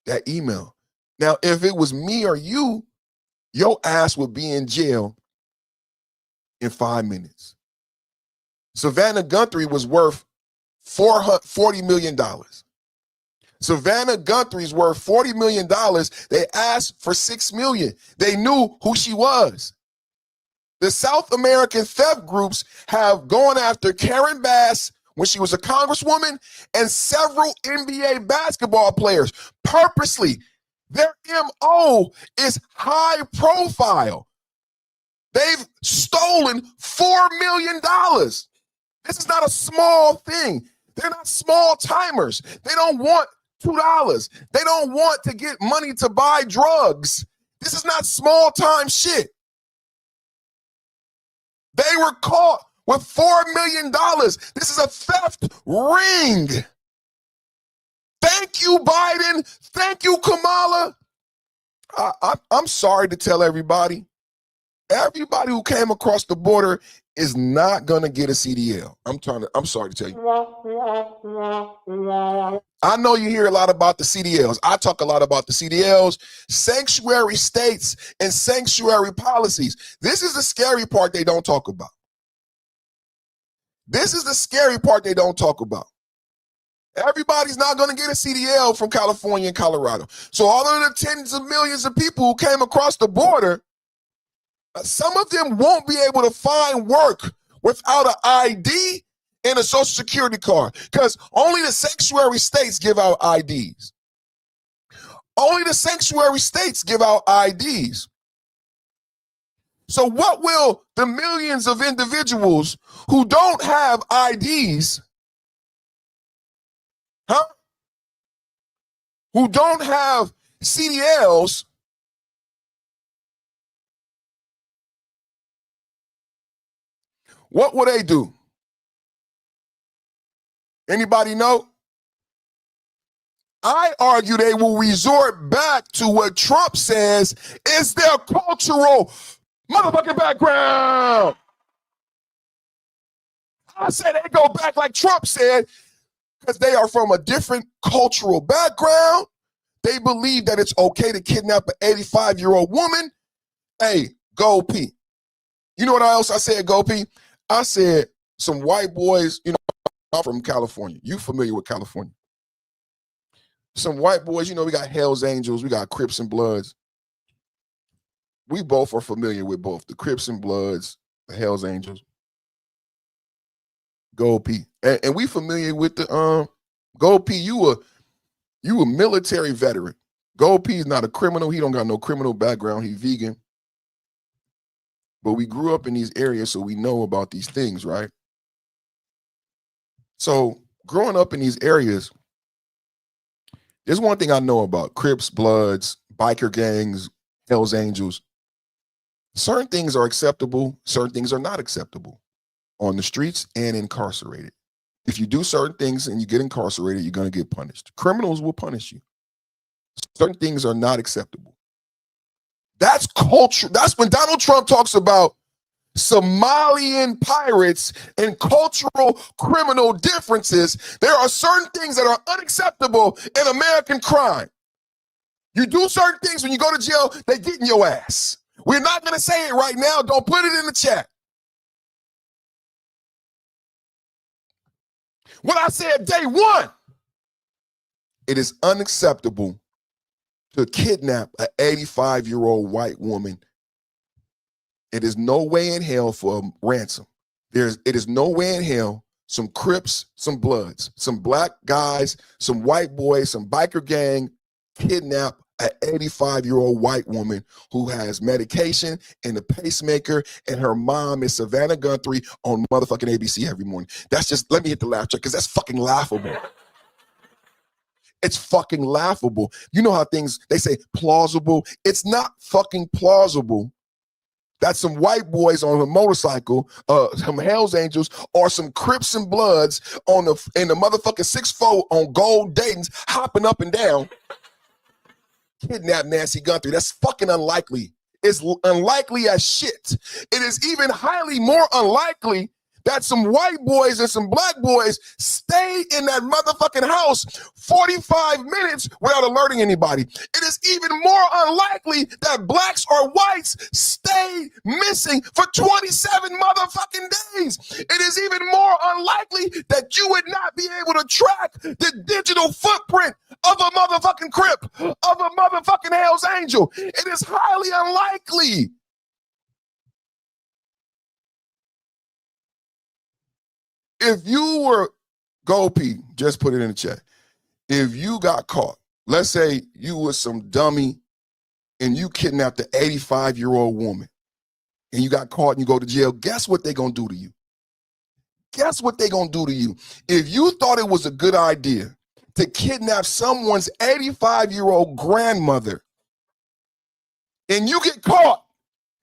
that email. Now, if it was me or you, your ass would be in jail in 5 minutes. Savannah Guthrie was worth $40 million. Savannah Guthrie's worth $40 million. They asked for $6 million. They knew who she was. The South American theft groups have gone after Karen Bass when she was a congresswoman and several NBA basketball players purposely. Their MO is high profile. They've stolen $4 million. This is not a small thing. They're not small timers. They don't want $2. They don't want to get money to buy drugs. This is not small time shit. They were caught with $4 million. This is a theft ring. Thank you, Biden. Thank you, Kamala. I'm sorry to tell everybody. Everybody who came across the border is not going to get a CDL. I'm sorry to tell you. I know you hear a lot about the CDLs. I talk a lot about the CDLs, sanctuary states, and sanctuary policies. This is the scary part they don't talk about. This is the scary part they don't talk about. Everybody's not going to get a CDL from California and Colorado. So all of the tens of millions of people who came across the border, some of them won't be able to find work without an ID and a social security card because only the sanctuary states give out IDs. Only the sanctuary states give out IDs. So what will the millions of individuals who don't have IDs, who don't have CDLs, what will they do? Anybody know? I argue they will resort back to what Trump says is their cultural motherfucking background. I say they go back like Trump said because they are from a different cultural background. They believe that it's okay to kidnap an 85-year-old woman. Hey, go P. You know what else I said, go P? I said some white boys, you know, I'm from California. You familiar with California? Some white boys, you know, we got Hells Angels, we got Crips and Bloods. We both are familiar with both the Crips and Bloods, the Hells Angels. Gold P. And we familiar with the Gold P, you a military veteran. Gold P is not a criminal. He don't got no criminal background. He vegan. But we grew up in these areas, so we know about these things, right? So growing up in these areas, there's one thing I know about Crips, Bloods, biker gangs, Hells Angels. Certain things are acceptable, certain things are not acceptable on the streets and incarcerated. If you do certain things and you get incarcerated, you're going to get punished. Criminals will punish you. Certain things are not acceptable. That's culture. That's when Donald Trump talks about Somalian pirates and cultural criminal differences. There are certain things that are unacceptable in American crime. You do certain things when you go to jail, they get in your ass. We're not going to say it right now. Don't put it in the chat. What I said day one, it is unacceptable to kidnap an 85-year-old white woman. It is no way in hell for a ransom. It is no way in hell some Crips, some Bloods, some black guys, some white boys, some biker gang kidnap an 85-year-old white woman who has medication and a pacemaker, and her mom is Savannah Guthrie on motherfucking ABC every morning. That's just, let me hit the laugh track because that's fucking laughable. It's fucking laughable. You know how things, they say plausible. It's not fucking plausible that some white boys on a motorcycle, some Hells Angels, or some Crips and Bloods in the motherfucking 6'4" on gold Dayton's hopping up and down, kidnap Nancy Guthrie. That's fucking unlikely. It's unlikely as shit. It is even highly more unlikely that some white boys and some black boys stay in that motherfucking house 45 minutes without alerting anybody. It is even more unlikely that blacks or whites stay missing for 27 motherfucking days. It is even more unlikely that you would not be able to track the digital footprint of a motherfucking Crip, of a motherfucking Hells Angel. It is highly unlikely. If you were, go P, just put it in the chat. If you got caught, let's say you was some dummy and you kidnapped an 85-year-old woman and you got caught and you go to jail, guess what they gonna do to you? Guess what they gonna do to you? If you thought it was a good idea to kidnap someone's 85-year-old grandmother and you get caught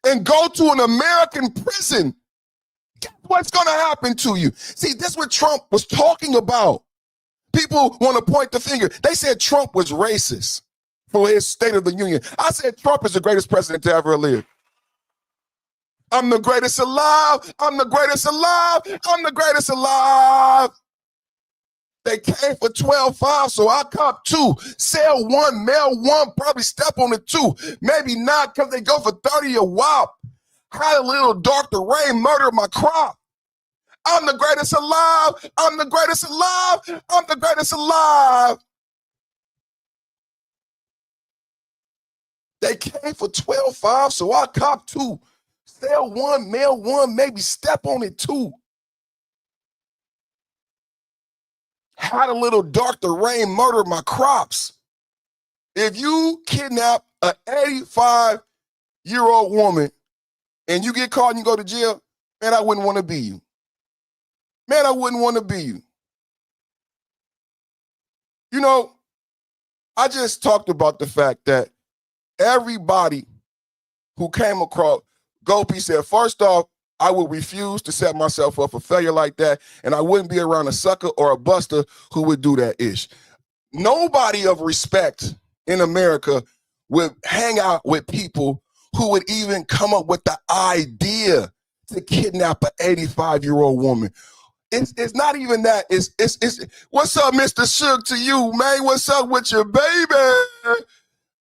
and go to an American prison, guess what's going to happen to you? See, this is what Trump was talking about. People want to point the finger. They said Trump was racist for his State of the Union. I said Trump is the greatest president to ever live. I'm the greatest alive. I'm the greatest alive. I'm the greatest alive. They came for 12.5, so I cop 2. Sell 1, mail 1, probably step on it 2. Maybe not because they go for 30 a wop. Had a little dark, the rain murdered my crop. I'm the greatest alive. I'm the greatest alive. I'm the greatest alive. They came for 12.5, so I cop 2. Sell 1, mail 1, maybe step on it 2. Had a little dark, the rain murdered my crops. If you kidnap an 85-year-old woman and you get caught and you go to jail, man, I wouldn't want to be you. Man, I wouldn't want to be you. You know, I just talked about the fact that everybody who came across, Gopi said, first off, I would refuse to set myself up for failure like that, and I wouldn't be around a sucker or a buster who would do that ish. Nobody of respect in America would hang out with people who would even come up with the idea to kidnap an 85-year-old woman. It's not even that. It's what's up, Mr. Suge, to you, man? What's up with your baby?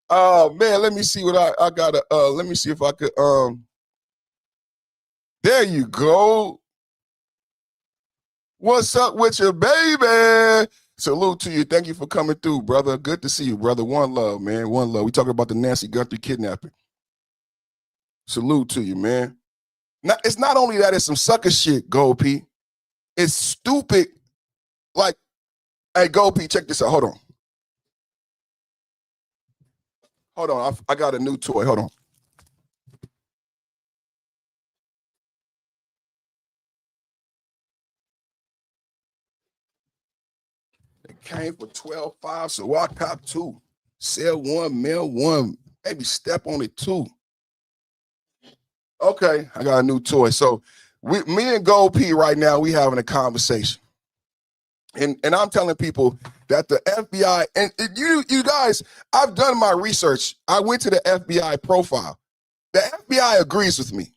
Oh man, let me see what I gotta let me see if I could there you go. What's up with your baby? Salute to you. Thank you for coming through, brother. Good to see you, brother. One love, man. One love. We talking about the Nancy Guthrie kidnapping. Salute to you, man. Now, it's not only that, it's some sucker shit, Gold P. It's stupid. Like, hey, Gold P, check this out. Hold on. Hold on. I got a new toy. Hold on. It came for $12.5, so I cop two. Sell one, mail one. Maybe step on it too. Okay, I got a new toy. So me and Gold P right now, we having a conversation. And I'm telling people that the FBI, and you guys, I've done my research. I went to the FBI profile. The FBI agrees with me.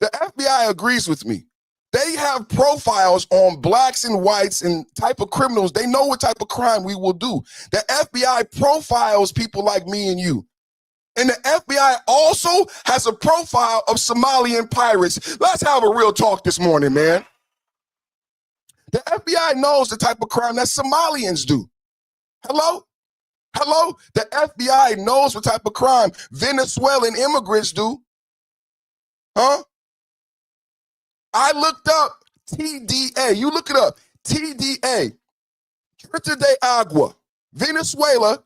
The FBI agrees with me. They have profiles on blacks and whites and type of criminals. They know what type of crime we will do. The FBI profiles people like me and you. And the FBI also has a profile of Somalian pirates. Let's have a real talk this morning, man. The FBI knows the type of crime that Somalians do. Hello? Hello? The FBI knows what type of crime Venezuelan immigrants do. Huh? I looked up TDA. You look it up. TDA. Trinidad de Agua. Venezuela.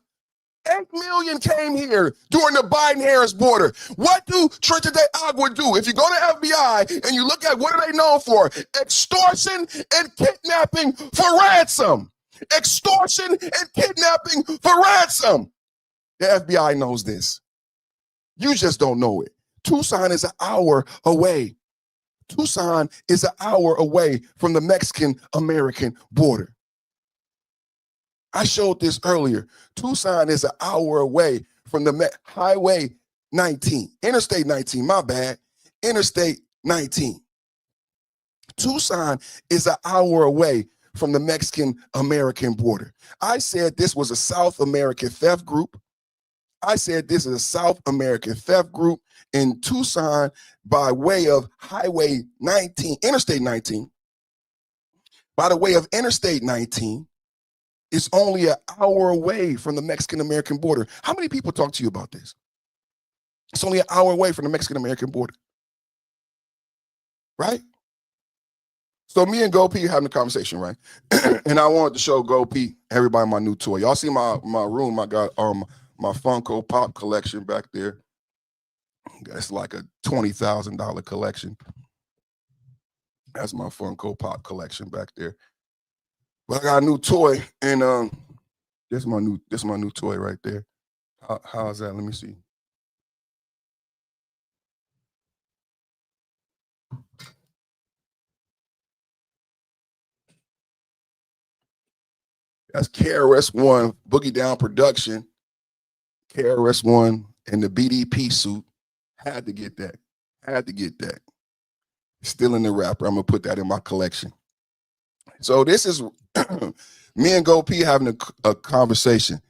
8 million came here during the Biden-Harris border. What do Trinidad de Agua do? If you go to FBI and you look at what are they known for? Extortion and kidnapping for ransom. Extortion and kidnapping for ransom. The FBI knows this. You just don't know it. Tucson is an hour away. Tucson is an hour away from the Mexican-American border. I showed this earlier. Tucson is an hour away from the Highway 19, Interstate 19, my bad, Interstate 19. Tucson is an hour away from the Mexican-American border. I said this was a South American theft group. I said this is a South American theft group in Tucson by way of Highway 19, Interstate 19. By the way of Interstate 19, it's only an hour away from the Mexican-American border. How many people talk to you about this? It's only an hour away from the Mexican-American border. Right? So me and Gold P having a conversation, right? And I wanted to show Gold P, everybody, my new toy. Y'all see my room? I got my Funko Pop collection back there. It's like a $20,000 collection. That's my Funko Pop collection back there. But I got a new toy, and this is my new toy right there. How's that? Let me see. That's KRS-One Boogie Down Production. KRS-One in the BDP suit. Had to get that. Had to get that. Still in the wrapper. I'm gonna put that in my collection. So this is me and Gold P having a conversation.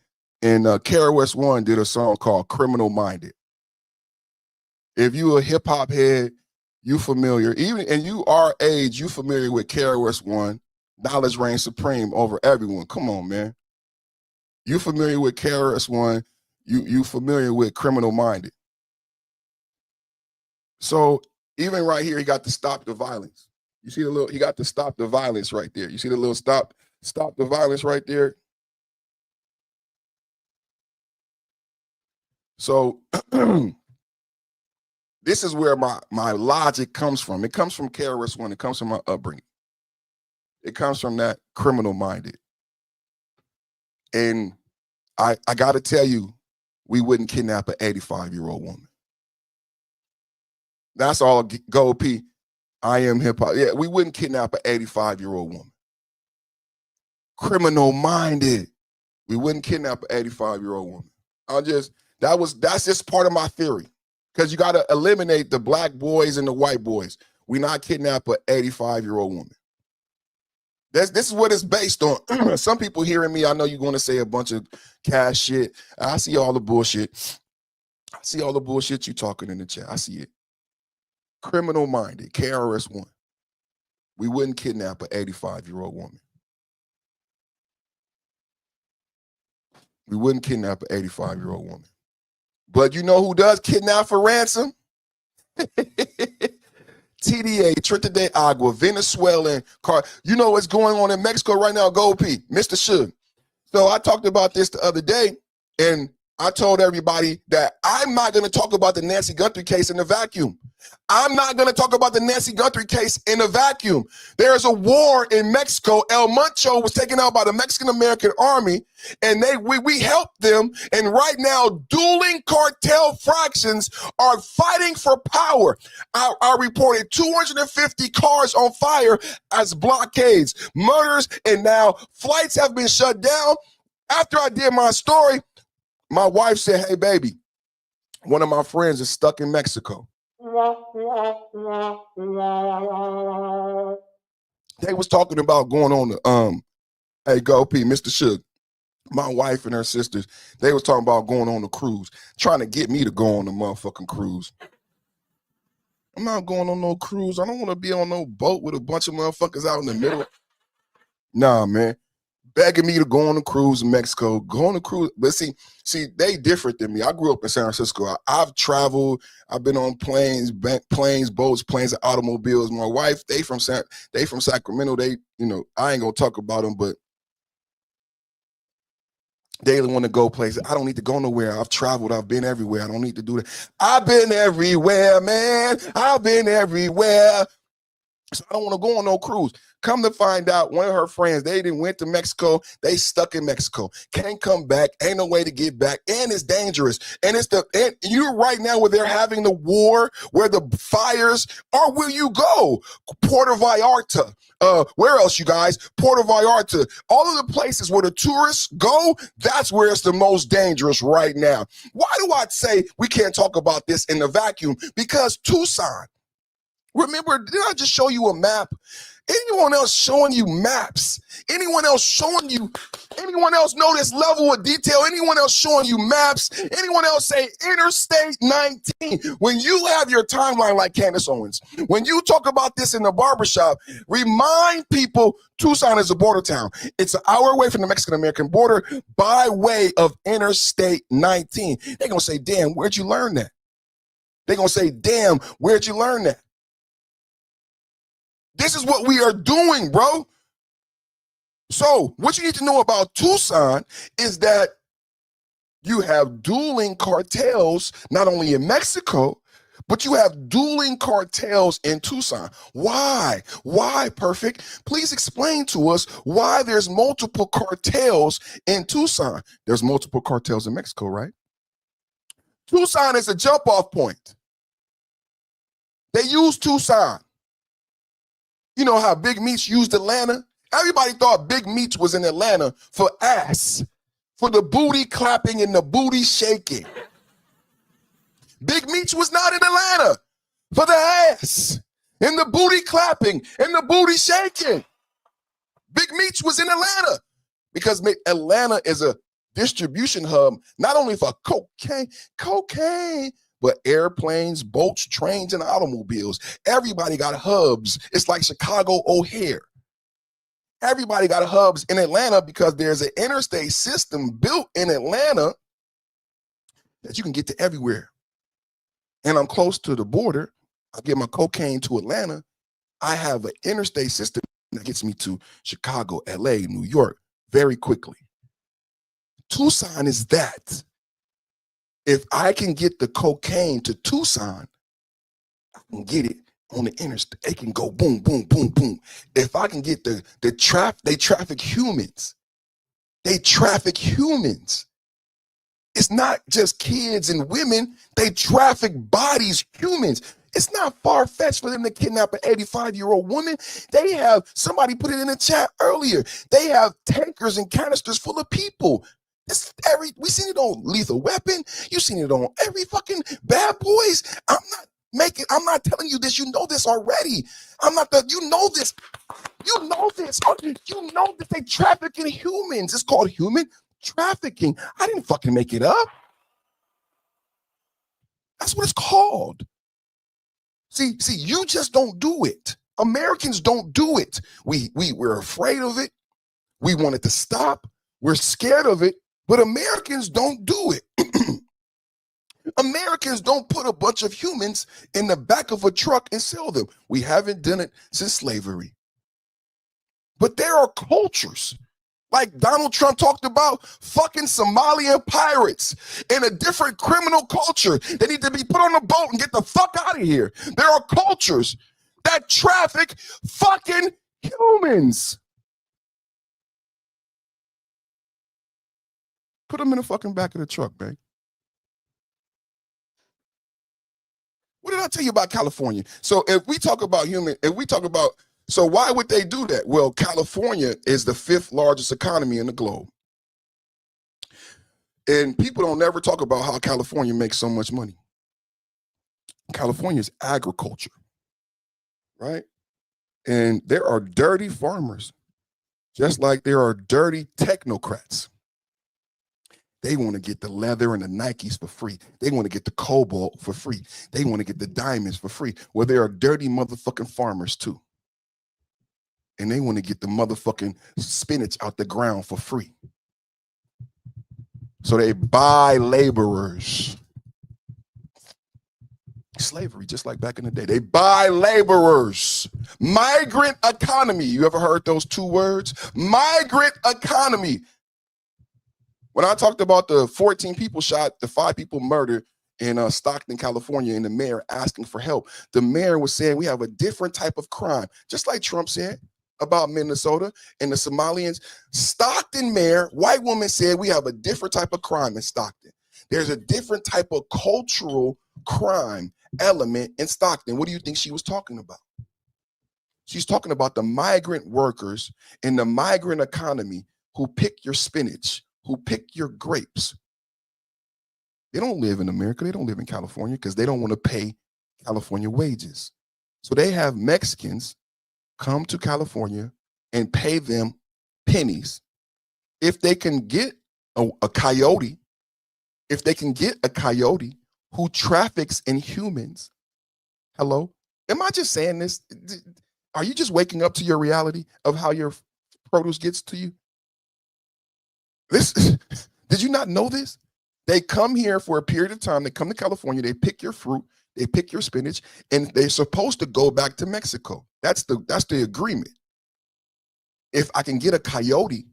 And KRS-One did a song called Criminal Minded. If you a hip hop head, you familiar, even and you our age, you familiar with KRS-One, Knowledge Reigns Supreme over everyone. Come on, man. You familiar with KRS-One, you familiar with Criminal Minded. So even right here, he got to stop the violence. You see the little, he got to stop the violence right there. You see the little stop the violence right there? So this is where my logic comes from. It comes from KRS-One. It comes from my upbringing. It comes from that criminal-minded. And I got to tell you, we wouldn't kidnap an 85-year-old woman. That's all. Go P. I am hip hop. Yeah, we wouldn't kidnap an 85-year-old woman. Criminal-minded. We wouldn't kidnap an 85-year-old woman. That's just part of my theory. Because you got to eliminate the black boys and the white boys. We not kidnap an 85-year-old woman. This is what it's based on. Some people hearing me, I know you're going to say a bunch of cash shit. I see all the bullshit. I see all the bullshit you talking in the chat. I see it. Criminal-minded, KRS-One. We wouldn't kidnap an 85-year-old woman. We wouldn't kidnap an 85-year-old woman. But you know who does kidnap for ransom? TDA, Trita de Agua, Venezuelan car. You know what's going on in Mexico right now, Gold P, Mr. Suge. So I talked about this the other day, and I told everybody that I'm not going to talk about the Nancy Guthrie case in a vacuum. I'm not going to talk about the Nancy Guthrie case in a vacuum. There is a war in Mexico. El Muncho was taken out by the Mexican-American army, and we helped them. And right now, dueling cartel fractions are fighting for power. I reported 250 cars on fire as blockades, murders, and now flights have been shut down. After I did my story, my wife said, "Hey, baby, one of my friends is stuck in Mexico." They was talking about going on the hey, Go P, Mr. Suge. My wife and her sisters, they was talking about going on the cruise, trying to get me to go on the motherfucking cruise. I'm not going on no cruise. I don't want to be on no boat with a bunch of motherfuckers out in the middle. Nah, man. Begging me to go on a cruise in Mexico, go on a cruise. But see, they different than me. I grew up in San Francisco. I've traveled. I've been on planes, boats, planes, and automobiles. My wife, they from Sacramento. They, I ain't gonna talk about them, but they want to go places. I don't need to go nowhere. I've traveled. I've been everywhere. I don't need to do that. I've been everywhere, man. I've been everywhere. So I don't want to go on no cruise. Come to find out, one of her friends, they didn't went to Mexico. They stuck in Mexico. Can't come back. Ain't no way to get back. And it's dangerous. And you're right now where they're having the war, where the fires are. Where you go? Puerto Vallarta. Where else, you guys? Puerto Vallarta. All of the places where the tourists go, that's where it's the most dangerous right now. Why do I say we can't talk about this in the vacuum? Because Tucson. Remember, did I just show you a map? Anyone else showing you maps? Anyone else know this level of detail? Anyone else showing you maps? Anyone else say Interstate 19? When you have your timeline like Candace Owens, when you talk about this in the barbershop, remind people Tucson is a border town. It's an hour away from the Mexican-American border by way of Interstate 19. They're going to say, damn, where'd you learn that? They're going to say, damn, where'd you learn that? This is what we are doing, bro. So what you need to know about Tucson is that you have dueling cartels, not only in Mexico, but you have dueling cartels in Tucson. Why? Why, Perfect? Please explain to us why there's multiple cartels in Tucson. There's multiple cartels in Mexico, right? Tucson is a jump-off point. They use Tucson. You know how Big Meats used Atlanta? Everybody thought Big Meats was in Atlanta for ass, for the booty clapping and the booty shaking. Big Meats was not in Atlanta for the ass and the booty clapping and the booty shaking. Big Meats was in Atlanta because Atlanta is a distribution hub, not only for cocaine, but airplanes, boats, trains, and automobiles. Everybody got hubs. It's like Chicago O'Hare. Everybody got hubs in Atlanta because there's an interstate system built in Atlanta that you can get to everywhere. And I'm close to the border. I get my cocaine to Atlanta. I have an interstate system that gets me to Chicago, LA, New York very quickly. Tucson is that. If I can get the cocaine to Tucson, I can get it on the interstate. They can go boom, boom, boom, boom. If I can get they traffic humans. They traffic humans. It's not just kids and women. They traffic bodies, humans. It's not far-fetched for them to kidnap an 85-year-old woman. They have, somebody put it in the chat earlier, they have tankers and canisters full of people. We seen it on Lethal Weapon. You seen it on every fucking Bad Boys. I'm not telling you this. You know this already. You know this. You know this. You know that they trafficking humans. It's called human trafficking. I didn't fucking make it up. That's what it's called. See, you just don't do it. Americans don't do it. We're afraid of it. We want it to stop. We're scared of it, but Americans don't do it. Americans don't put a bunch of humans in the back of a truck and sell them. We haven't done it since slavery. But there are cultures, like Donald Trump talked about, fucking Somalian pirates in a different criminal culture. They need to be put on a boat and get the fuck out of here. There are cultures that traffic fucking humans. Put them in the fucking back of the truck, man. What did I tell you about California? So if we talk about so why would they do that? Well, California is the 5th largest economy in the globe. And people don't ever talk about how California makes so much money. California is agriculture, right? And there are dirty farmers, just like there are dirty technocrats. They want to get the leather and the Nikes for free. They want to get the cobalt for free. They want to get the diamonds for free. Well, there are dirty motherfucking farmers too. And they want to get the motherfucking spinach out the ground for free. So they buy laborers. Slavery, just like back in the day. They buy laborers. Migrant economy. You ever heard those two words? Migrant economy. When I talked about the 14 people shot, the 5 people murdered in Stockton, California, and the mayor asking for help, the mayor was saying we have a different type of crime, just like Trump said about Minnesota and the Somalians. Stockton mayor, white woman, said we have a different type of crime in Stockton. There's a different type of cultural crime element in Stockton. What do you think she was talking about? She's talking about the migrant workers in the migrant economy who pick your spinach, who pick your grapes. They don't live in America. They don't live in California because they don't want to pay California wages. So they have Mexicans come to California and pay them pennies. If they can get a coyote, who traffics in humans, hello? Am I just saying this? Are you just waking up to your reality of how your produce gets to you? Did you not know this? They come here for a period of time. They come to California. They pick your fruit. They pick your spinach, and they're supposed to go back to Mexico. That's the agreement. If I can get a coyote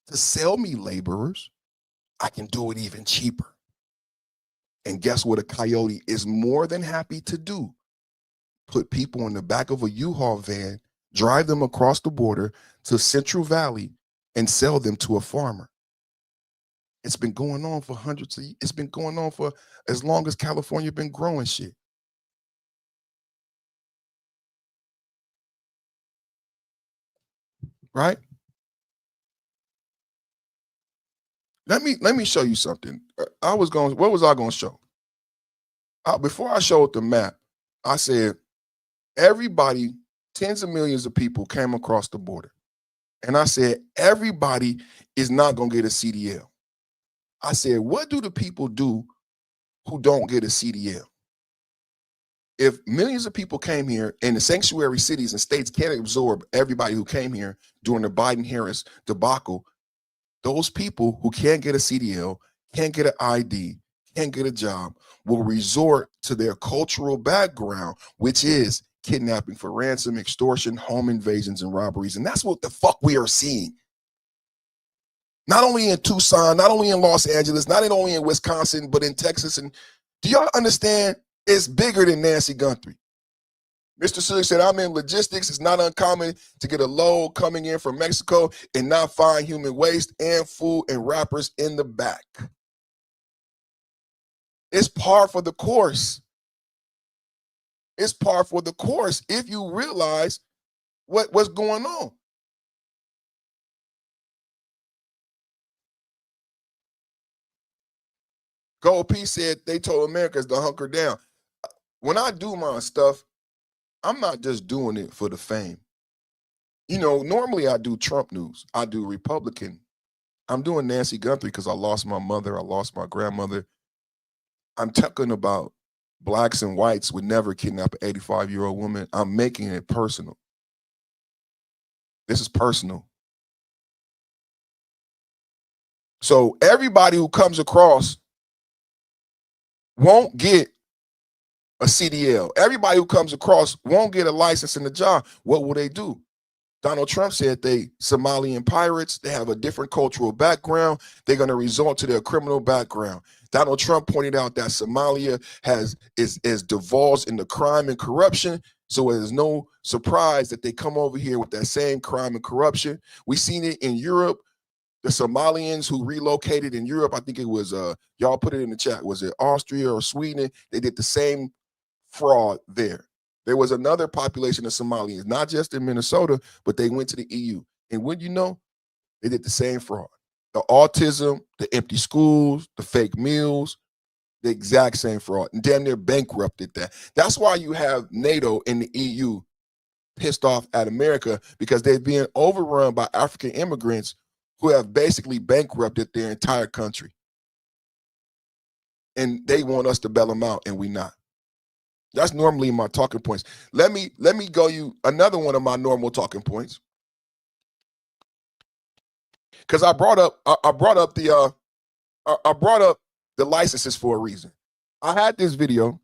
to sell me laborers, I can do it even cheaper. And guess what a coyote is more than happy to do? Put people in the back of a U-Haul van, drive them across the border to Central Valley, and sell them to a farmer. It's been going on for hundreds of years. It's been going on for as long as California been growing shit. Right? Let me show you something. What was I going to show? Before I showed the map, I said, everybody, tens of millions of people came across the border. And I said, everybody is not going to get a CDL. I said, what do the people do who don't get a CDL? If millions of people came here and the sanctuary cities and states can't absorb everybody who came here during the Biden-Harris debacle, those people who can't get a CDL, can't get an ID, can't get a job, will resort to their cultural background, which is kidnapping for ransom, extortion, home invasions, and robberies. And that's what the fuck we are seeing. Not only in Tucson, not only in Los Angeles, not only in Wisconsin, but in Texas. And do y'all understand it's bigger than Nancy Guthrie? Mr. Sugar said, I'm in logistics. It's not uncommon to get a load coming in from Mexico and not find human waste and food and wrappers in the back. It's par for the course. It's par for the course if you realize what's going on. Gold P said they told Americans to hunker down. When I do my stuff, I'm not just doing it for the fame. You know, normally I do Trump news. I do Republican. I'm doing Nancy Guthrie because I lost my mother. I lost my grandmother. I'm talking about blacks and whites would never kidnap an 85-year-old woman. I'm making it personal. This is personal. So everybody who comes across won't get a CDL. Everybody who comes across won't get a license in the job. What will they do? Donald Trump said they Somalian pirates. They have a different cultural background. They're going to resort to their criminal background. Donald Trump pointed out that Somalia is divulged into crime and corruption. So it is no surprise that they come over here with that same crime and corruption. We've seen it in Europe. The Somalians who relocated in Europe, I think it was, y'all put it in the chat, was it Austria or Sweden? They did the same fraud there. There was another population of Somalians, not just in Minnesota, but they went to the EU. And wouldn't you know, they did the same fraud. The autism, the empty schools, the fake meals, the exact same fraud. And damn near bankrupted that. That's why you have NATO and the EU pissed off at America, because they're being overrun by African immigrants who have basically bankrupted their entire country. And they want us to bail them out, and we not. That's normally my talking points. Let me go you another one of my normal talking points. Because I brought up the licenses for a reason. I had this video.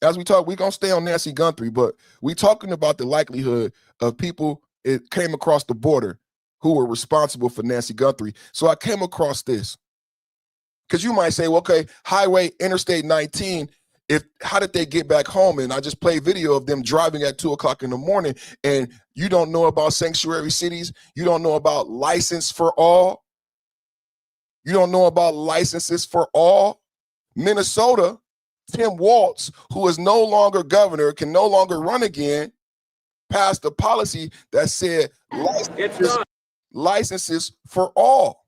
As we talk, we're gonna stay on Nancy Guthrie, but we talking about the likelihood of people it came across the border who were responsible for Nancy Guthrie. So I came across this. Because you might say, well, okay, Highway Interstate 19, how did they get back home? And I just played video of them driving at 2 o'clock in the morning, and you don't know about sanctuary cities. You don't know about license for all. You don't know about licenses for all. Minnesota, Tim Walz, who is no longer governor, can no longer run again, passed a policy that said licenses for all.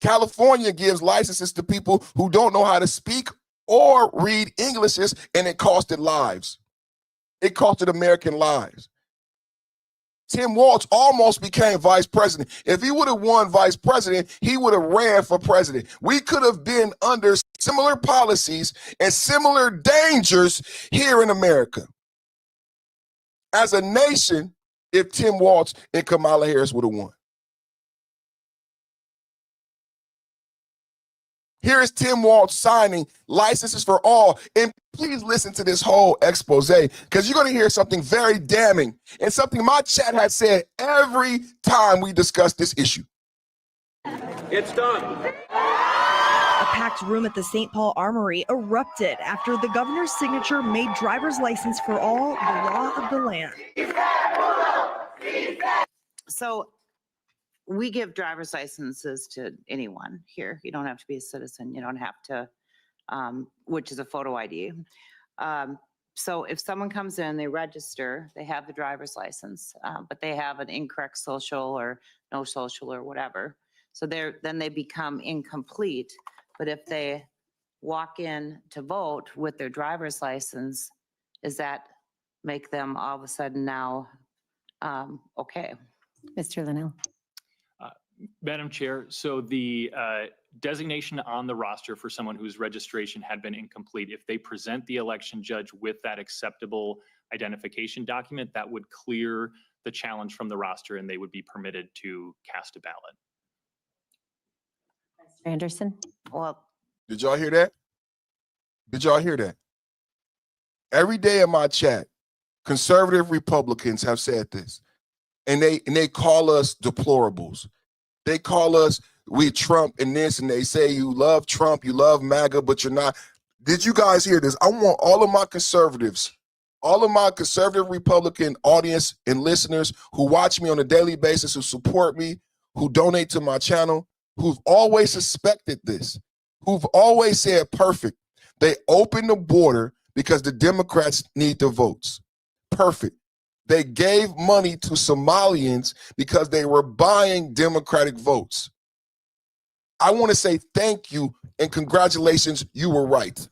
California gives licenses to people who don't know how to speak or read English, and it costed lives. It costed American lives. Tim Walz almost became vice president. If he would have won vice president, he would have ran for president. We could have been under similar policies and similar dangers here in America as a nation if Tim Walz and Kamala Harris would have won. Here is Tim Walz signing licenses for all. And please listen to this whole expose, because you're going to hear something very damning and something my chat has said every time we discuss this issue. It's done. A packed room at the St. Paul Armory erupted after the governor's signature made driver's license for all the law of the land. So we give driver's licenses to anyone here. You don't have to be a citizen. You don't have to, which is a photo ID. So if someone comes in, they register, they have the driver's license, but they have an incorrect social or no social or whatever. So then they become incomplete. But if they walk in to vote with their driver's license, does that make them all of a sudden now okay? Mr. Linnell. Madam Chair, so the designation on the roster for someone whose registration had been incomplete, if they present the election judge with that acceptable identification document, that would clear the challenge from the roster and they would be permitted to cast a ballot. Mr. Anderson. Well, did y'all hear that? Did y'all hear that? Every day in my chat, conservative Republicans have said this, and they call us deplorables. They call us, we Trump and this, and they say you love Trump, you love MAGA, but you're not. Did you guys hear this? I want all of my conservatives, all of my conservative Republican audience and listeners who watch me on a daily basis, who support me, who donate to my channel, who've always suspected this, who've always said perfect. They opened the border because the Democrats need the votes. Perfect. They gave money to Somalians because they were buying Democratic votes. I want to say thank you and congratulations, you were right.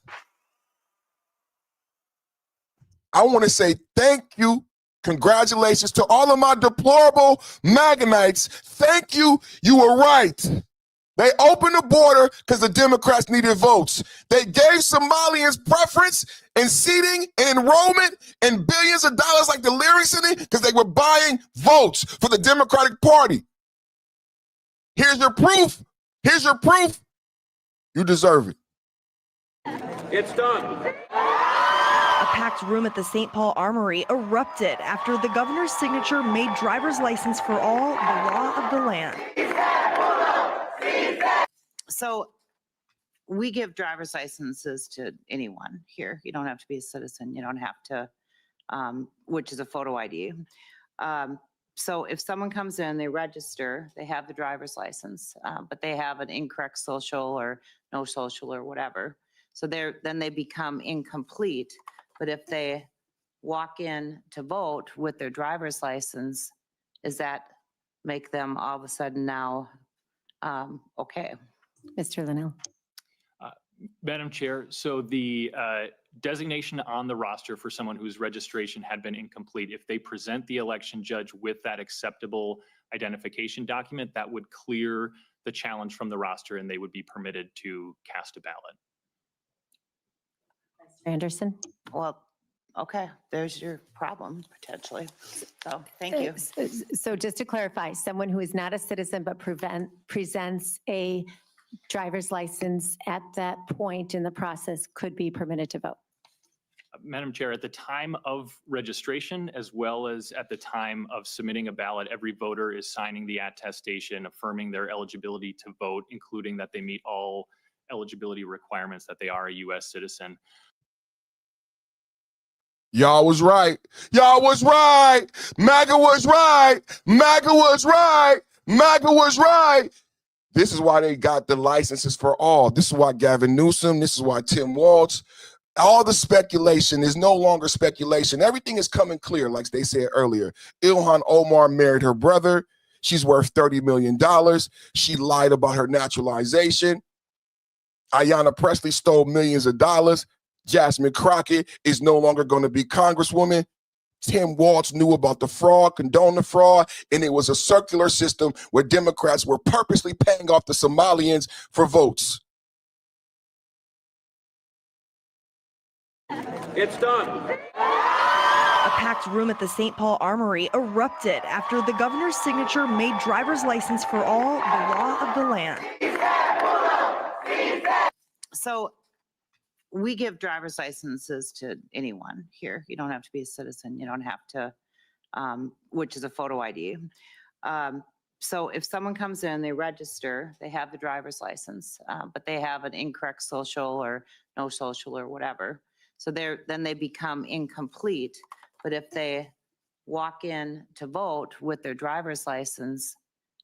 I want to say thank you, congratulations to all of my deplorable Maganites. Thank you, you were right. They opened the border because the Democrats needed votes. They gave Somalians preference in seating and enrollment and billions of dollars like the Leary Center because they were buying votes for the Democratic Party. Here's your proof. Here's your proof. You deserve it. It's done. A packed room at the St. Paul Armory erupted after the governor's signature made driver's license for all the law of the land. So we give driver's licenses to anyone here. You don't have to be a citizen. You don't have to, which is a photo ID. So if someone comes in, they register, they have the driver's license, but they have an incorrect social or no social or whatever. So then they become incomplete. But if they walk in to vote with their driver's license, does that make them all of a sudden now okay? Mr. Linnell. Madam Chair, so the designation on the roster for someone whose registration had been incomplete, if they present the election judge with that acceptable identification document, that would clear the challenge from the roster and they would be permitted to cast a ballot. Anderson. Well, okay, there's your problem potentially. So thank you. So just to clarify, someone who is not a citizen but presents a driver's license at that point in the process could be permitted to vote. Madam Chair, at the time of registration, as well as at the time of submitting a ballot, every voter is signing the attestation affirming their eligibility to vote, including that they meet all eligibility requirements, that they are a U.S. citizen. Y'all was right. Y'all was right. MAGA was right. MAGA was right. MAGA was right. This is why they got the licenses for all. This is why Gavin Newsom, this is why Tim Walz, all the speculation is no longer speculation. Everything is coming clear, like they said earlier. Ilhan Omar married her brother. She's worth $30 million. She lied about her naturalization. Ayanna Pressley stole millions of dollars. Jasmine Crockett is no longer going to be Congresswoman. Tim Walz knew about the fraud, condoned the fraud, and it was a circular system where Democrats were purposely paying off the Somalians for votes. It's done. A packed room at the St. Paul Armory erupted after the governor's signature made driver's license for all the law of the land. So we give driver's licenses to anyone here. You don't have to be a citizen. You don't have to, which is a photo ID. So if someone comes in, they register, they have the driver's license, but they have an incorrect social or no social or whatever. So then they become incomplete. But if they walk in to vote with their driver's license,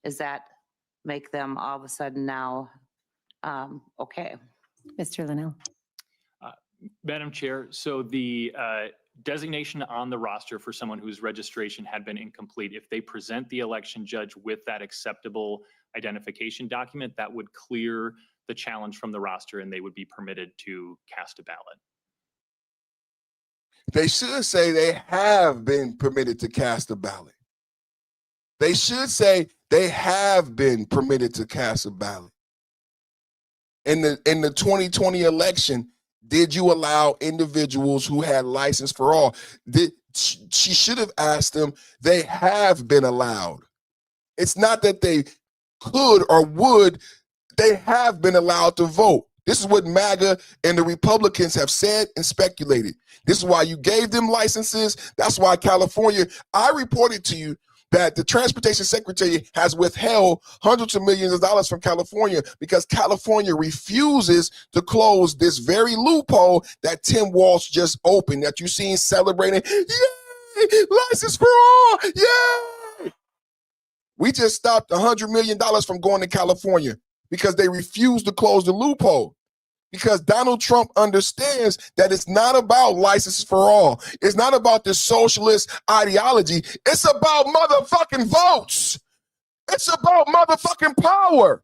does that make them all of a sudden now okay? Mr. Linnell. Madam Chair, so the designation on the roster for someone whose registration had been incomplete, if they present the election judge with that acceptable identification document, that would clear the challenge from the roster and they would be permitted to cast a ballot. They should say they have been permitted to cast a ballot. They should say they have been permitted to cast a ballot. In the 2020 election, did you allow individuals who had license for all? She should have asked them, they have been allowed. It's not that they could or would, they have been allowed to vote. This is what MAGA and the Republicans have said and speculated. This is why you gave them licenses. That's why California, I reported to you that the transportation secretary has withheld hundreds of millions of dollars from California because California refuses to close this very loophole that Tim Walsh just opened, that you seen celebrating. Yay! License for all! Yay! We just stopped $100 million from going to California because they refuse to close the loophole. Because Donald Trump understands that it's not about licenses for all. It's not about this socialist ideology. It's about motherfucking votes. It's about motherfucking power.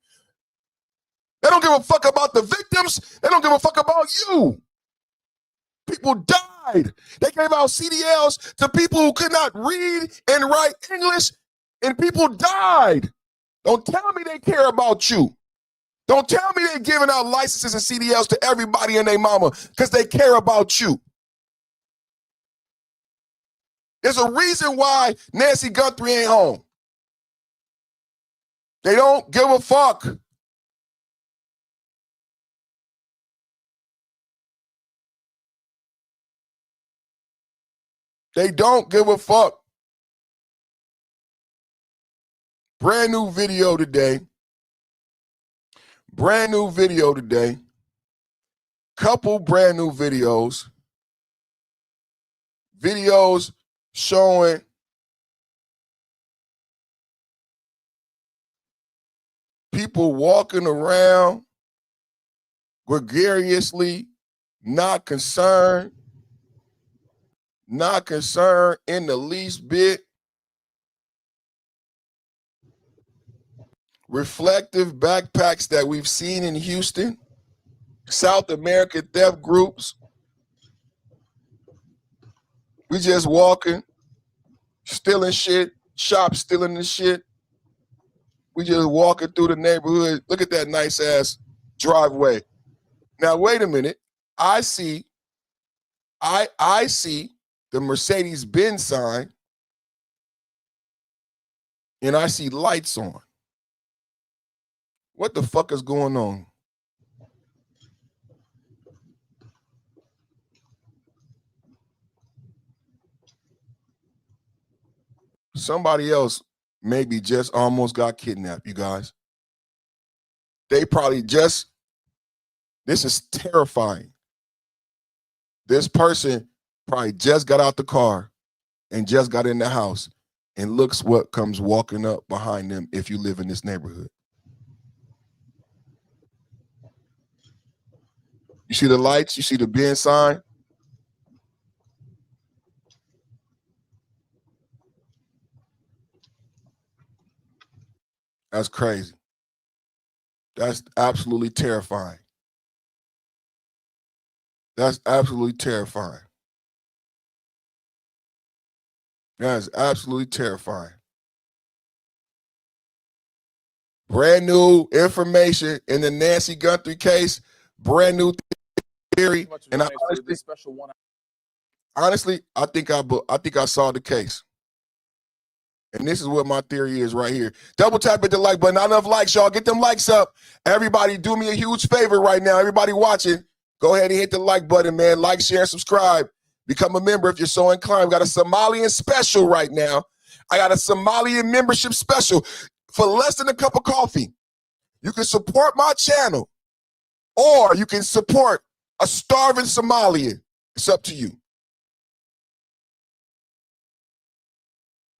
They don't give a fuck about the victims. They don't give a fuck about you. People died. They gave out CDLs to people who could not read and write English, and people died. Don't tell me they care about you. Don't tell me they're giving out licenses and CDLs to everybody and their mama because they care about you. There's a reason why Nancy Guthrie ain't home. They don't give a fuck. They don't give a fuck. Brand new video today. Brand new video today. Couple brand new videos. Videos showing people walking around gregariously, not concerned in the least bit. Reflective backpacks that we've seen in Houston, South American theft groups. We just walking, stealing shit, shops stealing the shit. We just walking through the neighborhood. Look at that nice ass driveway. Now wait a minute. I see the Mercedes-Benz sign, and I see lights on. What the fuck is going on? Somebody else maybe just almost got kidnapped, you guys. They probably just, this is terrifying. This person probably just got out the car and just got in the house, and looks what comes walking up behind them if you live in this neighborhood. You see the lights? You see the bin sign? That's crazy. That's absolutely terrifying. That's absolutely terrifying. That is absolutely terrifying. Brand new information in the Nancy Guthrie case. Brand new theory. And honestly, I think I saw the case. And this is what my theory is right here. Double tap at the like button. Not enough likes, y'all. Get them likes up. Everybody, do me a huge favor right now. Everybody watching, go ahead and hit the like button, man. Like, share, and subscribe. Become a member if you're so inclined. We got a Somalian special right now. I got a Somalian membership special for less than a cup of coffee. You can support my channel, or you can support a starving Somalian. It's up to you.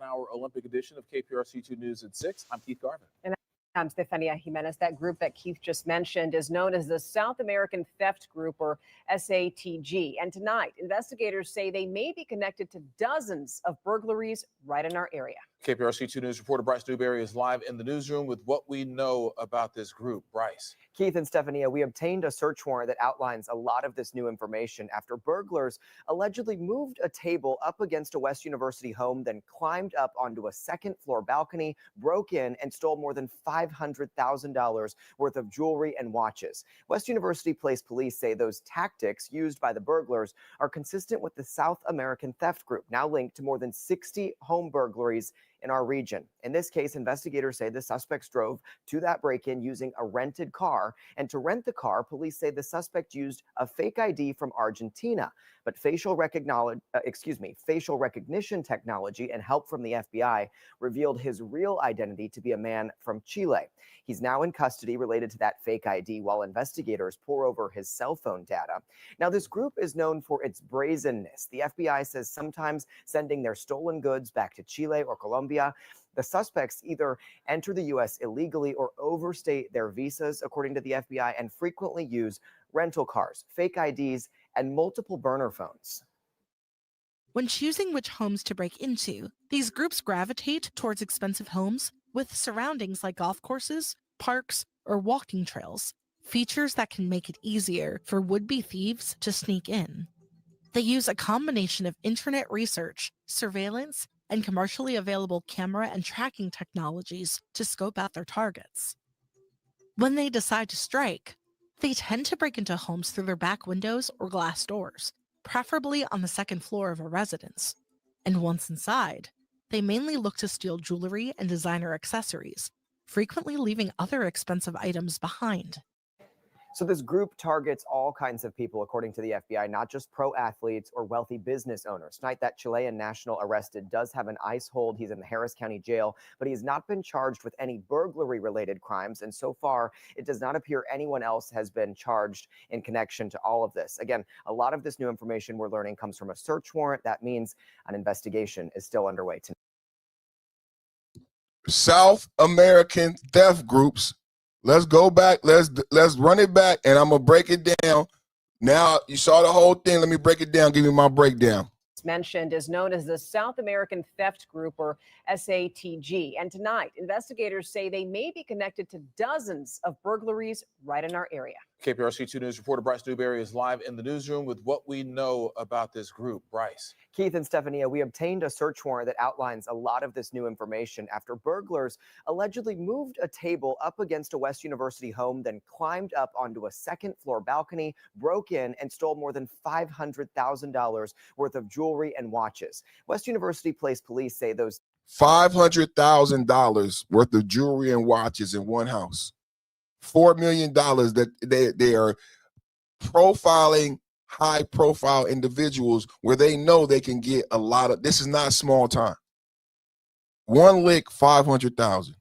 Our Olympic edition of KPRC2 News at 6. I'm Keith Garvin. And I'm Stefania Jimenez. That group that Keith just mentioned is known as the South American Theft Group, or SATG. And tonight, investigators say they may be connected to dozens of burglaries right in our area. KPRC2 News reporter Bryce Newberry is live in the newsroom with what we know about this group. Bryce. Keith and Stefania, we obtained a search warrant that outlines a lot of this new information after burglars allegedly moved a table up against a West University home, then climbed up onto a second-floor balcony, broke in, and stole more than $500,000 worth of jewelry and watches. West University Place police say those tactics used by the burglars are consistent with the South American Theft Group, now linked to more than 60 home burglaries in our region. In this case, investigators say the suspects drove to that break-in using a rented car, and to rent the car, police say the suspect used a fake ID from Argentina. But facial recognition technology and help from the FBI revealed his real identity to be a man from Chile. He's now in custody related to that fake ID while investigators pore over his cell phone data. Now, this group is known for its brazenness. The FBI says sometimes sending their stolen goods back to Chile or Colombia. The suspects either enter the U.S. illegally or overstate their visas, according to the FBI, and frequently use rental cars, fake IDs, and multiple burner phones. When choosing which homes to break into, these groups gravitate towards expensive homes with surroundings like golf courses, parks, or walking trails, features that can make it easier for would-be thieves to sneak in. They use a combination of internet research, surveillance, and commercially available camera and tracking technologies to scope out their targets. When they decide to strike, they tend to break into homes through their back windows or glass doors, preferably on the second floor of a residence. And once inside, they mainly look to steal jewelry and designer accessories, frequently leaving other expensive items behind. So this group targets all kinds of people, according to the FBI, not just pro athletes or wealthy business owners. Tonight, that Chilean national arrested does have an ICE hold. He's in the Harris County jail, but he has not been charged with any burglary-related crimes. And so far, it does not appear anyone else has been charged in connection to all of this. Again, a lot of this new information we're learning comes from a search warrant. That means an investigation is still underway tonight. South American theft groups. Let's go back. Let's run it back, and I'm gonna break it down. Now you saw the whole thing. Let me break it down. Give me my breakdown. Mentioned is known as the South American Theft Group, or SATG. And tonight, investigators say they may be connected to dozens of burglaries right in our area. KPRC 2 News reporter Bryce Newberry is live in the newsroom with what we know about this group. Bryce. Keith and Stephanie, we obtained a search warrant that outlines a lot of this new information after burglars allegedly moved a table up against a West University home, then climbed up onto a second-floor balcony, broke in, and stole more than $500,000 worth of jewelry and watches. West University Place police say those $500,000 worth of jewelry and watches in one house. $4 million that they are profiling high-profile individuals where they know they can get a lot of. This is not small time. One lick, 500,000.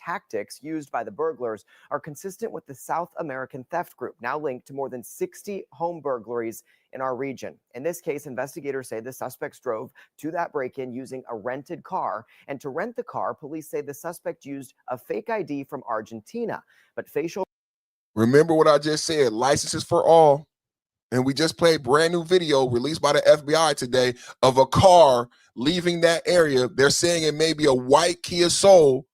tactics used by the burglars are consistent with the South American Theft Group, now linked to more than 60 home burglaries in our region. In this case, investigators say the suspects drove to that break-in using a rented car, and to rent the car, police say the suspect used a fake ID from Argentina, but facial. Remember what I just said, licenses for all. And we just played brand new video released by the FBI today of a car leaving that area. They're saying it may be a white Kia Soul.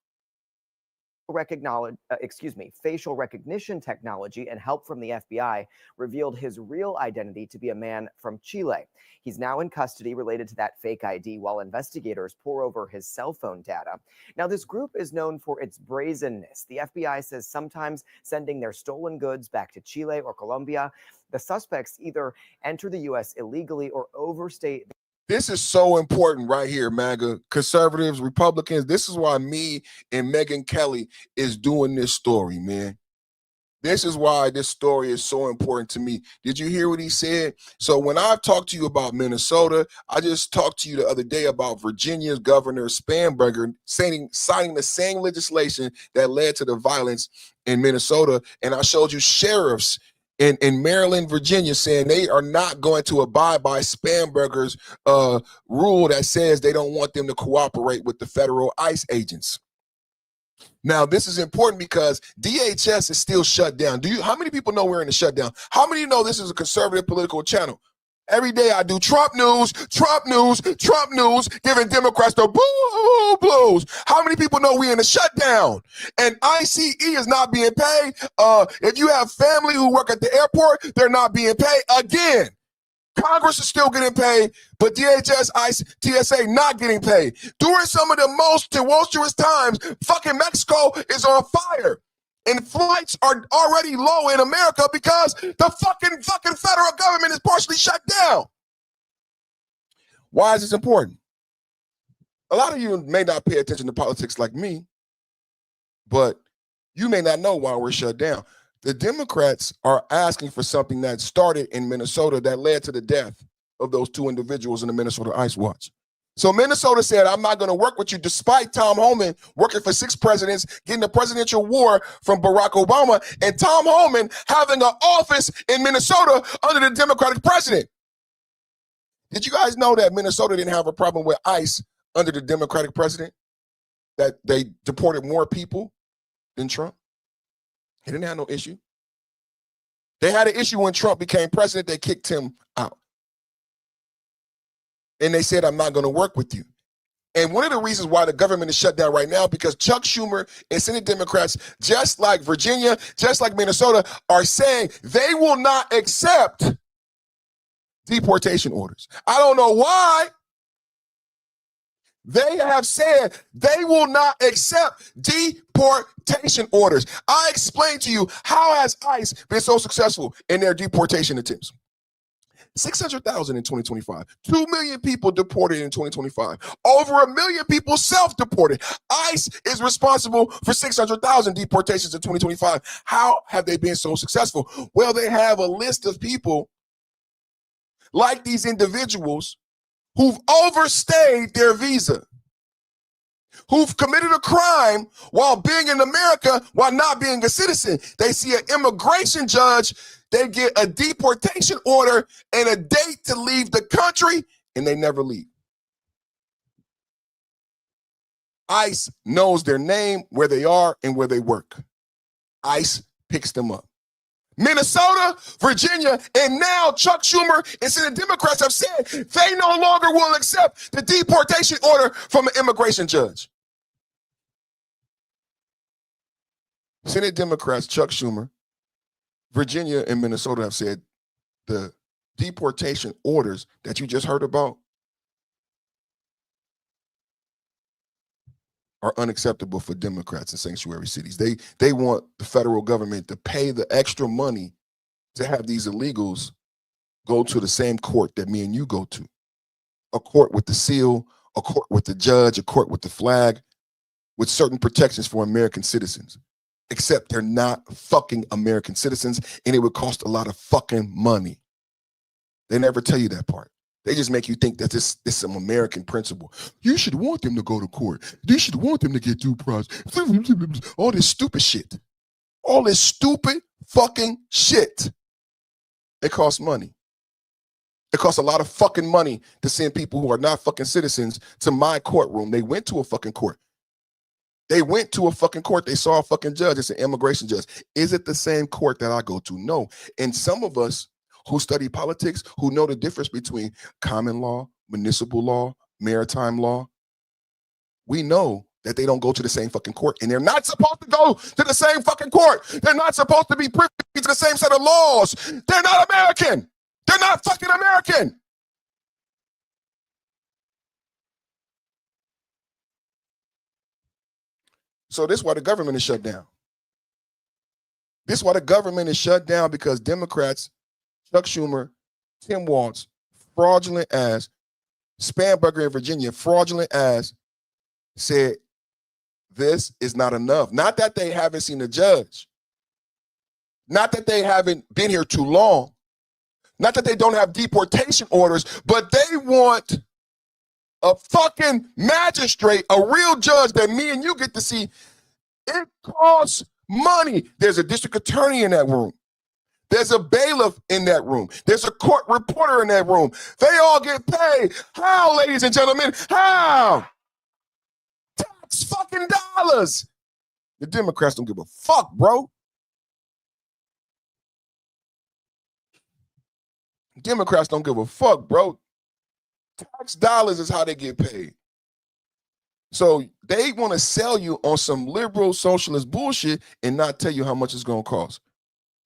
Facial recognition technology and help from the FBI revealed his real identity to be a man from Chile. He's now in custody related to that fake ID while investigators pore over his cell phone data. Now, this group is known for its brazenness. The FBI says sometimes sending their stolen goods back to Chile or Colombia. The suspects either enter the U.S. illegally or overstate. This is so important right here, MAGA, conservatives, Republicans. This is why me and Megyn Kelly is doing this story, man. This is why this story is so important to me. Did you hear what he said? So when I've talked to you about Minnesota, I just talked to you the other day about Virginia's Governor Spanberger signing the same legislation that led to the violence in Minnesota. And I showed you sheriffs in Maryland, Virginia, saying they are not going to abide by Spanberger's rule that says they don't want them to cooperate with the federal ICE agents. Now, this is important because DHS is still shut down. How many people know we're in a shutdown? How many know this is a conservative political channel? Every day I do Trump news, giving Democrats the boo blues. How many people know we're in a shutdown? And ICE is not being paid. If you have family who work at the airport, they're not being paid again. Congress is still getting paid, but DHS, ICE, TSA not getting paid. During some of the most tumultuous times, fucking Mexico is on fire. And flights are already low in America because the fucking federal government is partially shut down. Why is this important? A lot of you may not pay attention to politics like me, but you may not know why we're shut down. The Democrats are asking for something that started in Minnesota that led to the death of those 2 individuals in the Minnesota Ice Watch. So Minnesota said, I'm not going to work with you, despite Tom Homan working for 6 presidents, getting a presidential war from Barack Obama, and Tom Homan having an office in Minnesota under the Democratic president. Did you guys know that Minnesota didn't have a problem with ICE under the Democratic president? That they deported more people than Trump? They didn't have no issue. They had an issue when Trump became president. They kicked him out. And they said, I'm not going to work with you. And one of the reasons why the government is shut down right now, because Chuck Schumer and Senate Democrats, just like Virginia, just like Minnesota, are saying they will not accept deportation orders. I don't know why. They have said they will not accept deportation orders. I explained to you, how has ICE been so successful in their deportation attempts? 600,000 in 2025. 2 million people deported in 2025. Over 1 million people self-deported. ICE is responsible for 600,000 deportations in 2025. How have they been so successful? Well, they have a list of people like these individuals who've overstayed their visa, who've committed a crime while being in America while not being a citizen. They see an immigration judge, they get a deportation order and a date to leave the country, and they never leave. ICE knows their name, where they are, and where they work. ICE picks them up. Minnesota, Virginia, and now Chuck Schumer and Senate Democrats have said they no longer will accept the deportation order from an immigration judge. Senate Democrats, Chuck Schumer, Virginia, and Minnesota have said the deportation orders that you just heard about are unacceptable for Democrats in sanctuary cities. They want the federal government to pay the extra money to have these illegals go to the same court that me and you go to. A court with the seal, a court with the judge, a court with the flag, with certain protections for American citizens. Except they're not fucking American citizens, and it would cost a lot of fucking money. They never tell you that part. They just make you think that this is some American principle. You should want them to go to court. You should want them to get due process. All this stupid shit. All this stupid fucking shit. It costs money. It costs a lot of fucking money to send people who are not fucking citizens to my courtroom. They went to a fucking court. They went to a fucking court. They saw a fucking judge. It's an immigration judge. Is it the same court that I go to? No. And some of us who study politics, who know the difference between common law, municipal law, maritime law, we know that they don't go to the same fucking court. And they're not supposed to go to the same fucking court. They're not supposed to be privy to the same set of laws. They're not American. They're not fucking American. So this is why the government is shut down. This is why the government is shut down, because Democrats, Chuck Schumer, Tim Walz, fraudulent ass, Spanberger in Virginia, fraudulent ass, said this is not enough. Not that they haven't seen a judge. Not that they haven't been here too long. Not that they don't have deportation orders, but they want a fucking magistrate, a real judge that me and you get to see. It costs money. There's a district attorney in that room. There's a bailiff in that room. There's a court reporter in that room. They all get paid. How, ladies and gentlemen? How? Tax fucking dollars. The Democrats don't give a fuck, bro. Democrats don't give a fuck, bro. Tax dollars is how they get paid. So they want to sell you on some liberal socialist bullshit and not tell you how much it's going to cost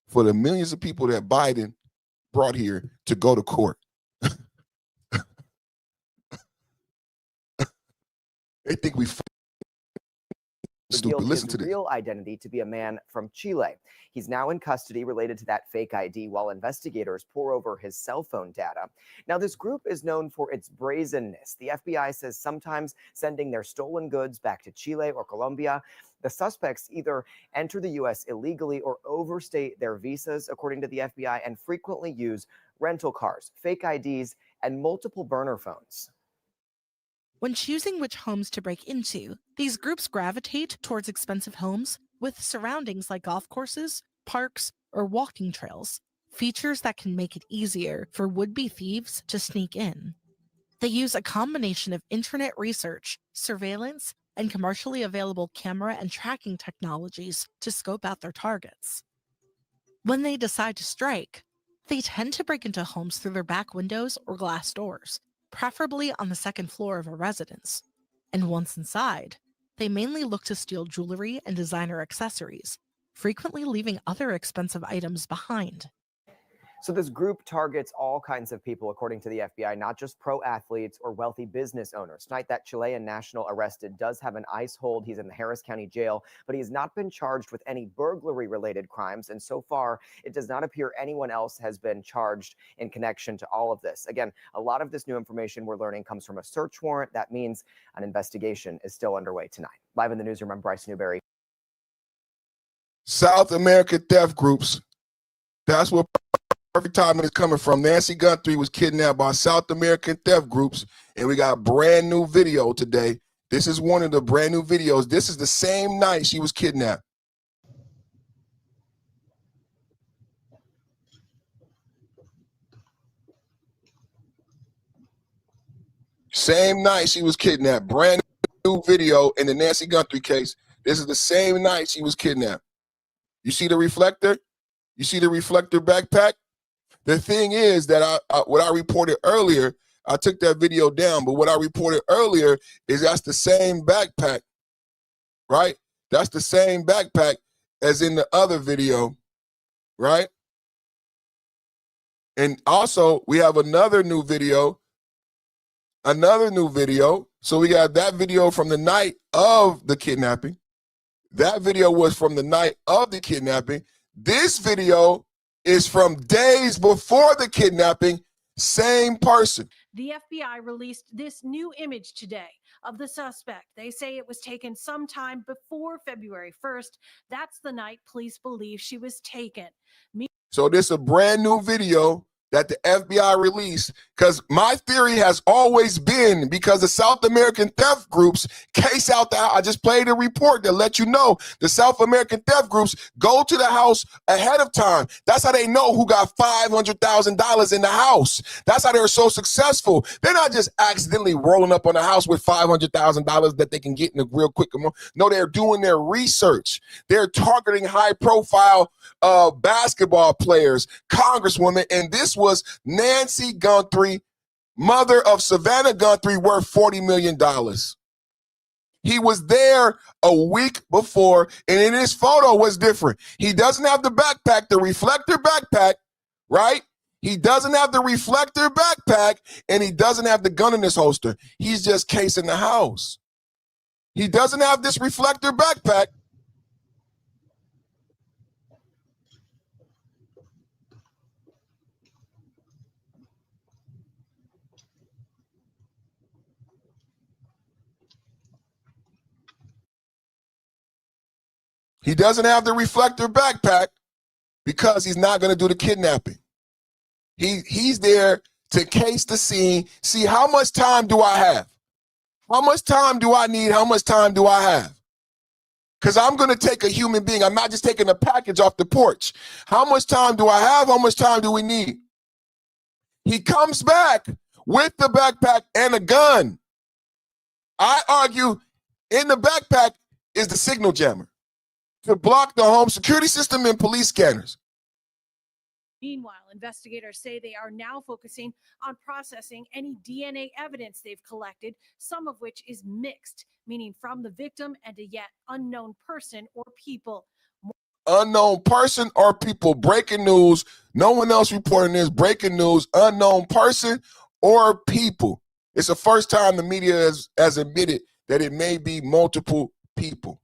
for the millions of people that Biden brought here to go to court. They think we revealed Listen his to this. real identity to be a man from Chile. He's now in custody related to that fake ID while investigators pore over his cell phone data. Now, this group is known for its brazenness. The FBI says sometimes sending their stolen goods back to Chile or Colombia. The suspects either enter the U.S. illegally or overstay their visas, according to the FBI, and frequently use rental cars, fake IDs, and multiple burner phones. When choosing which homes to break into, these groups gravitate towards expensive homes with surroundings like golf courses, parks, or walking trails, features that can make it easier for would-be thieves to sneak in. They use a combination of internet research, surveillance, and commercially available camera and tracking technologies to scope out their targets. When they decide to strike, they tend to break into homes through their back windows or glass doors, preferably on the second floor of a residence. And once inside, they mainly look to steal jewelry and designer accessories, frequently leaving other expensive items behind. So this group targets all kinds of people, according to the FBI, not just pro athletes or wealthy business owners. Tonight, that Chilean national arrested does have an ICE hold. He's in the Harris County jail, but he has not been charged with any burglary-related crimes. And so far, it does not appear anyone else has been charged in connection to all of this. Again, a lot of this new information we're learning comes from a search warrant. That means an investigation is still underway tonight. Live in the newsroom, I'm Bryce Newberry. South American theft groups. That's where perfect timing is coming from. Nancy Guthrie was kidnapped by South American theft groups, and we got a brand new video today. This is one of the brand new videos. This is the same night she was kidnapped. Same night she was kidnapped. Brand new video in the Nancy Guthrie case. This is the same night she was kidnapped. You see the reflector? You see the reflector backpack? The thing is that what I reported earlier, I took that video down, but what I reported earlier is that's the same backpack, right? That's the same backpack as in the other video, right? And also, we have another new video. So we got that video from the night of the kidnapping. That video was from the night of the kidnapping. This video is from days before the kidnapping, same person. The FBI released this new image today of the suspect. They say it was taken sometime before February 1st. That's the night police believe she was taken. So this is a brand new video that the FBI released, because my theory has always been because the South American theft groups case out the house. I just played a report that let you know the South American theft groups go to the house ahead of time. That's how they know who got $500,000 in the house. That's how they're so successful. They're not just accidentally rolling up on the house with $500,000 that they can get in a real quick amount. No, they're doing their research. They're targeting high-profile basketball players, congresswomen, and this was Nancy Guthrie, mother of Savannah Guthrie, worth $40 million. He was there a week before, and in his photo was different. He doesn't have the backpack, the reflector backpack, right? He doesn't have the reflector backpack, and he doesn't have the gun in his holster. He's just casing the house. He doesn't have this reflector backpack. He doesn't have the reflector backpack because he's not going to do the kidnapping. He's there to case the scene, see how much time do I have? How much time do I need? How much time do I have? Because I'm going to take a human being. I'm not just taking a package off the porch. How much time do I have? How much time do we need? He comes back with the backpack and a gun. I argue in the backpack is the signal jammer to block the home security system and police scanners. Meanwhile, investigators say they are now focusing on processing any DNA evidence they've collected, some of which is mixed, meaning from the victim and a yet unknown person or people. Unknown person or people. Breaking news. No one else reporting this. Breaking news. Unknown person or people. It's the first time the media has admitted that it may be multiple people.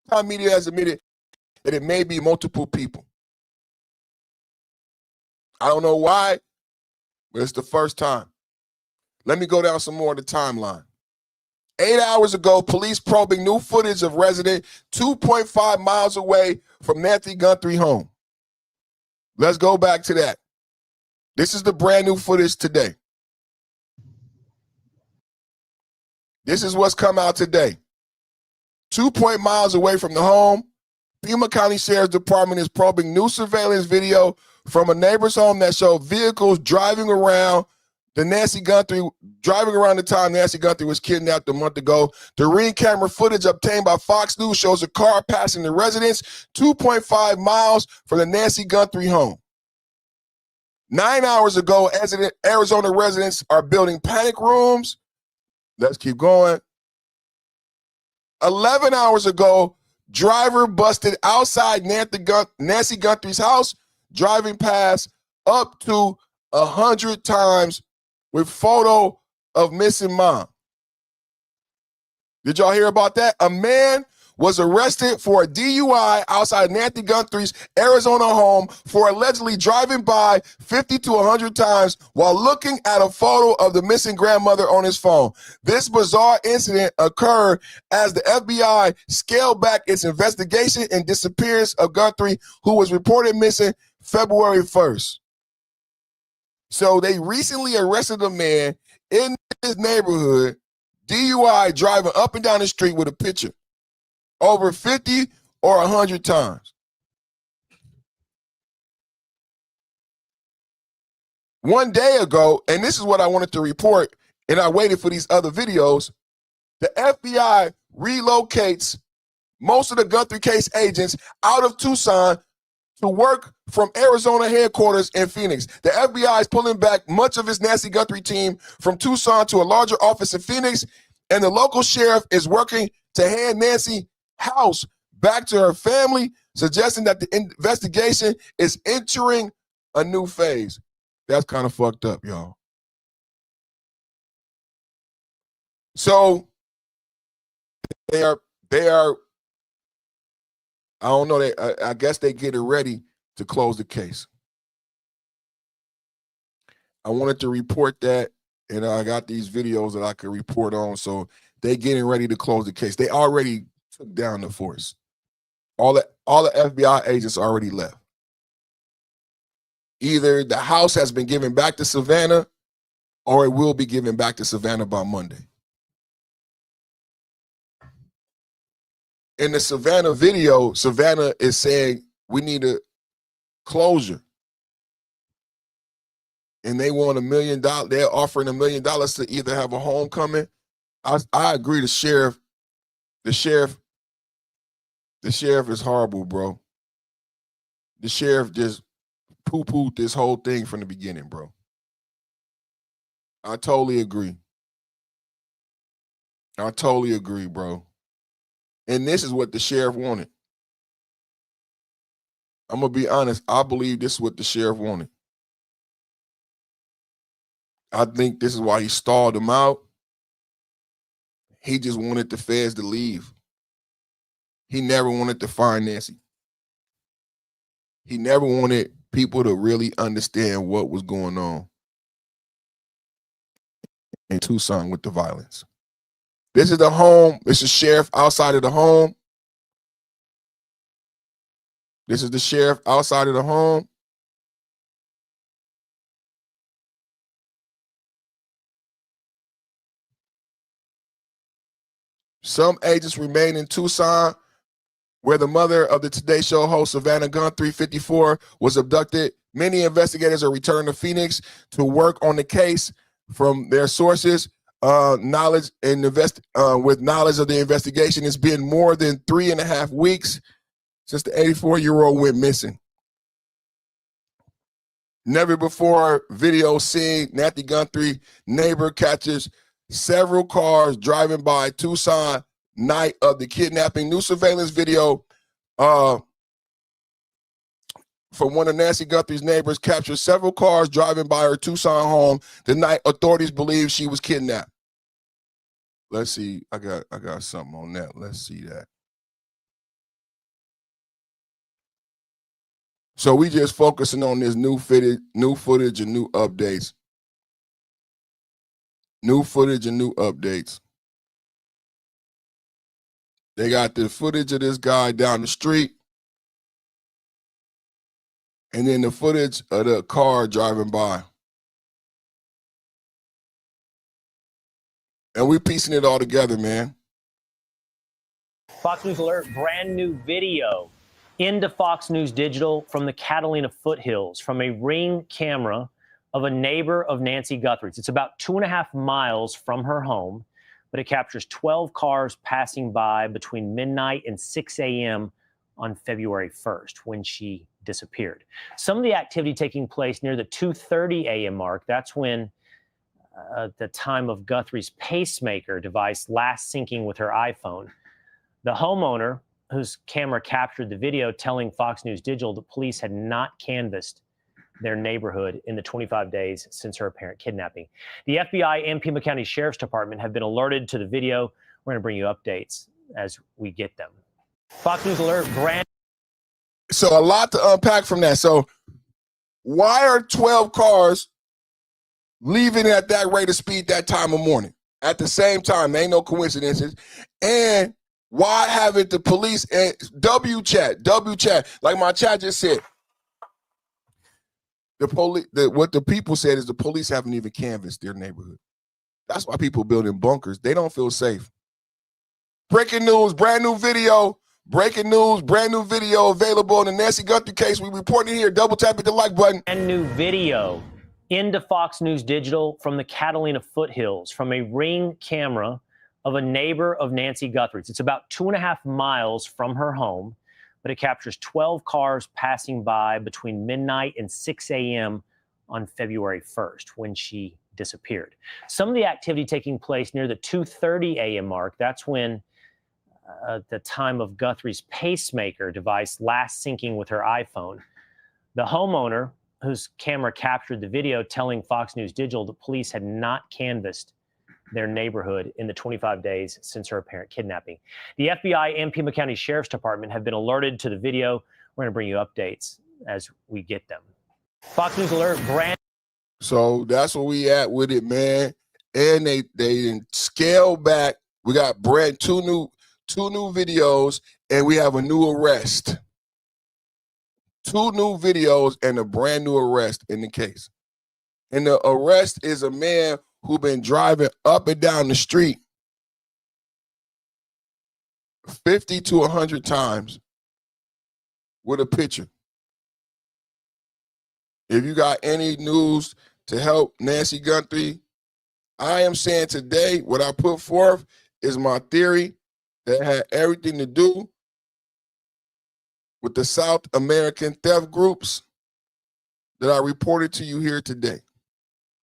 time media has admitted that it may be multiple people. I don't know why, but it's the first time. Let me go down some more of the timeline. 8 hours ago, police probing new footage of resident 2.5 miles away from Nancy Guthrie home. Let's go back to that. This is the brand new footage today. This is what's come out today. 2 miles away from the home, Pima County Sheriff's Department is probing new surveillance video from a neighbor's home that showed vehicles driving around the time Nancy Guthrie was kidnapped a month ago. The Ring camera footage obtained by Fox News shows a car passing the residence 2.5 miles from the Nancy Guthrie home. 9 hours ago, Arizona residents are building panic rooms. Let's keep going. 11 hours ago, driver busted outside Nancy Guthrie's house, driving past up to 100 times with photo of missing mom. Did y'all hear about that? A man was arrested for a DUI outside Nancy Guthrie's Arizona home for allegedly driving by 50 to 100 times while looking at a photo of the missing grandmother on his phone. This bizarre incident occurred as the FBI scaled back its investigation and disappearance of Guthrie, who was reported missing February 1st. So they recently arrested a man in his neighborhood, DUI, driving up and down the street with a picture over 50 or 100 times. One day ago, and this is what I wanted to report, and I waited for these other videos, the FBI relocates most of the Guthrie case agents out of Tucson to work from Arizona headquarters in Phoenix. The FBI is pulling back much of its Nancy Guthrie team from Tucson to a larger office in Phoenix, and the local sheriff is working to hand Nancy's house back to her family, suggesting that the investigation is entering a new phase. That's kind of fucked up, y'all. So they are I don't know, I guess they get it ready to close the case. I wanted to report that, and I got these videos that I could report on. So they getting ready to close the case. They already took down the force. All the FBI agents already left. Either the house has been given back to Savannah, or it will be given back to Savannah by Monday. In the Savannah video, Savannah is saying we need a closure. And they want $1 million. They're offering $1 million to either have a homecoming. I agree. The sheriff is horrible, bro. The sheriff just poo-pooed this whole thing from the beginning, bro. I totally agree. I totally agree, bro. And this is what the sheriff wanted. I'm going to be honest. I believe this is what the sheriff wanted. I think this is why he stalled him out. He just wanted the feds to leave. He never wanted to find Nancy. He never wanted people to really understand what was going on in Tucson with the violence. This is the home. This is sheriff outside of the home. This is the sheriff outside of the home. Some agents remain in Tucson, where the mother of the Today Show host, Savannah Guthrie, 54, was abducted. Many investigators are returning to Phoenix to work on the case from their sources. With knowledge of the investigation. It's been more than 3.5 weeks since the 84-year-old went missing. Never before video seen Nancy Guthrie neighbor catches several cars driving by Tucson night of the kidnapping. New surveillance video from one of Nancy Guthrie's neighbors captured several cars driving by her Tucson home the night authorities believe she was kidnapped. Let's see. I got something on that. Let's see that. So we just focusing on this new footage and new updates. New footage and new updates. They got the footage of this guy down the street, and then the footage of the car driving by. And we piecing it all together, man. Fox News Alert, brand new video into Fox News Digital from the Catalina foothills from a Ring camera of a neighbor of Nancy Guthrie's. It's about 2.5 miles from her home, but it captures 12 cars passing by between midnight and 6 a.m. on February 1st when she disappeared. Some of the activity taking place near the 2:30 a.m. mark. That's when the time of Guthrie's pacemaker device last syncing with her iPhone. The homeowner whose camera captured the video telling Fox News Digital the police had not canvassed their neighborhood in the 25 days since her apparent kidnapping. The FBI and Pima County Sheriff's Department have been alerted to the video. We're going to bring you updates as we get them. Fox News Alert, brand. So a lot to unpack from that. So why are 12 cars leaving at that rate of speed that time of morning? At the same time, ain't no coincidences. And why haven't the police and W chat, like my chat just said, the police, what the people said is the police haven't even canvassed their neighborhood. That's why people building bunkers. They don't feel safe. Breaking news, brand new video. Breaking news, brand new video available in the Nancy Guthrie case. We reporting here. Double tap at the like button. Brand new video into Fox News Digital from the Catalina foothills from a Ring camera of a neighbor of Nancy Guthrie's. It's about 2.5 miles from her home, but it captures 12 cars passing by between midnight and 6 a.m. on February 1st when she disappeared. Some of the activity taking place near the 2:30 a.m. mark. That's when the time of Guthrie's pacemaker device last syncing with her iPhone. The homeowner whose camera captured the video telling Fox News Digital the police had not canvassed their neighborhood in the 25 days since her apparent kidnapping. The FBI and Pima County Sheriff's Department have been alerted to the video. We're going to bring you updates as we get them. Fox News Alert, brand. So that's where we at with it, man. And they didn't scale back. We got two new videos, and we have a new arrest. 2 new videos and a brand new arrest in the case. And the arrest is a man who been driving up and down the street 50 to 100 times with a picture. If you got any news to help Nancy Guthrie, I am saying today what I put forth is my theory that had everything to do with the South American theft groups that I reported to you here today.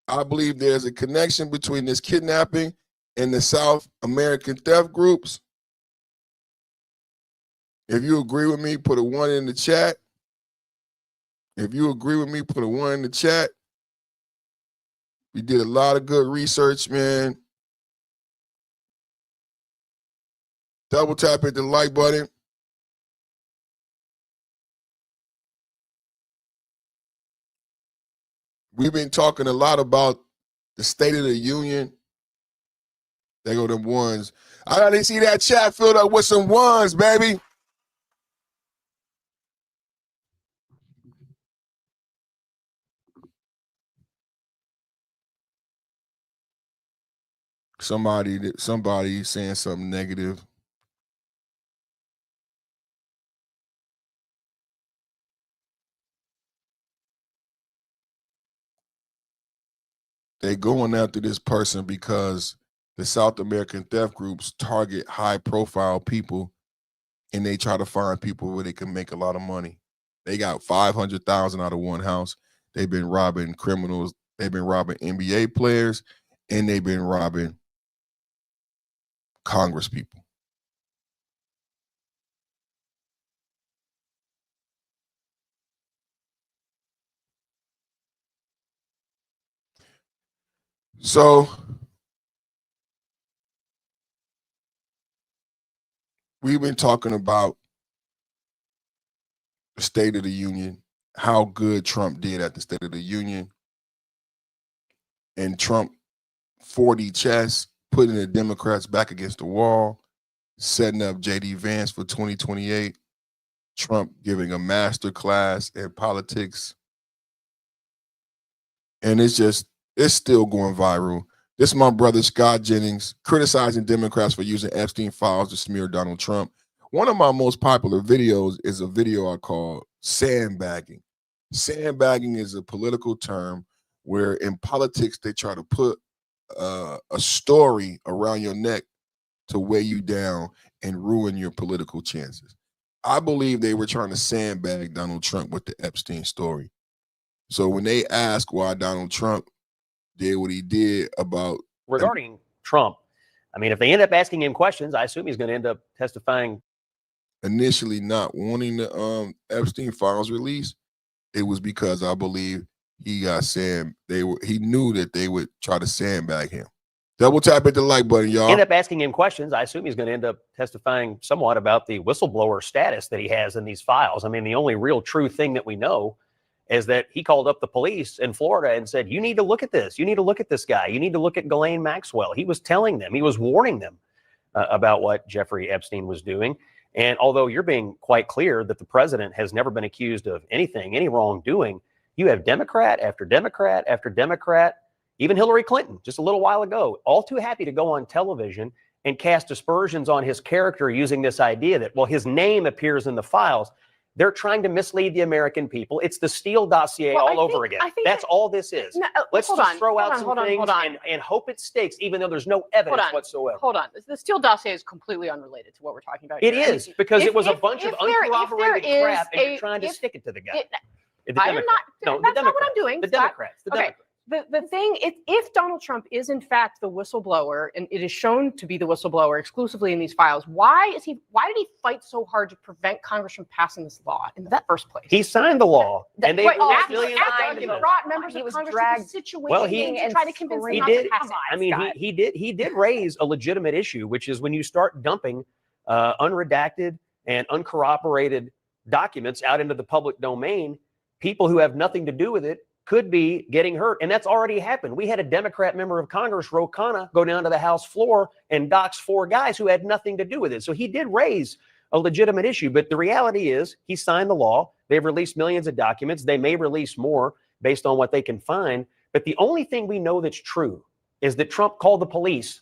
I believe there's a connection between this kidnapping and the South American theft groups. If you agree with me, put a 1 in the chat. If you agree with me, put a 1 in the chat. We did a lot of good research, man. Double tap at the like button. We've been talking a lot about the State of the Union. There go them ones. I gotta see that chat filled up with some ones, baby. Somebody saying something negative. They going after this person because the South American theft groups target high-profile people, and they try to find people where they can make a lot of money. They got $500,000 out of one house. They've been robbing criminals. They've been robbing NBA players, and they've been robbing Congress people. So we've been talking about the State of the Union how good Trump did at the State of the Union. And Trump 4D chess, putting the Democrats back against the wall, setting up J.D. Vance for 2028. Trump giving a master class in politics. And it's still going viral. This is my brother, Scott Jennings, criticizing Democrats for using Epstein files to smear Donald Trump. One of my most popular videos is a video I call sandbagging. Sandbagging is a political term where in politics, they try to put a story around your neck to weigh you down and ruin your political chances. I believe they were trying to sandbag Donald Trump with the Epstein story. So when they ask why Donald Trump did what he did about regarding Trump, I mean, if they end up asking him questions, I assume he's going to end up testifying. Initially not wanting the Epstein files released, it was because I believe he knew that they would try to sandbag him. Double tap at the like button, y'all. End up asking him questions. I assume he's going to end up testifying somewhat about the whistleblower status that he has in these files. I mean, the only real true thing that we know is that he called up the police in Florida and said, you need to look at this. You need to look at this guy. You need to look at Ghislaine Maxwell. He was telling them, he was warning them about what Jeffrey Epstein was doing. And although you're being quite clear that the president has never been accused of anything, any wrongdoing, you have Democrat after Democrat after Democrat, even Hillary Clinton just a little while ago, all too happy to go on television and cast aspersions on his character using this idea that, well, his name appears in the files. They're trying to mislead the American people. It's the Steele dossier all over again. That's all this is. No, Let's hold just on, throw hold out on, some hold on, things hold on. and hope it sticks, even though there's no evidence whatsoever. Hold on. The Steele dossier is completely unrelated to what we're talking about. It here. is, because If- it was a if- bunch of if there uncorroborated is crap, and you're a- trying to if- stick it to the guy. it- The I am Democrats. not. No, the That's not what I'm Democrats. doing. The Scott. Democrats. The Okay. Democrats. The thing, if Donald Trump is in fact the whistleblower, and it is shown to be the whistleblower exclusively in these files, why did he fight so hard to prevent Congress from passing this law in the first place? He signed the law, and they released millions of after he documents. brought members of Congress to the situation Well, he and try to convince them he not did. to pass it. I mean, he did raise a legitimate issue, which is when you start dumping unredacted and uncorroborated documents out into the public domain, people who have nothing to do with it could be getting hurt. And that's already happened. We had a Democrat member of Congress, Ro Khanna, go down to the House floor and dox 4 guys who had nothing to do with it. So he did raise a legitimate issue. But the reality is he signed the law. They've released millions of documents. They may release more based on what they can find. But the only thing we know that's true is that Trump called the police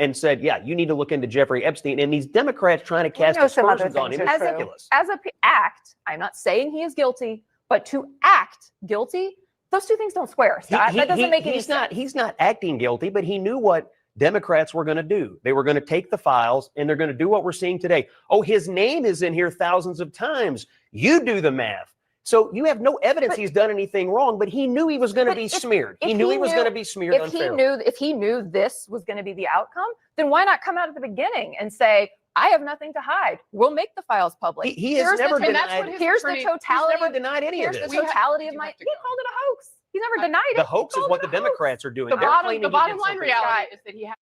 and said, yeah, you need to look into Jeffrey Epstein. And these Democrats trying to cast aspersions on him is ridiculous. As a act, I'm not saying he is guilty, but to act guilty, those two things don't square, Scott. That doesn't make any sense. He's not acting guilty, but he knew what Democrats were going to do. They were going to take the files and they're going to do what we're seeing today. Oh, his name is in here thousands of times. You do the math. So you have no evidence he's done anything wrong, but he knew he was going to be smeared. He knew he was going to be smeared unfairly. If he knew this was going to be the outcome, then why not come out at the beginning and say, I have nothing to hide. We'll make the files public. He has never denied. Here's the totality. He's never denied any of this. Here's the totality of my. He called it a hoax. He's never denied it. The hoax is what the Democrats are doing. The They're claiming he bottom did line something. reality is that he had.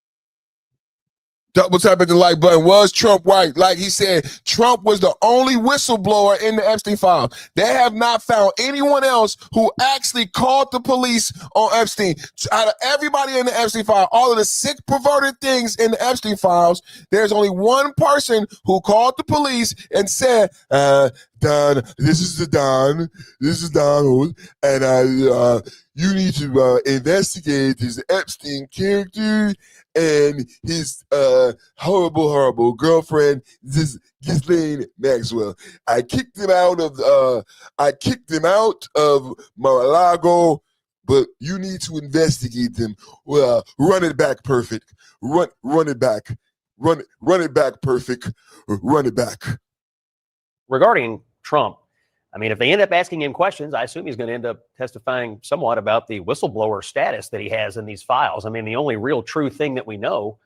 Double tap at the like button. Was Trump right? Like he said, Trump was the only whistleblower in the Epstein files. They have not found anyone else who actually called the police on Epstein. Out of everybody in the Epstein file, all of the sick, perverted things in the Epstein files, there's only one person who called the police and said, Don, this is Donald, and you need to investigate this Epstein character and his horrible girlfriend, this Ghislaine Maxwell. I kicked him out of Mar-a-Lago, but you need to investigate them. Well, run it back, perfect. Run it back. Run it back, perfect. Run it back. Regarding Trump, I mean, if they end up asking him questions, I assume he's going to end up testifying somewhat about the whistleblower status that he has in these files. I mean, the only real true thing that we know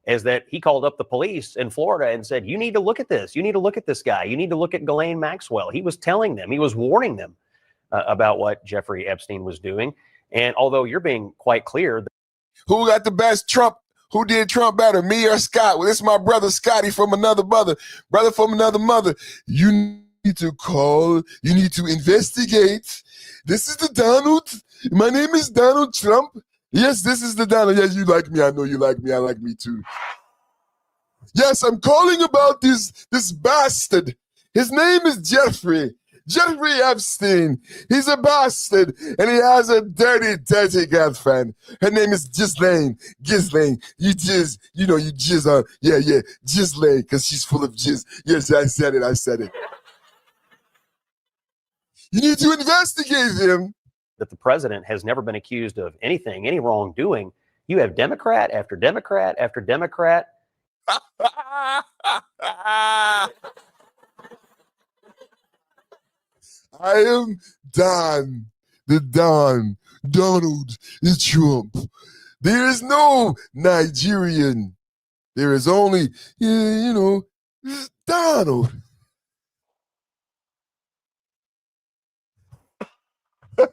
is that he called up the police in Florida and said, you need to look at this. You need to look at this guy. You need to look at Ghislaine Maxwell. He was telling them, he was warning them about what Jeffrey Epstein was doing. And although you're being quite clear. Who got the best Trump? Who did Trump better, me or Scott? Well, this is my brother Scotty from another mother. Brother from another mother. You need to call. You need to investigate. This is the Donald. My name is Donald Trump. Yes, this is the Donald. Yes, you like me. I know you like me. I like me too. Yes, I'm calling about this bastard. His name is Jeffrey Epstein. He's a bastard, and he has a dirty, dirty girlfriend. Her name is Ghislaine. You jizz on. Yeah, Ghislaine, because she's full of jizz. Yes, I said it. You need to investigate him. That the president has never been accused of anything, any wrongdoing. You have Democrat after Democrat after Democrat. I am Donald Trump. There is no Nigerian. There is only, Donald. Even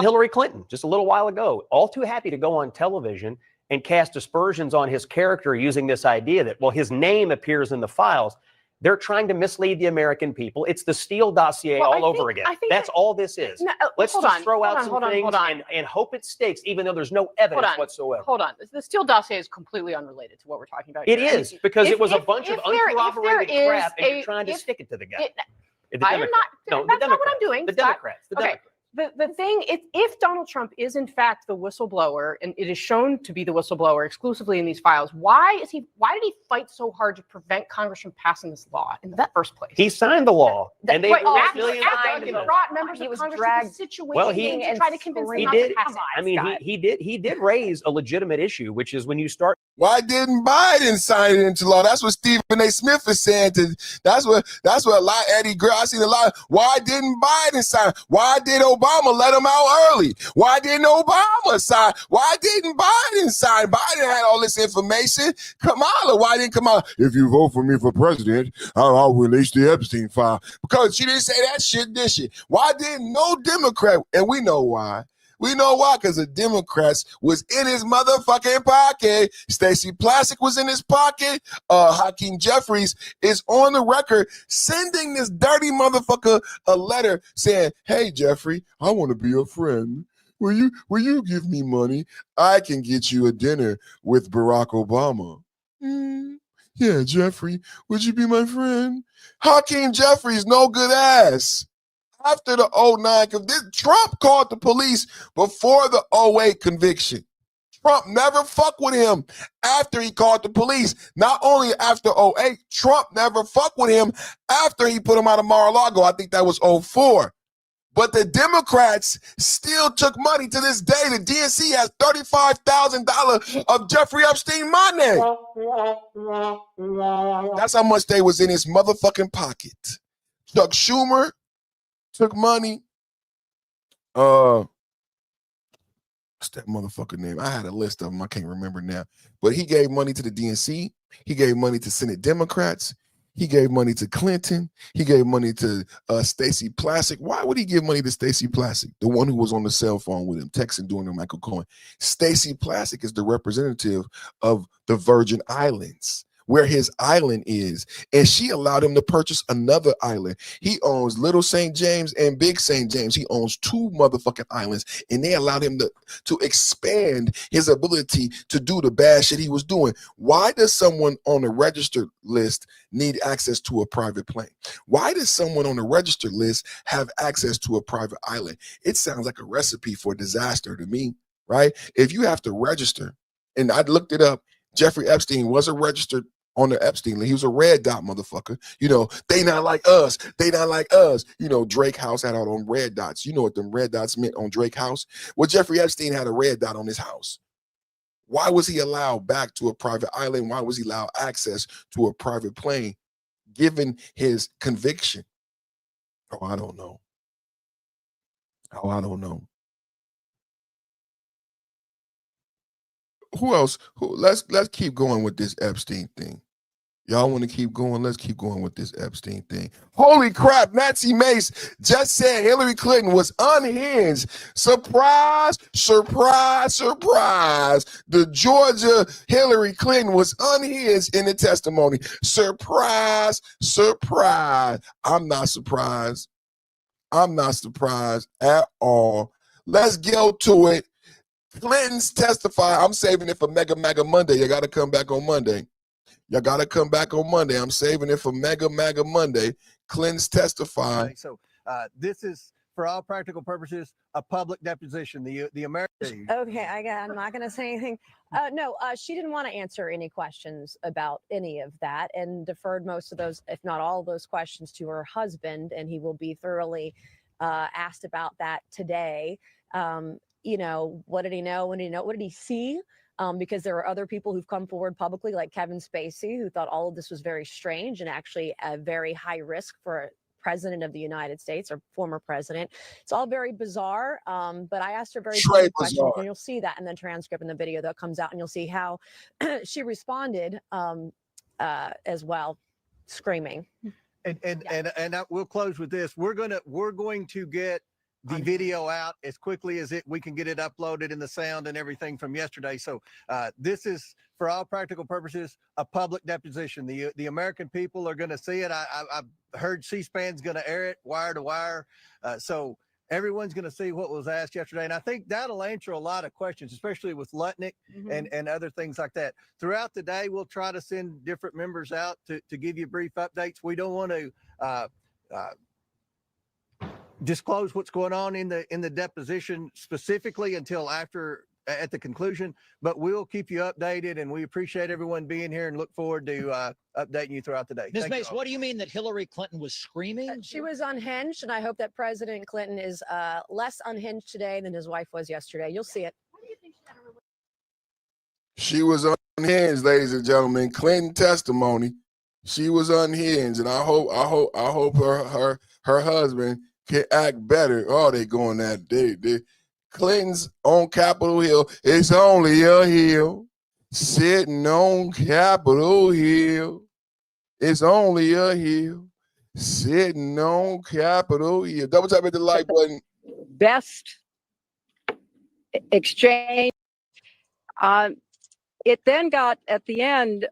Hillary Clinton, just a little while ago, all too happy to go on television and cast aspersions on his character using this idea that, well, his name appears in the files. They're trying to mislead the American people. It's the Steele dossier all over again. That's all this is. No, Let's just throw out some things and hope it stakes, even though there's no evidence whatsoever. Hold on. The Steele dossier is completely unrelated to what we're talking about. It is, because it was a bunch of uncorroborated crap, and you're trying to stick it to the guy. I am not. That's not what I'm doing. The Democrats. Okay. The thing, if Donald Trump is in fact the whistleblower, and it is shown to be the whistleblower exclusively in these files, why did he fight so hard to prevent Congress from passing this law in the first place? He signed the law, and they brought members of Congress to the situation to try to convince them not to pass it. I mean, he did raise a legitimate issue, which is when you start. Why didn't Biden sign it into law? That's what Stephen A. Smith is saying. That's what a lot. Eddie Grill. I seen a lot. Why didn't Biden sign? Why did Obama let him out early? Why didn't Obama sign? Why didn't Biden sign? Biden had all this information. Kamala, why didn't Kamala? If you vote for me for president, I'll release the Epstein file. Because she didn't say that shit, did she? Why didn't no Democrat? And we know why. We know why, because the Democrats was in his motherfucking pocket. Stacey Plaskett was in his pocket. Hakeem Jeffries is on the record sending this dirty motherfucker a letter saying, hey, Jeffrey, I want to be a friend. Will you give me money? I can get you a dinner with Barack Obama. Yeah, Jeffrey, would you be my friend? Hakeem Jeffries, no good ass. After the 09, Trump called the police before the 08 conviction. Trump never fucked with him after he called the police. Not only after 08, Trump never fucked with him after he put him out of Mar-a-Lago. I think that was 04. But the Democrats still took money to this day. The DNC has $35,000 of Jeffrey Epstein money. That's how much they was in his motherfucking pocket. Chuck Schumer took money. What's that motherfucker name? I had a list of them. I can't remember now. But he gave money to the DNC. He gave money to Senate Democrats. He gave money to Clinton. He gave money to Stacey Plaskett. Why would he give money to Stacey Plaskett, the one who was on the cell phone with him, texting during the Michael Cohen? Stacey Plaskett is the representative of the Virgin Islands, where his island is, and she allowed him to purchase another island. He owns Little St. James and Big St. James. He owns 2 motherfucking islands, and they allowed him to expand his ability to do the bad shit he was doing. Why does someone on a registered list need access to a private plane? Why does someone on a registered list have access to a private island? It sounds like a recipe for disaster to me, right? If you have to register, and I looked it up, Jeffrey Epstein wasn't registered on the Epstein list. He was a red dot motherfucker. They not like us. They not like us. Drake House had all them red dots. You know what them red dots meant on Drake House? Well, Jeffrey Epstein had a red dot on his house. Why was he allowed back to a private island? Why was he allowed access to a private plane given his conviction? Oh, I don't know. Who else? Let's keep going with this Epstein thing. Y'all want to keep going? Let's keep going with this Epstein thing. Holy crap, Nancy Mace just said Hillary Clinton was unhinged. Surprise, surprise, surprise. The Georgia Hillary Clinton was unhinged in the testimony. Surprise, surprise. I'm not surprised. I'm not surprised at all. Let's get to it. Clinton's testify. I'm saving it for Mega Monday. You got to come back on Monday. Y'all got to come back on Monday. I'm saving it for Mega Monday. Clinton's testify. Okay, so this is, for all practical purposes, a public deposition. The American. Okay, I'm not going to say anything. No, she didn't want to answer any questions about any of that and deferred most of those, if not all of those questions, to her husband, and he will be thoroughly asked about that today. You know, what did he know? When did he know? What did he see? Because there are other people who've come forward publicly, like Kevin Spacey, who thought all of this was very strange and actually a very high risk for a president of the United States or former president. It's all very bizarre, but I asked her very pointed questions, and you'll see that in the transcript in the video that comes out, and you'll see how she responded as well, screaming. And we'll close with this. We're going to get the video out as quickly as we can get it uploaded in the sound and everything from yesterday. So this is, for all practical purposes, a public deposition. The American people are going to see it. I've heard C-SPAN's going to air it wire to wire. So everyone's going to see what was asked yesterday. And I think that'll answer a lot of questions, especially with Lutnick and other things like that. Throughout the day, we'll try to send different members out to give you brief updates. We don't want to disclose what's going on in the deposition specifically until after at the conclusion, but we'll keep you updated, and we appreciate everyone being here and look forward to updating you throughout the day. Ms. Mace, what do you mean that Hillary Clinton was screaming? She was unhinged, and I hope that President Clinton is less unhinged today than his wife was yesterday. You'll see it. She was unhinged, ladies and gentlemen. Clinton testimony. She was unhinged, and I hope her husband can act better. Oh, they going that day. Clinton's on Capitol Hill. It's only a hill. Sitting on Capitol Hill. It's only a hill. Sitting on Capitol Hill. Double tap at the like button. Best exchange. It then got, at the end,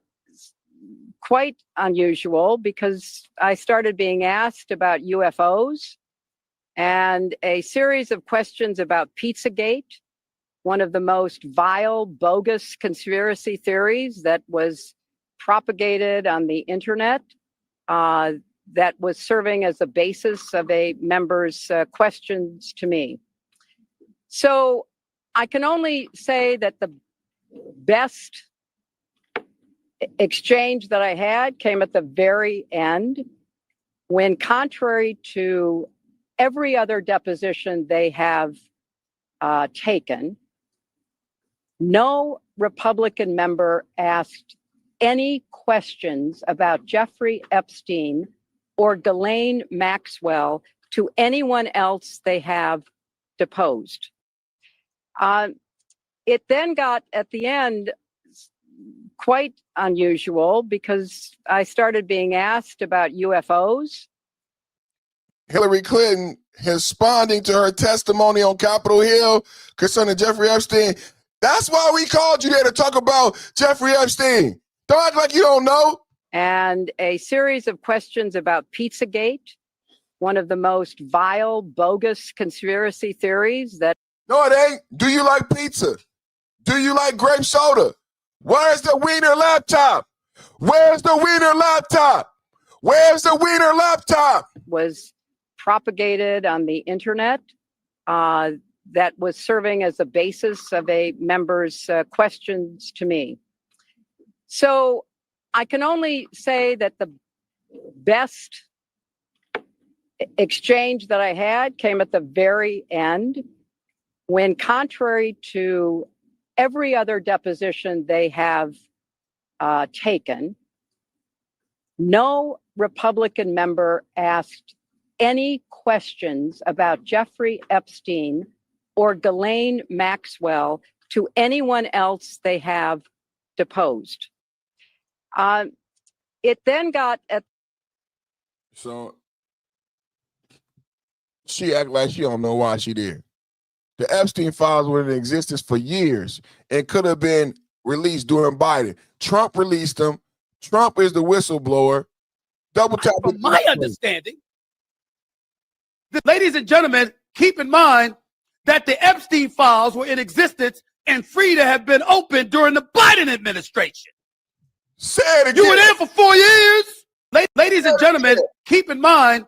quite unusual because I started being asked about UFOs and a series of questions about Pizzagate, one of the most vile, bogus conspiracy theories that was propagated on the internet, that was serving as the basis of a member's questions to me. So I can only say that the best exchange that I had came at the very end, when, contrary to every other deposition they have taken, no Republican member asked any questions about Jeffrey Epstein or Ghislaine Maxwell to anyone else they have deposed. It then got, at the end, quite unusual because I started being asked about UFOs. Hillary Clinton responding to her testimony on Capitol Hill concerning Jeffrey Epstein. That's why we called you there, to talk about Jeffrey Epstein. Don't act like you don't know. And a series of questions about Pizzagate, one of the most vile, bogus conspiracy theories that... No, it ain't. Do you like pizza? Do you like grape soda? Where's the Wiener laptop? Where's the Wiener laptop? Where's the Wiener laptop? Was propagated on the internet, that was serving as the basis of a member's questions to me. So I can only say that the best exchange that I had came at the very end, when, contrary to every other deposition they have taken, no Republican member asked any questions about Jeffrey Epstein or Ghislaine Maxwell to anyone else they have deposed. it then got at So she act like she don't know why she did. The Epstein files were in existence for years and could have been released during Biden. Trump released them. Trump is the whistleblower. Double tap. From my understanding, ladies and gentlemen, keep in mind that the Epstein files were in existence and free to have been opened during the Biden administration. Say it again. You were there for 4 years. Ladies and gentlemen, keep in mind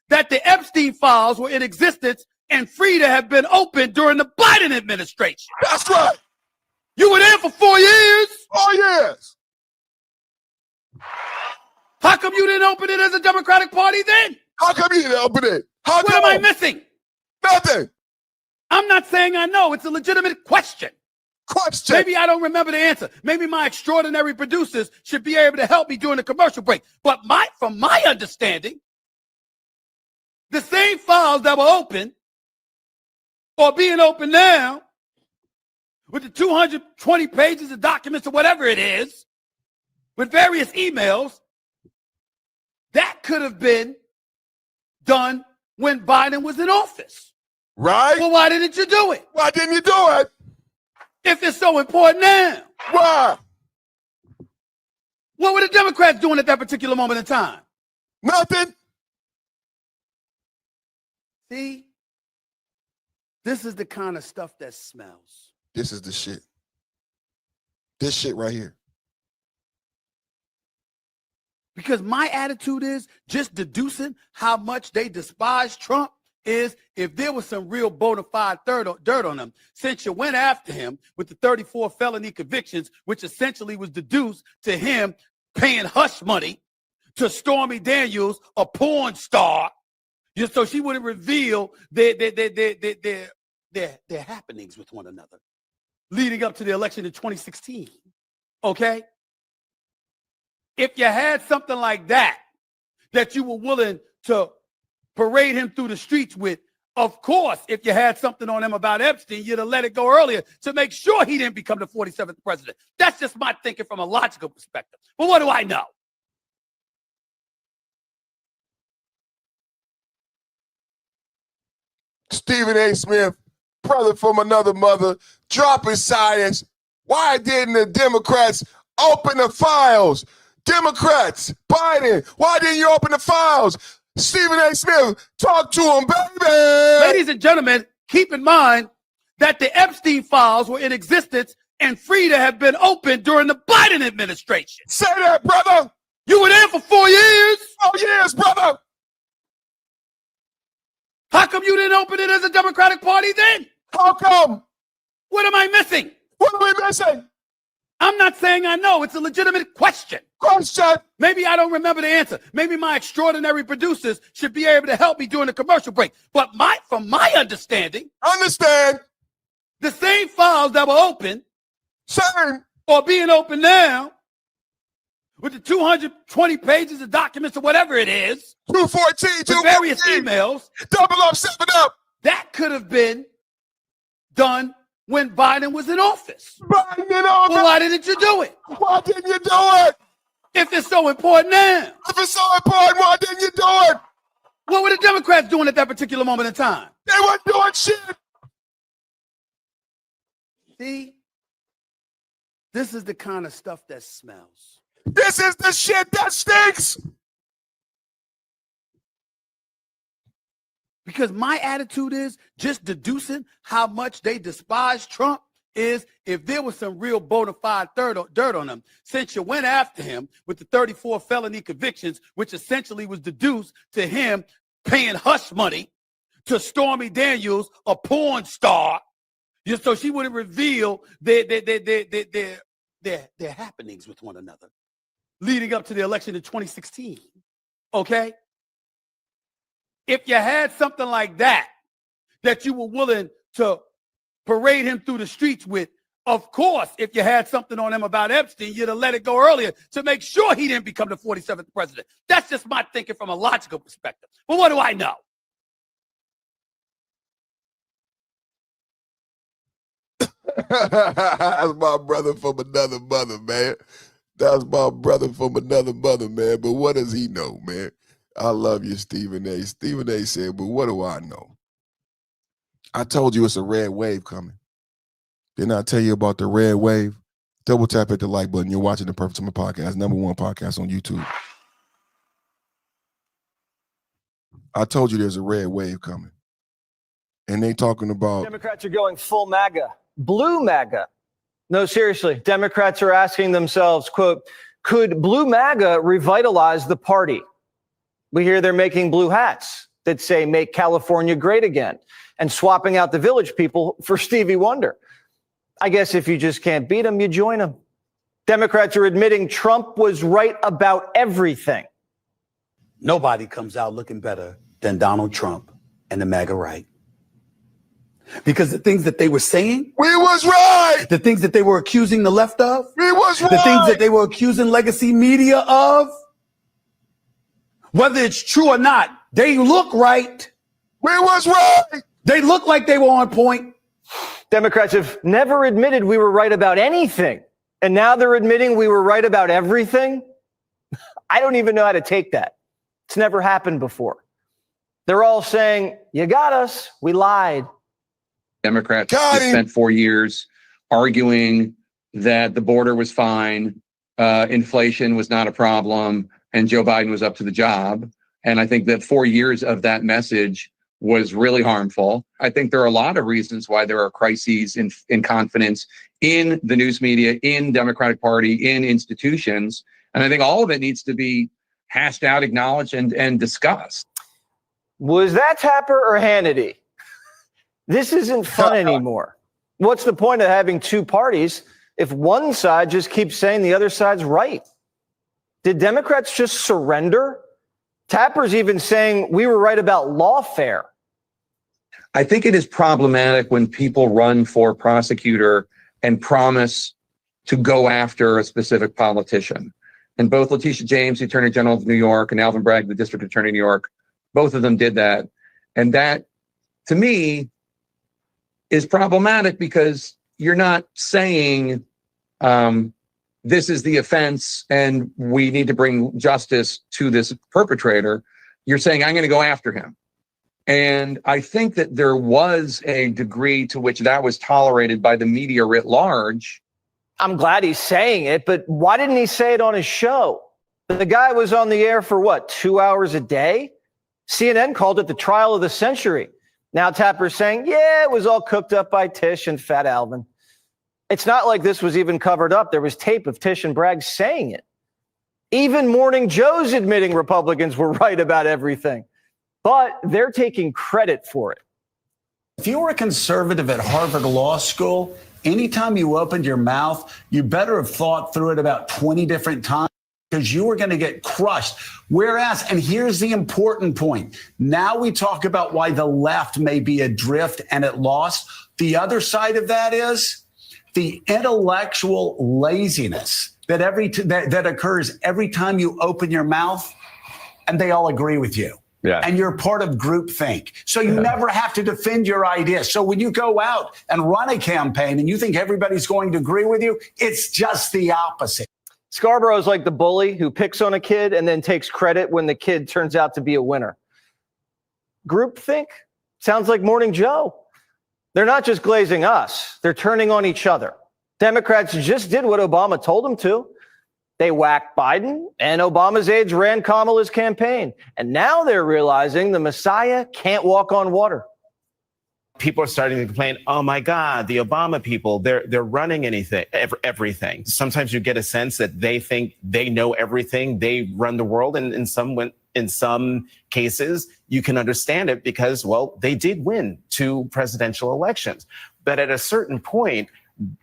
that the Epstein files were in existence and free to have been opened during the Biden administration. That's right. You were there for 4 years. 4 years. How come you didn't open it as a Democratic Party then? How come you didn't open it? What am I missing? Nothing. I'm not saying I know. It's a legitimate question. Question. Maybe I don't remember the answer. Maybe my extraordinary producers should be able to help me during the commercial break. But from my understanding, the same files that were open or being open now with the 220 pages of documents or whatever it is, with various emails, that could have been done when Biden was in office. Right. Well, why didn't you do it? Why didn't you do it? If it's so important now. Why? What were the Democrats doing at that particular moment in time? Nothing. See? This is the kind of stuff that smells. This is the shit. This shit right here. Because my attitude is just deducing how much they despise Trump is if there was some real bona fide dirt on him, since you went after him with the 34 felony convictions, which essentially was deduced to him paying hush money to Stormy Daniels, a porn star, just so she wouldn't reveal their happenings with one another leading up to the election in 2016. Okay? If you had something like that you were willing to parade him through the streets with, of course, if you had something on him about Epstein, you'd have let it go earlier to make sure he didn't become the 47th president. That's just my thinking from a logical perspective. But what do I know? Stephen A. Smith, brother from another mother, dropping science. Why didn't the Democrats open the files? Democrats, Biden, why didn't you open the files? Stephen A. Smith, talk to him, baby. Ladies and gentlemen, keep in mind that the Epstein files were in existence and free to have been opened during the Biden administration. Say that, brother. You were there for 4 years. 4 years, brother. How come you didn't open it as a Democratic Party then? How come? What am I missing? What are we missing? I'm not saying I know. It's a legitimate question. Question. Maybe I don't remember the answer. Maybe my extraordinary producers should be able to help me during the commercial break. But from my understanding, the same files that were open, or being open now, with the 220 pages of documents or whatever it is, 214, with various emails, double up, 7 up, that could have been done when Biden was in office. Biden in office. Well, why didn't you do it? Why didn't you do it? If it's so important now. If it's so important, why didn't you do it? What were the Democrats doing at that particular moment in time? They weren't doing shit. See? This is the kind of stuff that smells. This is the shit that stinks. Because my attitude is just deducing how much they despise Trump is if there was some real bona fide dirt on him, since you went after him with the 34 felony convictions, which essentially was deduced to him paying hush money to Stormy Daniels, a porn star, just so she wouldn't reveal their happenings with one another leading up to the election in 2016. Okay? If you had something like that you were willing to parade him through the streets with, of course, if you had something on him about Epstein, you'd have let it go earlier to make sure he didn't become the 47th president. That's just my thinking from a logical perspective. But what do I know? That's my brother from another mother, man. That's my brother from another mother, man. But what does he know, man? I love you, Stephen A. Stephen A. said, but what do I know? I told you it's a red wave coming. Didn't I tell you about the red wave? Double tap at the like button. You're watching the Perfect Summer Podcast, #1 podcast on YouTube. I told you there's a red wave coming. And they talking about... Democrats are going full MAGA, blue MAGA. No, seriously, Democrats are asking themselves, quote, could blue MAGA revitalize the party? We hear they're making blue hats that say, make California great again, and swapping out the Village People for Stevie Wonder. I guess if you just can't beat them, you join them. Democrats are admitting Trump was right about everything. Nobody comes out looking better than Donald Trump and the MAGA right. Because the things that they were saying, we was right. The things that they were accusing the left of, we was right. The things that they were accusing legacy media of, whether it's true or not, they look right. We was right. They look like they were on point. Democrats have never admitted we were right about anything. And now they're admitting we were right about everything. I don't even know how to take that. It's never happened before. They're all saying, you got us. We lied. Democrats just spent 4 years arguing that the border was fine, inflation was not a problem, and Joe Biden was up to the job. And I think that 4 years of that message was really harmful. I think there are a lot of reasons why there are crises in confidence in the news media, in Democratic Party, in institutions. And I think all of it needs to be hashed out, acknowledged, and discussed. Was that Tapper or Hannity? This isn't fun anymore. What's the point of having two parties if one side just keeps saying the other side's right? Did Democrats just surrender? Tapper's even saying we were right about lawfare. I think it is problematic when people run for prosecutor and promise to go after a specific politician. And both Letitia James, the Attorney General of New York, and Alvin Bragg, the District Attorney of New York, both of them did that. And that, to me, is problematic because you're not saying this is the offense and we need to bring justice to this perpetrator. You're saying, I'm going to go after him. And I think that there was a degree to which that was tolerated by the media writ large. I'm glad he's saying it, but why didn't he say it on his show? The guy was on the air for what, 2 hours a day? CNN called it the trial of the century. Now Tapper's saying, yeah, it was all cooked up by Tish and Fat Alvin. It's not like this was even covered up. There was tape of Tish and Bragg saying it. Even Morning Joe's admitting Republicans were right about everything, but they're taking credit for it. If you were a conservative at Harvard Law School, anytime you opened your mouth, you better have thought through it about 20 different times, because you were going to get crushed. Whereas, and here's the important point, now we talk about why the left may be adrift and at loss. The other side of that is the intellectual laziness that that occurs every time you open your mouth and they all agree with you. Yeah. And you're part of groupthink. So you never have to defend your ideas. So when you go out and run a campaign and you think everybody's going to agree with you, it's just the opposite. Scarborough's like the bully who picks on a kid and then takes credit when the kid turns out to be a winner. Groupthink sounds like Morning Joe. They're not just glazing us. They're turning on each other. Democrats just did what Obama told them to. They whacked Biden, and Obama's aides ran Kamala's campaign. And now they're realizing the Messiah can't walk on water. People are starting to complain, oh my God, the Obama people, they're running everything. Sometimes you get a sense that they think they know everything, they run the world, and in some cases, you can understand it because, well, they did win 2 presidential elections. But at a certain point,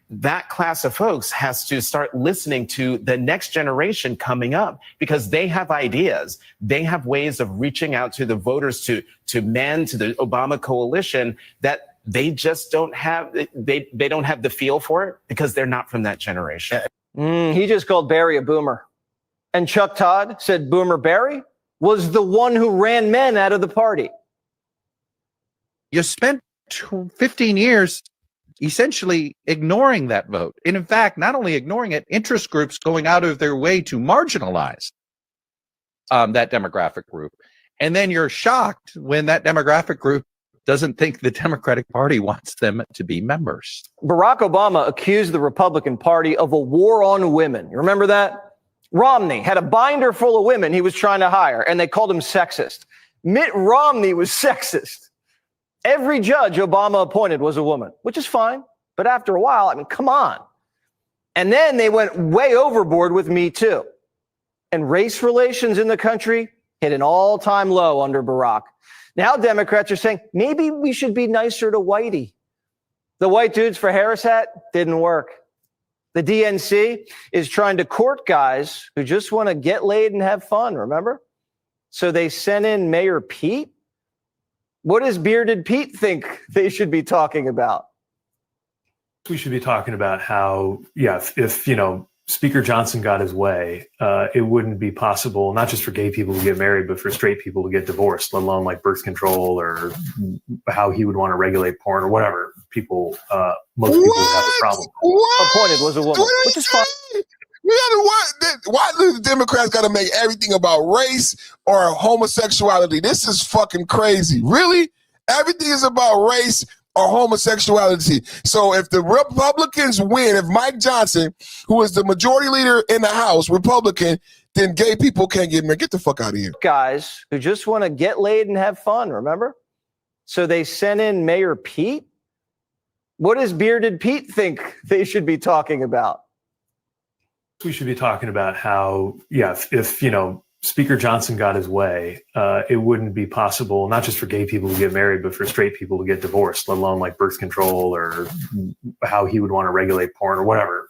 that class of folks has to start listening to the next generation coming up because they have ideas. They have ways of reaching out to the voters, to men, to the Obama coalition that they just don't have. They don't have the feel for it because they're not from that generation. He just called Barry a boomer. And Chuck Todd said Boomer Barry was the one who ran men out of the party. You spent 15 years essentially ignoring that vote. And in fact, not only ignoring it, interest groups going out of their way to marginalize that demographic group. And then you're shocked when that demographic group doesn't think the Democratic Party wants them to be members. Barack Obama accused the Republican Party of a war on women. You remember that? Romney had a binder full of women he was trying to hire, and they called him sexist. Mitt Romney was sexist. Every judge Obama appointed was a woman, which is fine. But after a while, I mean, come on. And then they went way overboard with Me Too. And race relations in the country hit an all-time low under Barack. Now Democrats are saying, maybe we should be nicer to Whitey. The white dudes for Harris hat didn't work. The DNC is trying to court guys who just want to get laid and have fun, remember? So they sent in Mayor Pete. What does Bearded Pete think they should be talking about? We should be talking about how, if Speaker Johnson got his way, it wouldn't be possible, not just for gay people to get married, but for straight people to get divorced, let alone like birth control or how he would want to regulate porn or whatever most people would have a problem with. Appointed was a woman, which is fine. Why do the Democrats got to make everything about race or homosexuality? This is fucking crazy. Really? Everything is about race or homosexuality. So if the Republicans win, if Mike Johnson, who is the majority leader in the House, Republican, then gay people can't get married. Get the fuck out of here. Guys who just want to get laid and have fun, remember? So they sent in Mayor Pete. What does Bearded Pete think they should be talking about? We should be talking about how, if Speaker Johnson got his way, it wouldn't be possible, not just for gay people to get married, but for straight people to get divorced, let alone like birth control or how he would want to regulate porn or whatever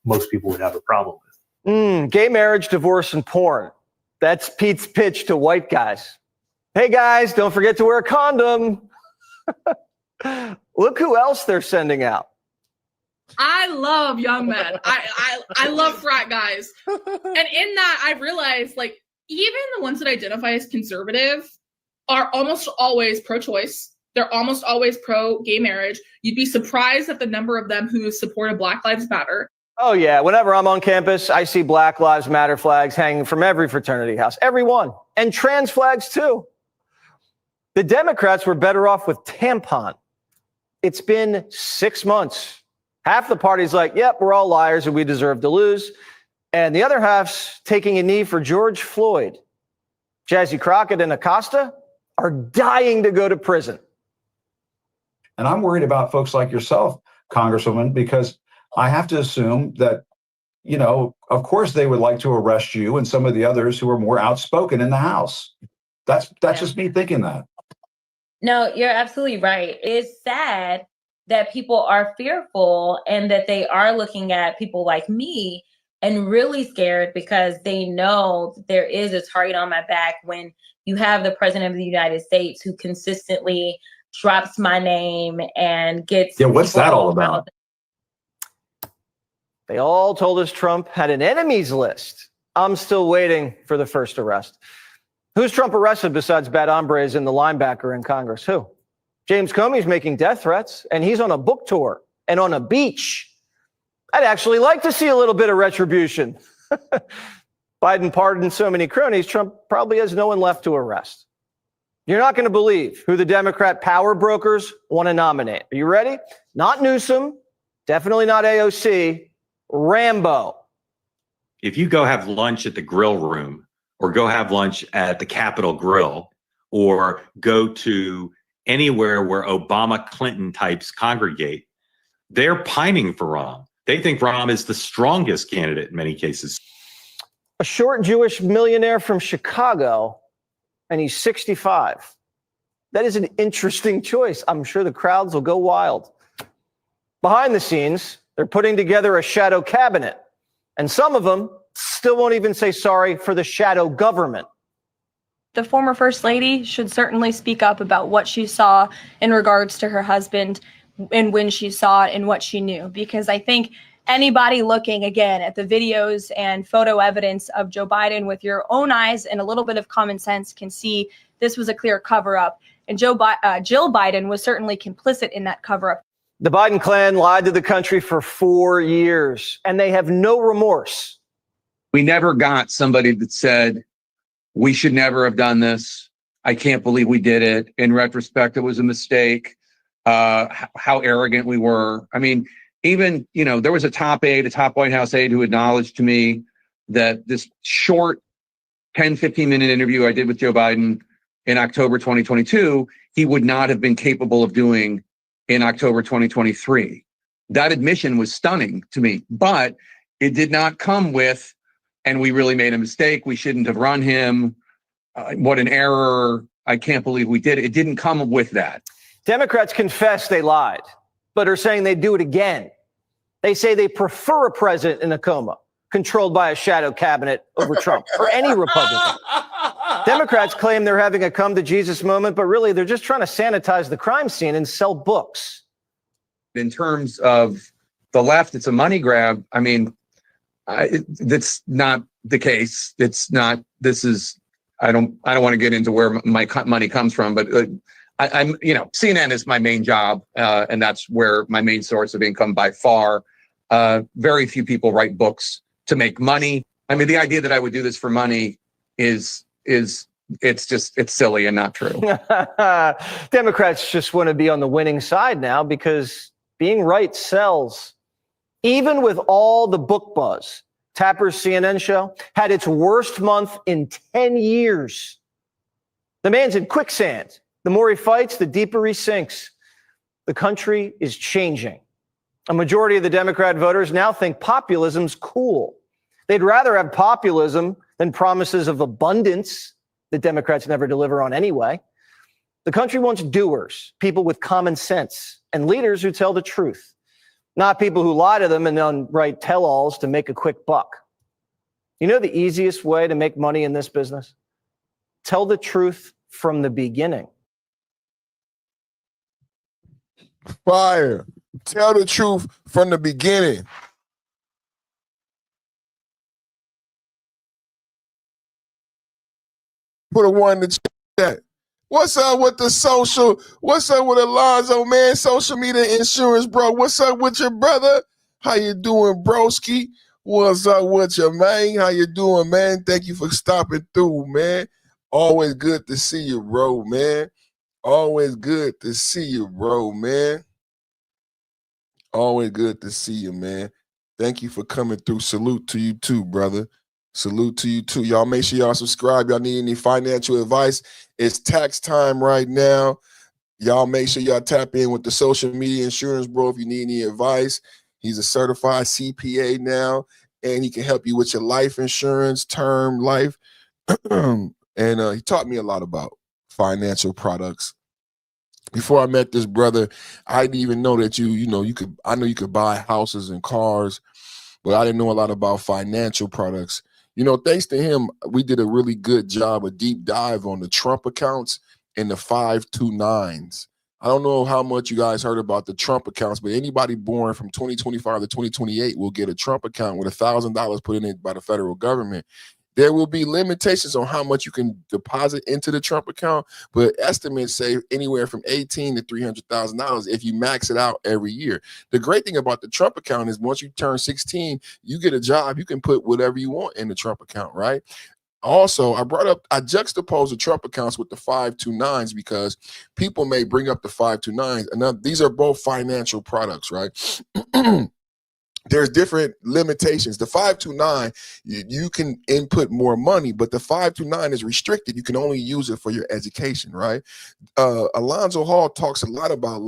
most people would have a problem with. Gay marriage, divorce, and porn. That's Pete's pitch to white guys. Hey guys, don't forget to wear a condom. Look who else they're sending out. I love young men. I love frat guys. And in that, I've realized, like, even the ones that identify as conservative are almost always pro-choice. They're almost always pro-gay marriage. You'd be surprised at the number of them who support a Black Lives Matter. Oh, yeah. Whenever I'm on campus, I see Black Lives Matter flags hanging from every fraternity house. Every one. And trans flags, too. The Democrats were better off with tampon. It's been 6 months. Half the party's like, yep, we're all liars and we deserve to lose. And the other half's taking a knee for George Floyd. Jazzy Crockett and Acosta are dying to go to prison. And I'm worried about folks like yourself, Congresswoman, because I have to assume that, of course they would like to arrest you and some of the others who are more outspoken in the House. That's just me thinking that. No, you're absolutely right. It's sad that people are fearful and that they are looking at people like me and really scared because they know that there is a target on my back when you have the president of the United States who consistently drops my name and gets... Yeah, what's that all about? They all told us Trump had an enemies list. I'm still waiting for the first arrest. Who's Trump arrested besides bad hombres and the linebacker in Congress? Who? James Comey's making death threats, and he's on a book tour and on a beach. I'd actually like to see a little bit of retribution. Biden pardoned so many cronies, Trump probably has no one left to arrest. You're not going to believe who the Democrat power brokers want to nominate. Are you ready? Not Newsom, definitely not AOC, Rambo. If you go have lunch at the grill room or go have lunch at the Capitol Grill or go to anywhere where Obama Clinton types congregate, they're pining for Rahm. They think Rahm is the strongest candidate in many cases. A short Jewish millionaire from Chicago, and he's 65. That is an interesting choice. I'm sure the crowds will go wild. Behind the scenes, they're putting together a shadow cabinet, and some of them still won't even say sorry for the shadow government. The former First Lady should certainly speak up about what she saw in regards to her husband and when she saw it and what she knew. Because I think anybody looking, again, at the videos and photo evidence of Joe Biden with your own eyes and a little bit of common sense can see this was a clear cover-up. And Jill Biden was certainly complicit in that cover-up. The Biden clan lied to the country for 4 years, and they have no remorse. We never got somebody that said, we should never have done this. I can't believe we did it. In retrospect, it was a mistake. How arrogant we were. I mean, even, there was a top White House aide who acknowledged to me that this short 10, 15-minute interview I did with Joe Biden in October 2022, he would not have been capable of doing in October 2023. That admission was stunning to me, but it did not come with, and we really made a mistake. We shouldn't have run him. What an error. I can't believe we did it. It didn't come with that. Democrats confess they lied, but are saying they'd do it again. They say they prefer a president in a coma, controlled by a shadow cabinet over Trump or any Republican. Democrats claim they're having a come to Jesus moment, but really they're just trying to sanitize the crime scene and sell books. In terms of the left, it's a money grab. I mean, that's not the case. It's not. This is. I don't want to get into where my money comes from, but I'm. CNN is my main job, and that's where my main source of income by far. Very few people write books to make money. I mean, the idea that I would do this for money is it's silly and not true. Democrats just want to be on the winning side now because being right sells. Even with all the book buzz, Tapper's CNN show had its worst month in 10 years. The man's in quicksand. The more he fights, the deeper he sinks. The country is changing. A majority of the Democrat voters now think populism's cool. They'd rather have populism than promises of abundance that Democrats never deliver on anyway. The country wants doers, people with common sense, and leaders who tell the truth, not people who lie to them and then write tell-alls to make a quick buck. You know the easiest way to make money in this business? Tell the truth from the beginning. Fire. Tell the truth from the beginning. Put a one in the chat. What's up with the social? What's up with Alonzo, man? Social media insurance, bro. What's up with your brother? How you doing, broski? What's up with your man? How you doing, man? Thank you for stopping through, man. Always good to see you, bro, man. Always good to see you, bro, man. Always good to see you, man. Thank you for coming through. Salute to you too, brother. Salute to you too. Y'all make sure y'all subscribe. Y'all need any financial advice? It's tax time right now. Y'all make sure y'all tap in with the social media insurance bro if you need any advice. He's a certified CPA now, and he can help you with your life insurance, term life. And he taught me a lot about financial products. Before I met this brother, I didn't even know that I know you could buy houses and cars, but I didn't know a lot about financial products. Thanks to him, we did a really good job, a deep dive on the Trump accounts and the 529s. I don't know how much you guys heard about the Trump accounts, but anybody born from 2025 to 2028 will get a Trump account with $1,000 put in it by the federal government. There will be limitations on how much you can deposit into the Trump account, but estimates say anywhere from $18,000 to $300,000 if you max it out every year. The great thing about the Trump account is once you turn 16, you get a job, you can put whatever you want in the Trump account, right? Also, I juxtaposed the Trump accounts with the 529s because people may bring up the 529s. And these are both financial products, right? There's different limitations. The 529, you can input more money, but the 529 is restricted. You can only use it for your education, right? Alonzo Hall talks a lot about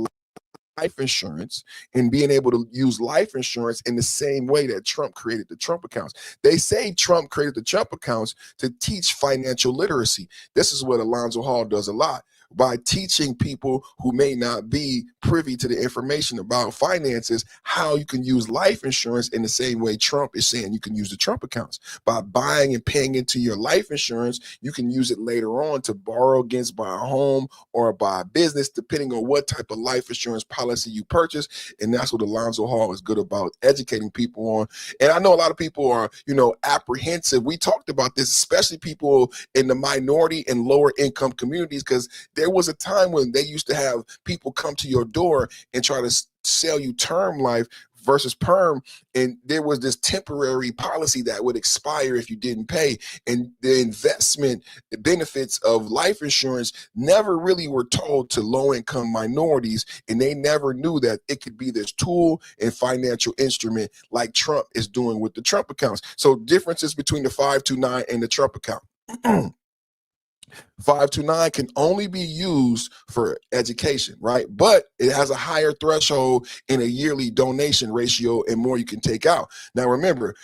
life insurance and being able to use life insurance in the same way that Trump created the Trump accounts. They say Trump created the Trump accounts to teach financial literacy. This is what Alonzo Hall does a lot. By teaching people who may not be privy to the information about finances, how you can use life insurance in the same way Trump is saying you can use the Trump accounts. By buying and paying into your life insurance, you can use it later on to borrow against buy a home or buy a business, depending on what type of life insurance policy you purchase. And that's what Alonzo Hall is good about, educating people on. And I know a lot of people are, apprehensive. We talked about this, especially people in the minority and lower income communities, because there was a time when they used to have people come to your door and try to sell you term life versus perm, and there was this temporary policy that would expire if you didn't pay, and the investment benefits of life insurance never really were told to low-income minorities, and they never knew that it could be this tool and financial instrument like Trump is doing with the Trump accounts. So differences between the 529 and the Trump account. 529 can only be used for education, right? But it has a higher threshold in a yearly donation ratio and more you can take out. Now, remember,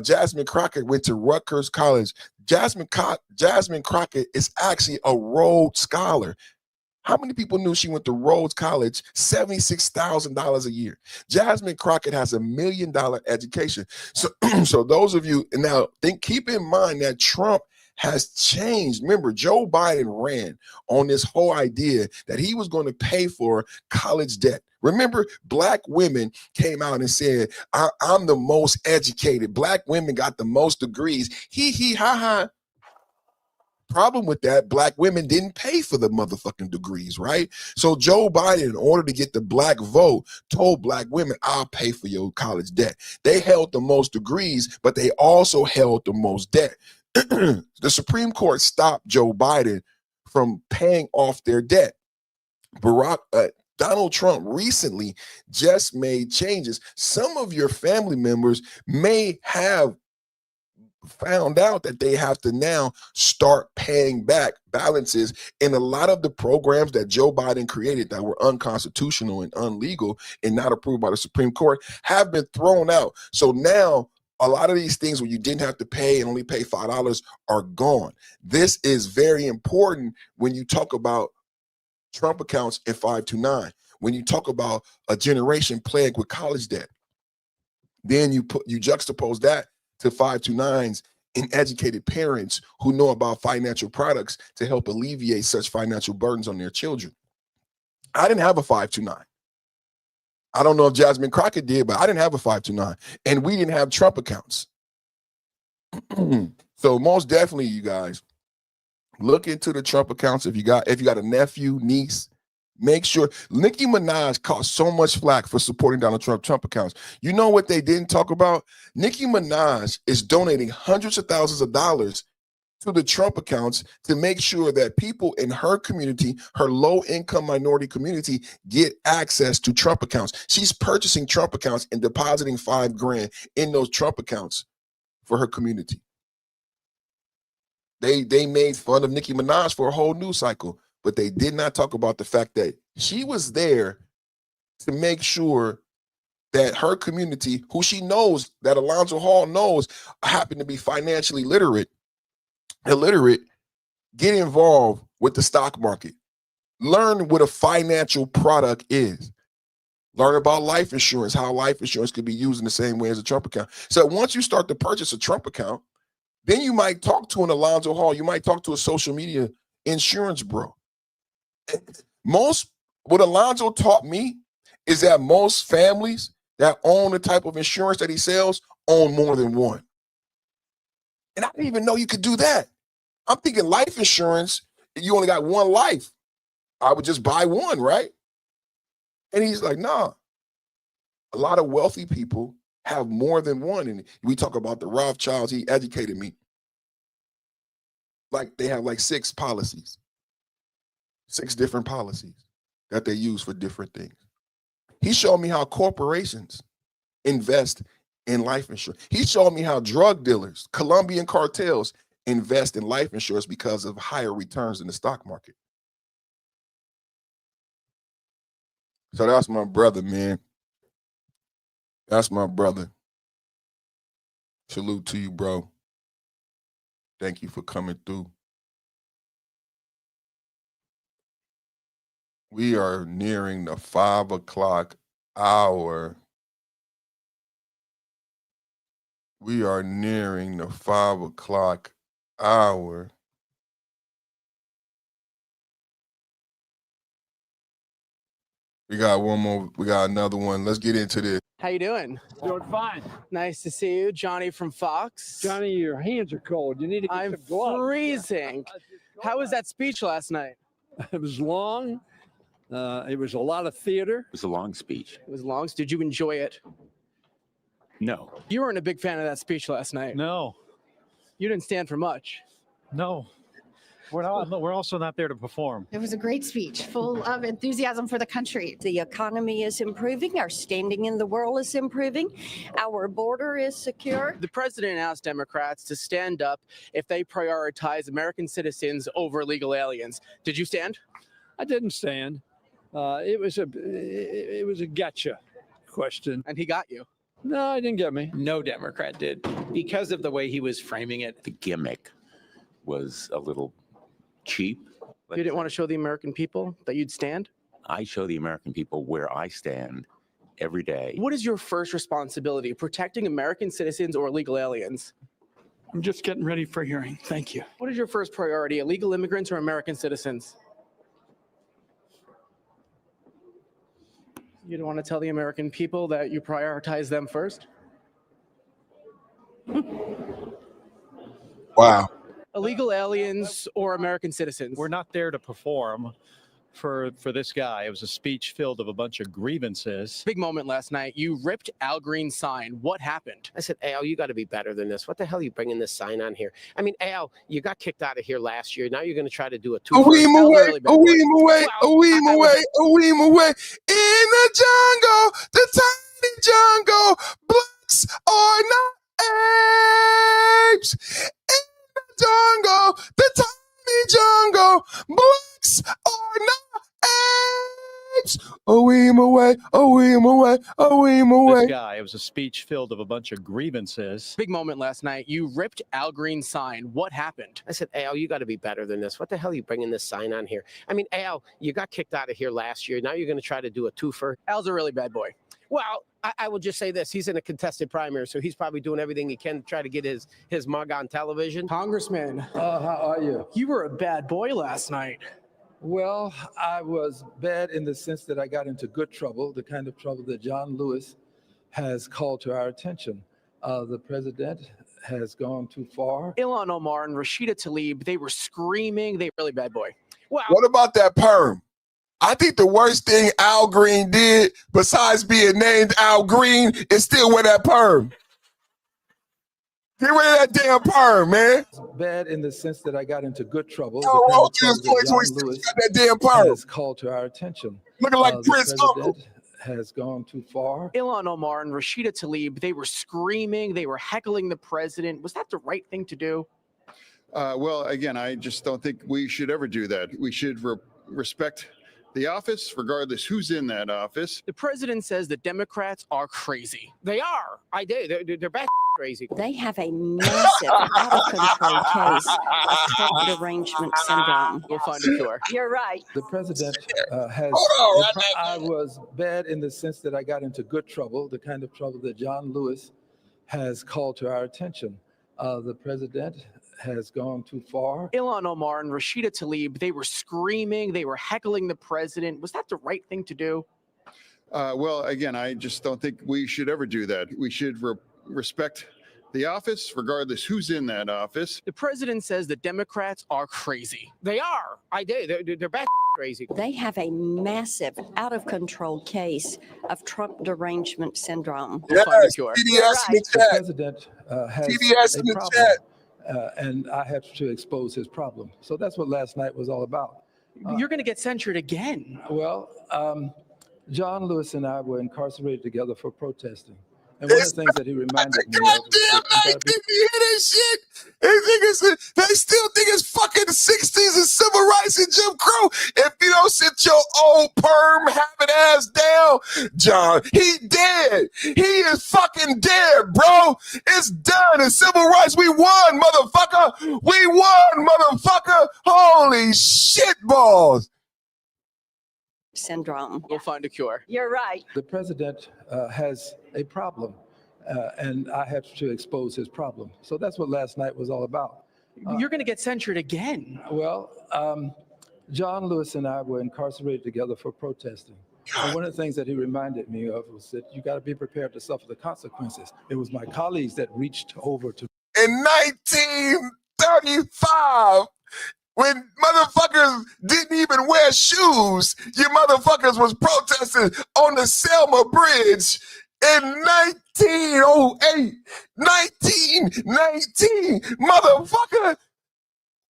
Jasmine Crockett went to Rutgers College. Jasmine Crockett is actually a Rhodes Scholar. How many people knew she went to Rhodes College, $76,000 a year? Jasmine Crockett has $1 million education. So those of you, and now keep in mind that Trump has changed. Remember, Joe Biden ran on this whole idea that he was going to pay for college debt. Remember, black women came out and said, I'm the most educated. Black women got the most degrees. Hee hee ha ha. Problem with that, black women didn't pay for the motherfucking degrees, right? So Joe Biden, in order to get the black vote, told black women, I'll pay for your college debt. They held the most degrees, but they also held the most debt. The Supreme Court stopped Joe Biden from paying off their debt. Donald Trump recently just made changes. Some of your family members may have found out that they have to now start paying back balances in a lot of the programs that Joe Biden created that were unconstitutional and illegal and not approved by the Supreme Court have been thrown out. So now a lot of these things where you didn't have to pay and only pay $5 are gone. This is very important when you talk about Trump accounts and 529. When you talk about a generation plagued with college debt, then you juxtapose that to 529s and educated parents who know about financial products to help alleviate such financial burdens on their children. I didn't have a 529. I don't know if Jasmine Crockett did, but I didn't have a 529, and we didn't have Trump accounts. So most definitely, you guys, look into the Trump accounts. If you got a nephew, niece, make sure. Nicki Minaj caught so much flack for supporting Donald Trump accounts. You know what they didn't talk about? Nicki Minaj is donating hundreds of thousands of dollars to the Trump accounts to make sure that people in her community, her low-income minority community, get access to Trump accounts. She's purchasing Trump accounts and depositing $5,000 in those Trump accounts for her community. They made fun of Nicki Minaj for a whole news cycle, but they did not talk about the fact that she was there to make sure that her community, who she knows, that Alonzo Hall knows, happen to be financially illiterate, get involved with the stock market. Learn what a financial product is. Learn about life insurance, how life insurance could be used in the same way as a Trump account. So once you start to purchase a Trump account, then you might talk to an Alonzo Hall. You might talk to a social media insurance bro. What Alonzo taught me is that most families that own the type of insurance that he sells own more than one. And I didn't even know you could do that. I'm thinking life insurance, you only got one life. I would just buy one, right? And he's like, nah. A lot of wealthy people have more than one. And we talk about the Rothschilds. He educated me. Like they have like 6 policies. 6 different policies that they use for different things. He showed me how corporations invest in life insurance. He showed me how drug dealers, Colombian cartels, invest in life insurance because of higher returns in the stock market. So that's my brother, man. That's my brother. Salute to you, bro. Thank you for coming through. We are nearing the 5 o'clock hour. We are nearing the 5 o'clock hour. We got one more. We got another one. Let's get into this. How you doing? Doing fine. Nice to see you. Johnny from Fox. Johnny, your hands are cold. You need to get I'm some gloves. freezing. How was that speech last night? It was long. It was a lot of theater. It was a long speech. It was long. Did you enjoy it? No. You weren't a big fan of that speech last night. No. You didn't stand for much. No. We're not. We're also not there to perform. It was a great speech, full of enthusiasm for the country. The economy is improving. Our standing in the world is improving. Our border is secure. The president asked Democrats to stand up if they prioritize American citizens over illegal aliens. Did you stand? I didn't stand. It was a gotcha question. And he got you. No, he didn't get me. No Democrat did, because of the way he was framing it. The gimmick was a little cheap. You didn't want to show the American people that you'd stand? I show the American people where I stand every day. What is your first responsibility, protecting American citizens or illegal aliens? I'm just getting ready for hearing. Thank you. What is your first priority, illegal immigrants or American citizens? You don't want to tell the American people that you prioritize them first? Wow. Illegal aliens or American citizens? We're not there to perform for this guy. It was a speech filled of a bunch of grievances. Big moment last night. You ripped Al Green's sign. What happened? I said, Al, you got to be better than this. What the hell are you bringing this sign on here? I mean, Al, you got kicked out of here last year. Now you're going to try to do a two. Away, away, away. In the jungle, the tiny jungle, blacks are not apes. In the jungle, the tiny jungle, blacks are not apes. Away, away, away, away, away, away. This guy, it was a speech filled of a bunch of grievances. Big moment last night. You ripped Al Green's sign. What happened? I said, Al, you got to be better than this. What the hell are you bringing this sign on here? I mean, Al, you got kicked out of here last year. Now you're going to try to do a twofer. Al's a really bad boy. Well, I will just say this. He's in a contested primary, so he's probably doing everything he can to try to get his mug on television. Congressman. How are you? You were a bad boy last night. Well, I was bad in the sense that I got into good trouble, the kind of trouble that John Lewis has called to our attention. The president has gone too far. Ilhan Omar and Rashida Tlaib, they were screaming. They were really bad boy. Wow. What about that perm? I think the worst thing Al Green did, besides being named Al Green, is still wear that perm. Get rid of that damn perm, man. Bad in the sense that I got into good trouble. That damn perm has called to our attention. Looking like Prince Uncle. Has gone too far. Ilhan Omar and Rashida Tlaib, they were screaming. They were heckling the president. Was that the right thing to do? Well, again, I just don't think we should ever do that. We should respect the office, regardless who's in that office. The president says the Democrats are crazy. They are. I do. They're back crazy. They have a massive out-of-control case of Trump derangement syndrome. We'll find a cure. You're right. The president has. I was bad in the sense that I got into good trouble, the kind of trouble that John Lewis has called to our attention. The president has gone too far. Ilhan Omar and Rashida Tlaib, they were screaming. They were heckling the president. Was that the right thing to do? Well, again, I just don't think we should ever do that. We should respect the office, regardless who's in that office. The president says the Democrats are crazy. They are. I do. They're back crazy. They have a massive out-of-control case of Trump derangement syndrome. Yes, TDS in the president has TDS in the chat. And I have to expose his problem. So that's what last night was all about. You're going to get censured again. Well, John Lewis and I were incarcerated together for protesting. And one of the things that he reminded me of was did you hear that shit? They still think it's fucking 60s and civil rights and Jim Crow. If you don't sit your old perm habit ass down, John, he dead. He is fucking dead, bro. It's done. In civil rights, we won, motherfucker. We won, motherfucker. Holy shit balls. Syndrome. We'll find a cure. You're right. The president has a problem, and I have to expose his problem. So that's what last night was all about. You're going to get censured again. Well, John Lewis and I were incarcerated together for protesting. And one of the things that he reminded me of was that you got to be prepared to suffer the consequences. It was my colleagues that reached over to. In 1935, When motherfuckers didn't even wear shoes, you motherfuckers was protesting on the Selma Bridge in 1908, 1919, motherfucker.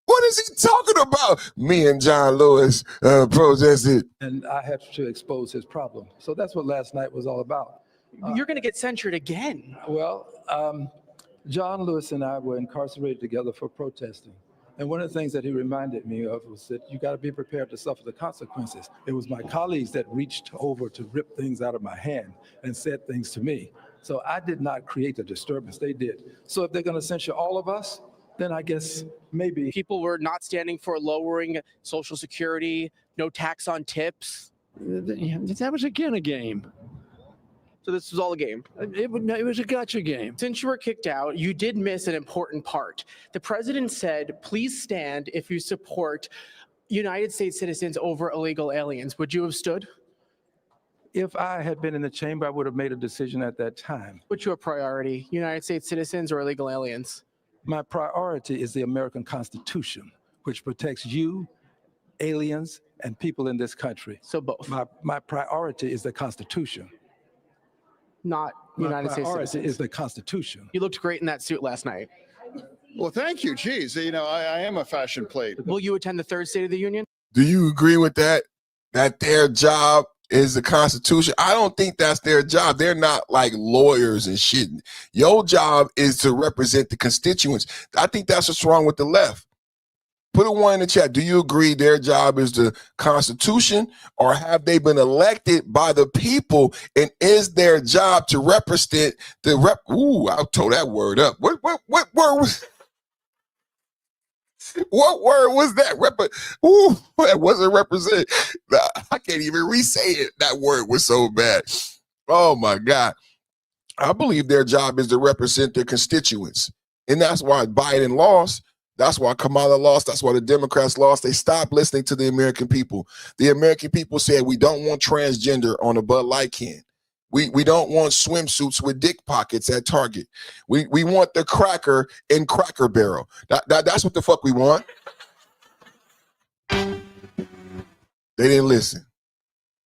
What is he talking about? Me and John Lewis protested. And I had to expose his problem. So that's what last night was all about. You're going to get censured again. Well, John Lewis and I were incarcerated together for protesting. And one of the things that he reminded me of was that you got to be prepared to suffer the consequences. It was my colleagues that reached over to rip things out of my hand and said things to me. So I did not create the disturbance, they did. So if they're going to censure all of us, then I guess maybe. People were not standing for lowering Social Security, no tax on tips. That was again a game. So this was all a game. It was a gotcha game. Since you were kicked out, you did miss an important part. The president said, please stand if you support United States citizens over illegal aliens. Would you have stood? If I had been in the chamber, I would have made a decision at that time. What's your priority, United States citizens or illegal aliens? My priority is the American Constitution, which protects you, aliens, and people in this country. So both. My priority is the Constitution. Not United States priority citizens. is the Constitution. You looked great in that suit last night. Well, thank you. Geez, you know, I am a fashion plate. Will you attend the third State of the Union? Do you agree with that? That their job is the Constitution? I don't think that's their job. They're not like lawyers and shit. Your job is to represent the constituents. I think that's what's wrong with the left. Put a 1 in the chat. Do you agree their job is the Constitution, or have they been elected by the people, and is their job to represent the Ooh, I'll toe that word up. What word was? What word was that? Ooh, that wasn't represent. I can't even re-say it. That word was so bad. Oh my God. I believe their job is to represent their constituents, and that's why Biden lost. That's why Kamala lost. That's why the Democrats lost. They stopped listening to the American people. The American people said, we don't want transgender on a Bud Light can. We don't want swimsuits with dick pockets at Target. We want the cracker in Cracker Barrel. That's what the fuck we want. They didn't listen.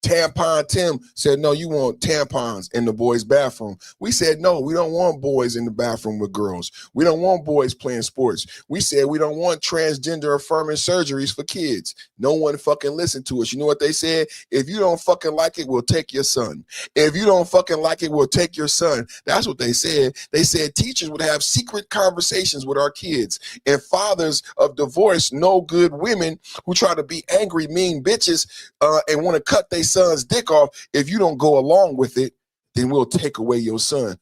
Tampon Tim said, no, you want tampons in the boys' bathroom. We said, no, we don't want boys in the bathroom with girls. We don't want boys playing sports. We said we don't want transgender affirming surgeries for kids. No one fucking listened to us. You know what they said? If you don't fucking like it, we'll take your son. If you don't fucking like it, we'll take your son. That's what they said. They said teachers would have secret conversations with our kids, and fathers of divorced, no good women who try to be angry, mean bitches and want to cut their son's dick off. If you don't go along with it, then we'll take away your son.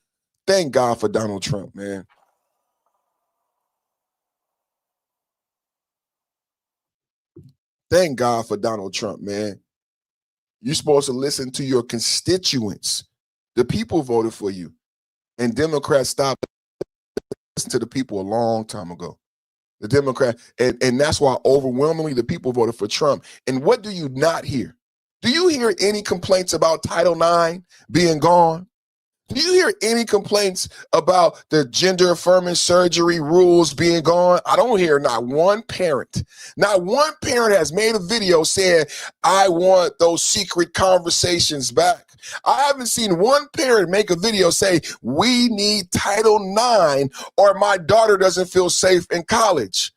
Thank God for Donald Trump, man. Thank God for Donald Trump, man. You're supposed to listen to your constituents. The people voted for you. And Democrats stopped listening to the people a long time ago. The Democrat, and that's why overwhelmingly the people voted for Trump. And what do you not hear? Do you hear any complaints about Title IX being gone? Do you hear any complaints about the gender affirming surgery rules being gone? I don't hear not one parent. Not one parent has made a video saying, I want those secret conversations back. I haven't seen one parent make a video say, we need Title IX or my daughter doesn't feel safe in college.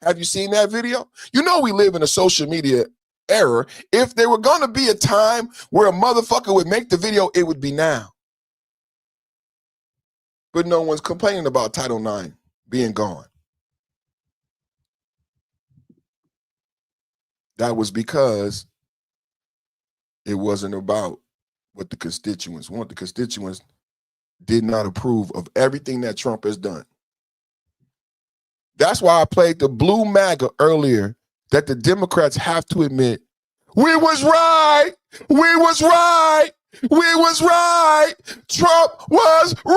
Have you seen that video? You know we live in a social media era. If there were going to be a time where a motherfucker would make the video, it would be now. But no one's complaining about Title IX being gone. That was because it wasn't about what the constituents want. The constituents did not approve of everything that Trump has done. That's why I played the blue MAGA earlier, that the Democrats have to admit, we was right. We was right. We was right. Trump was right.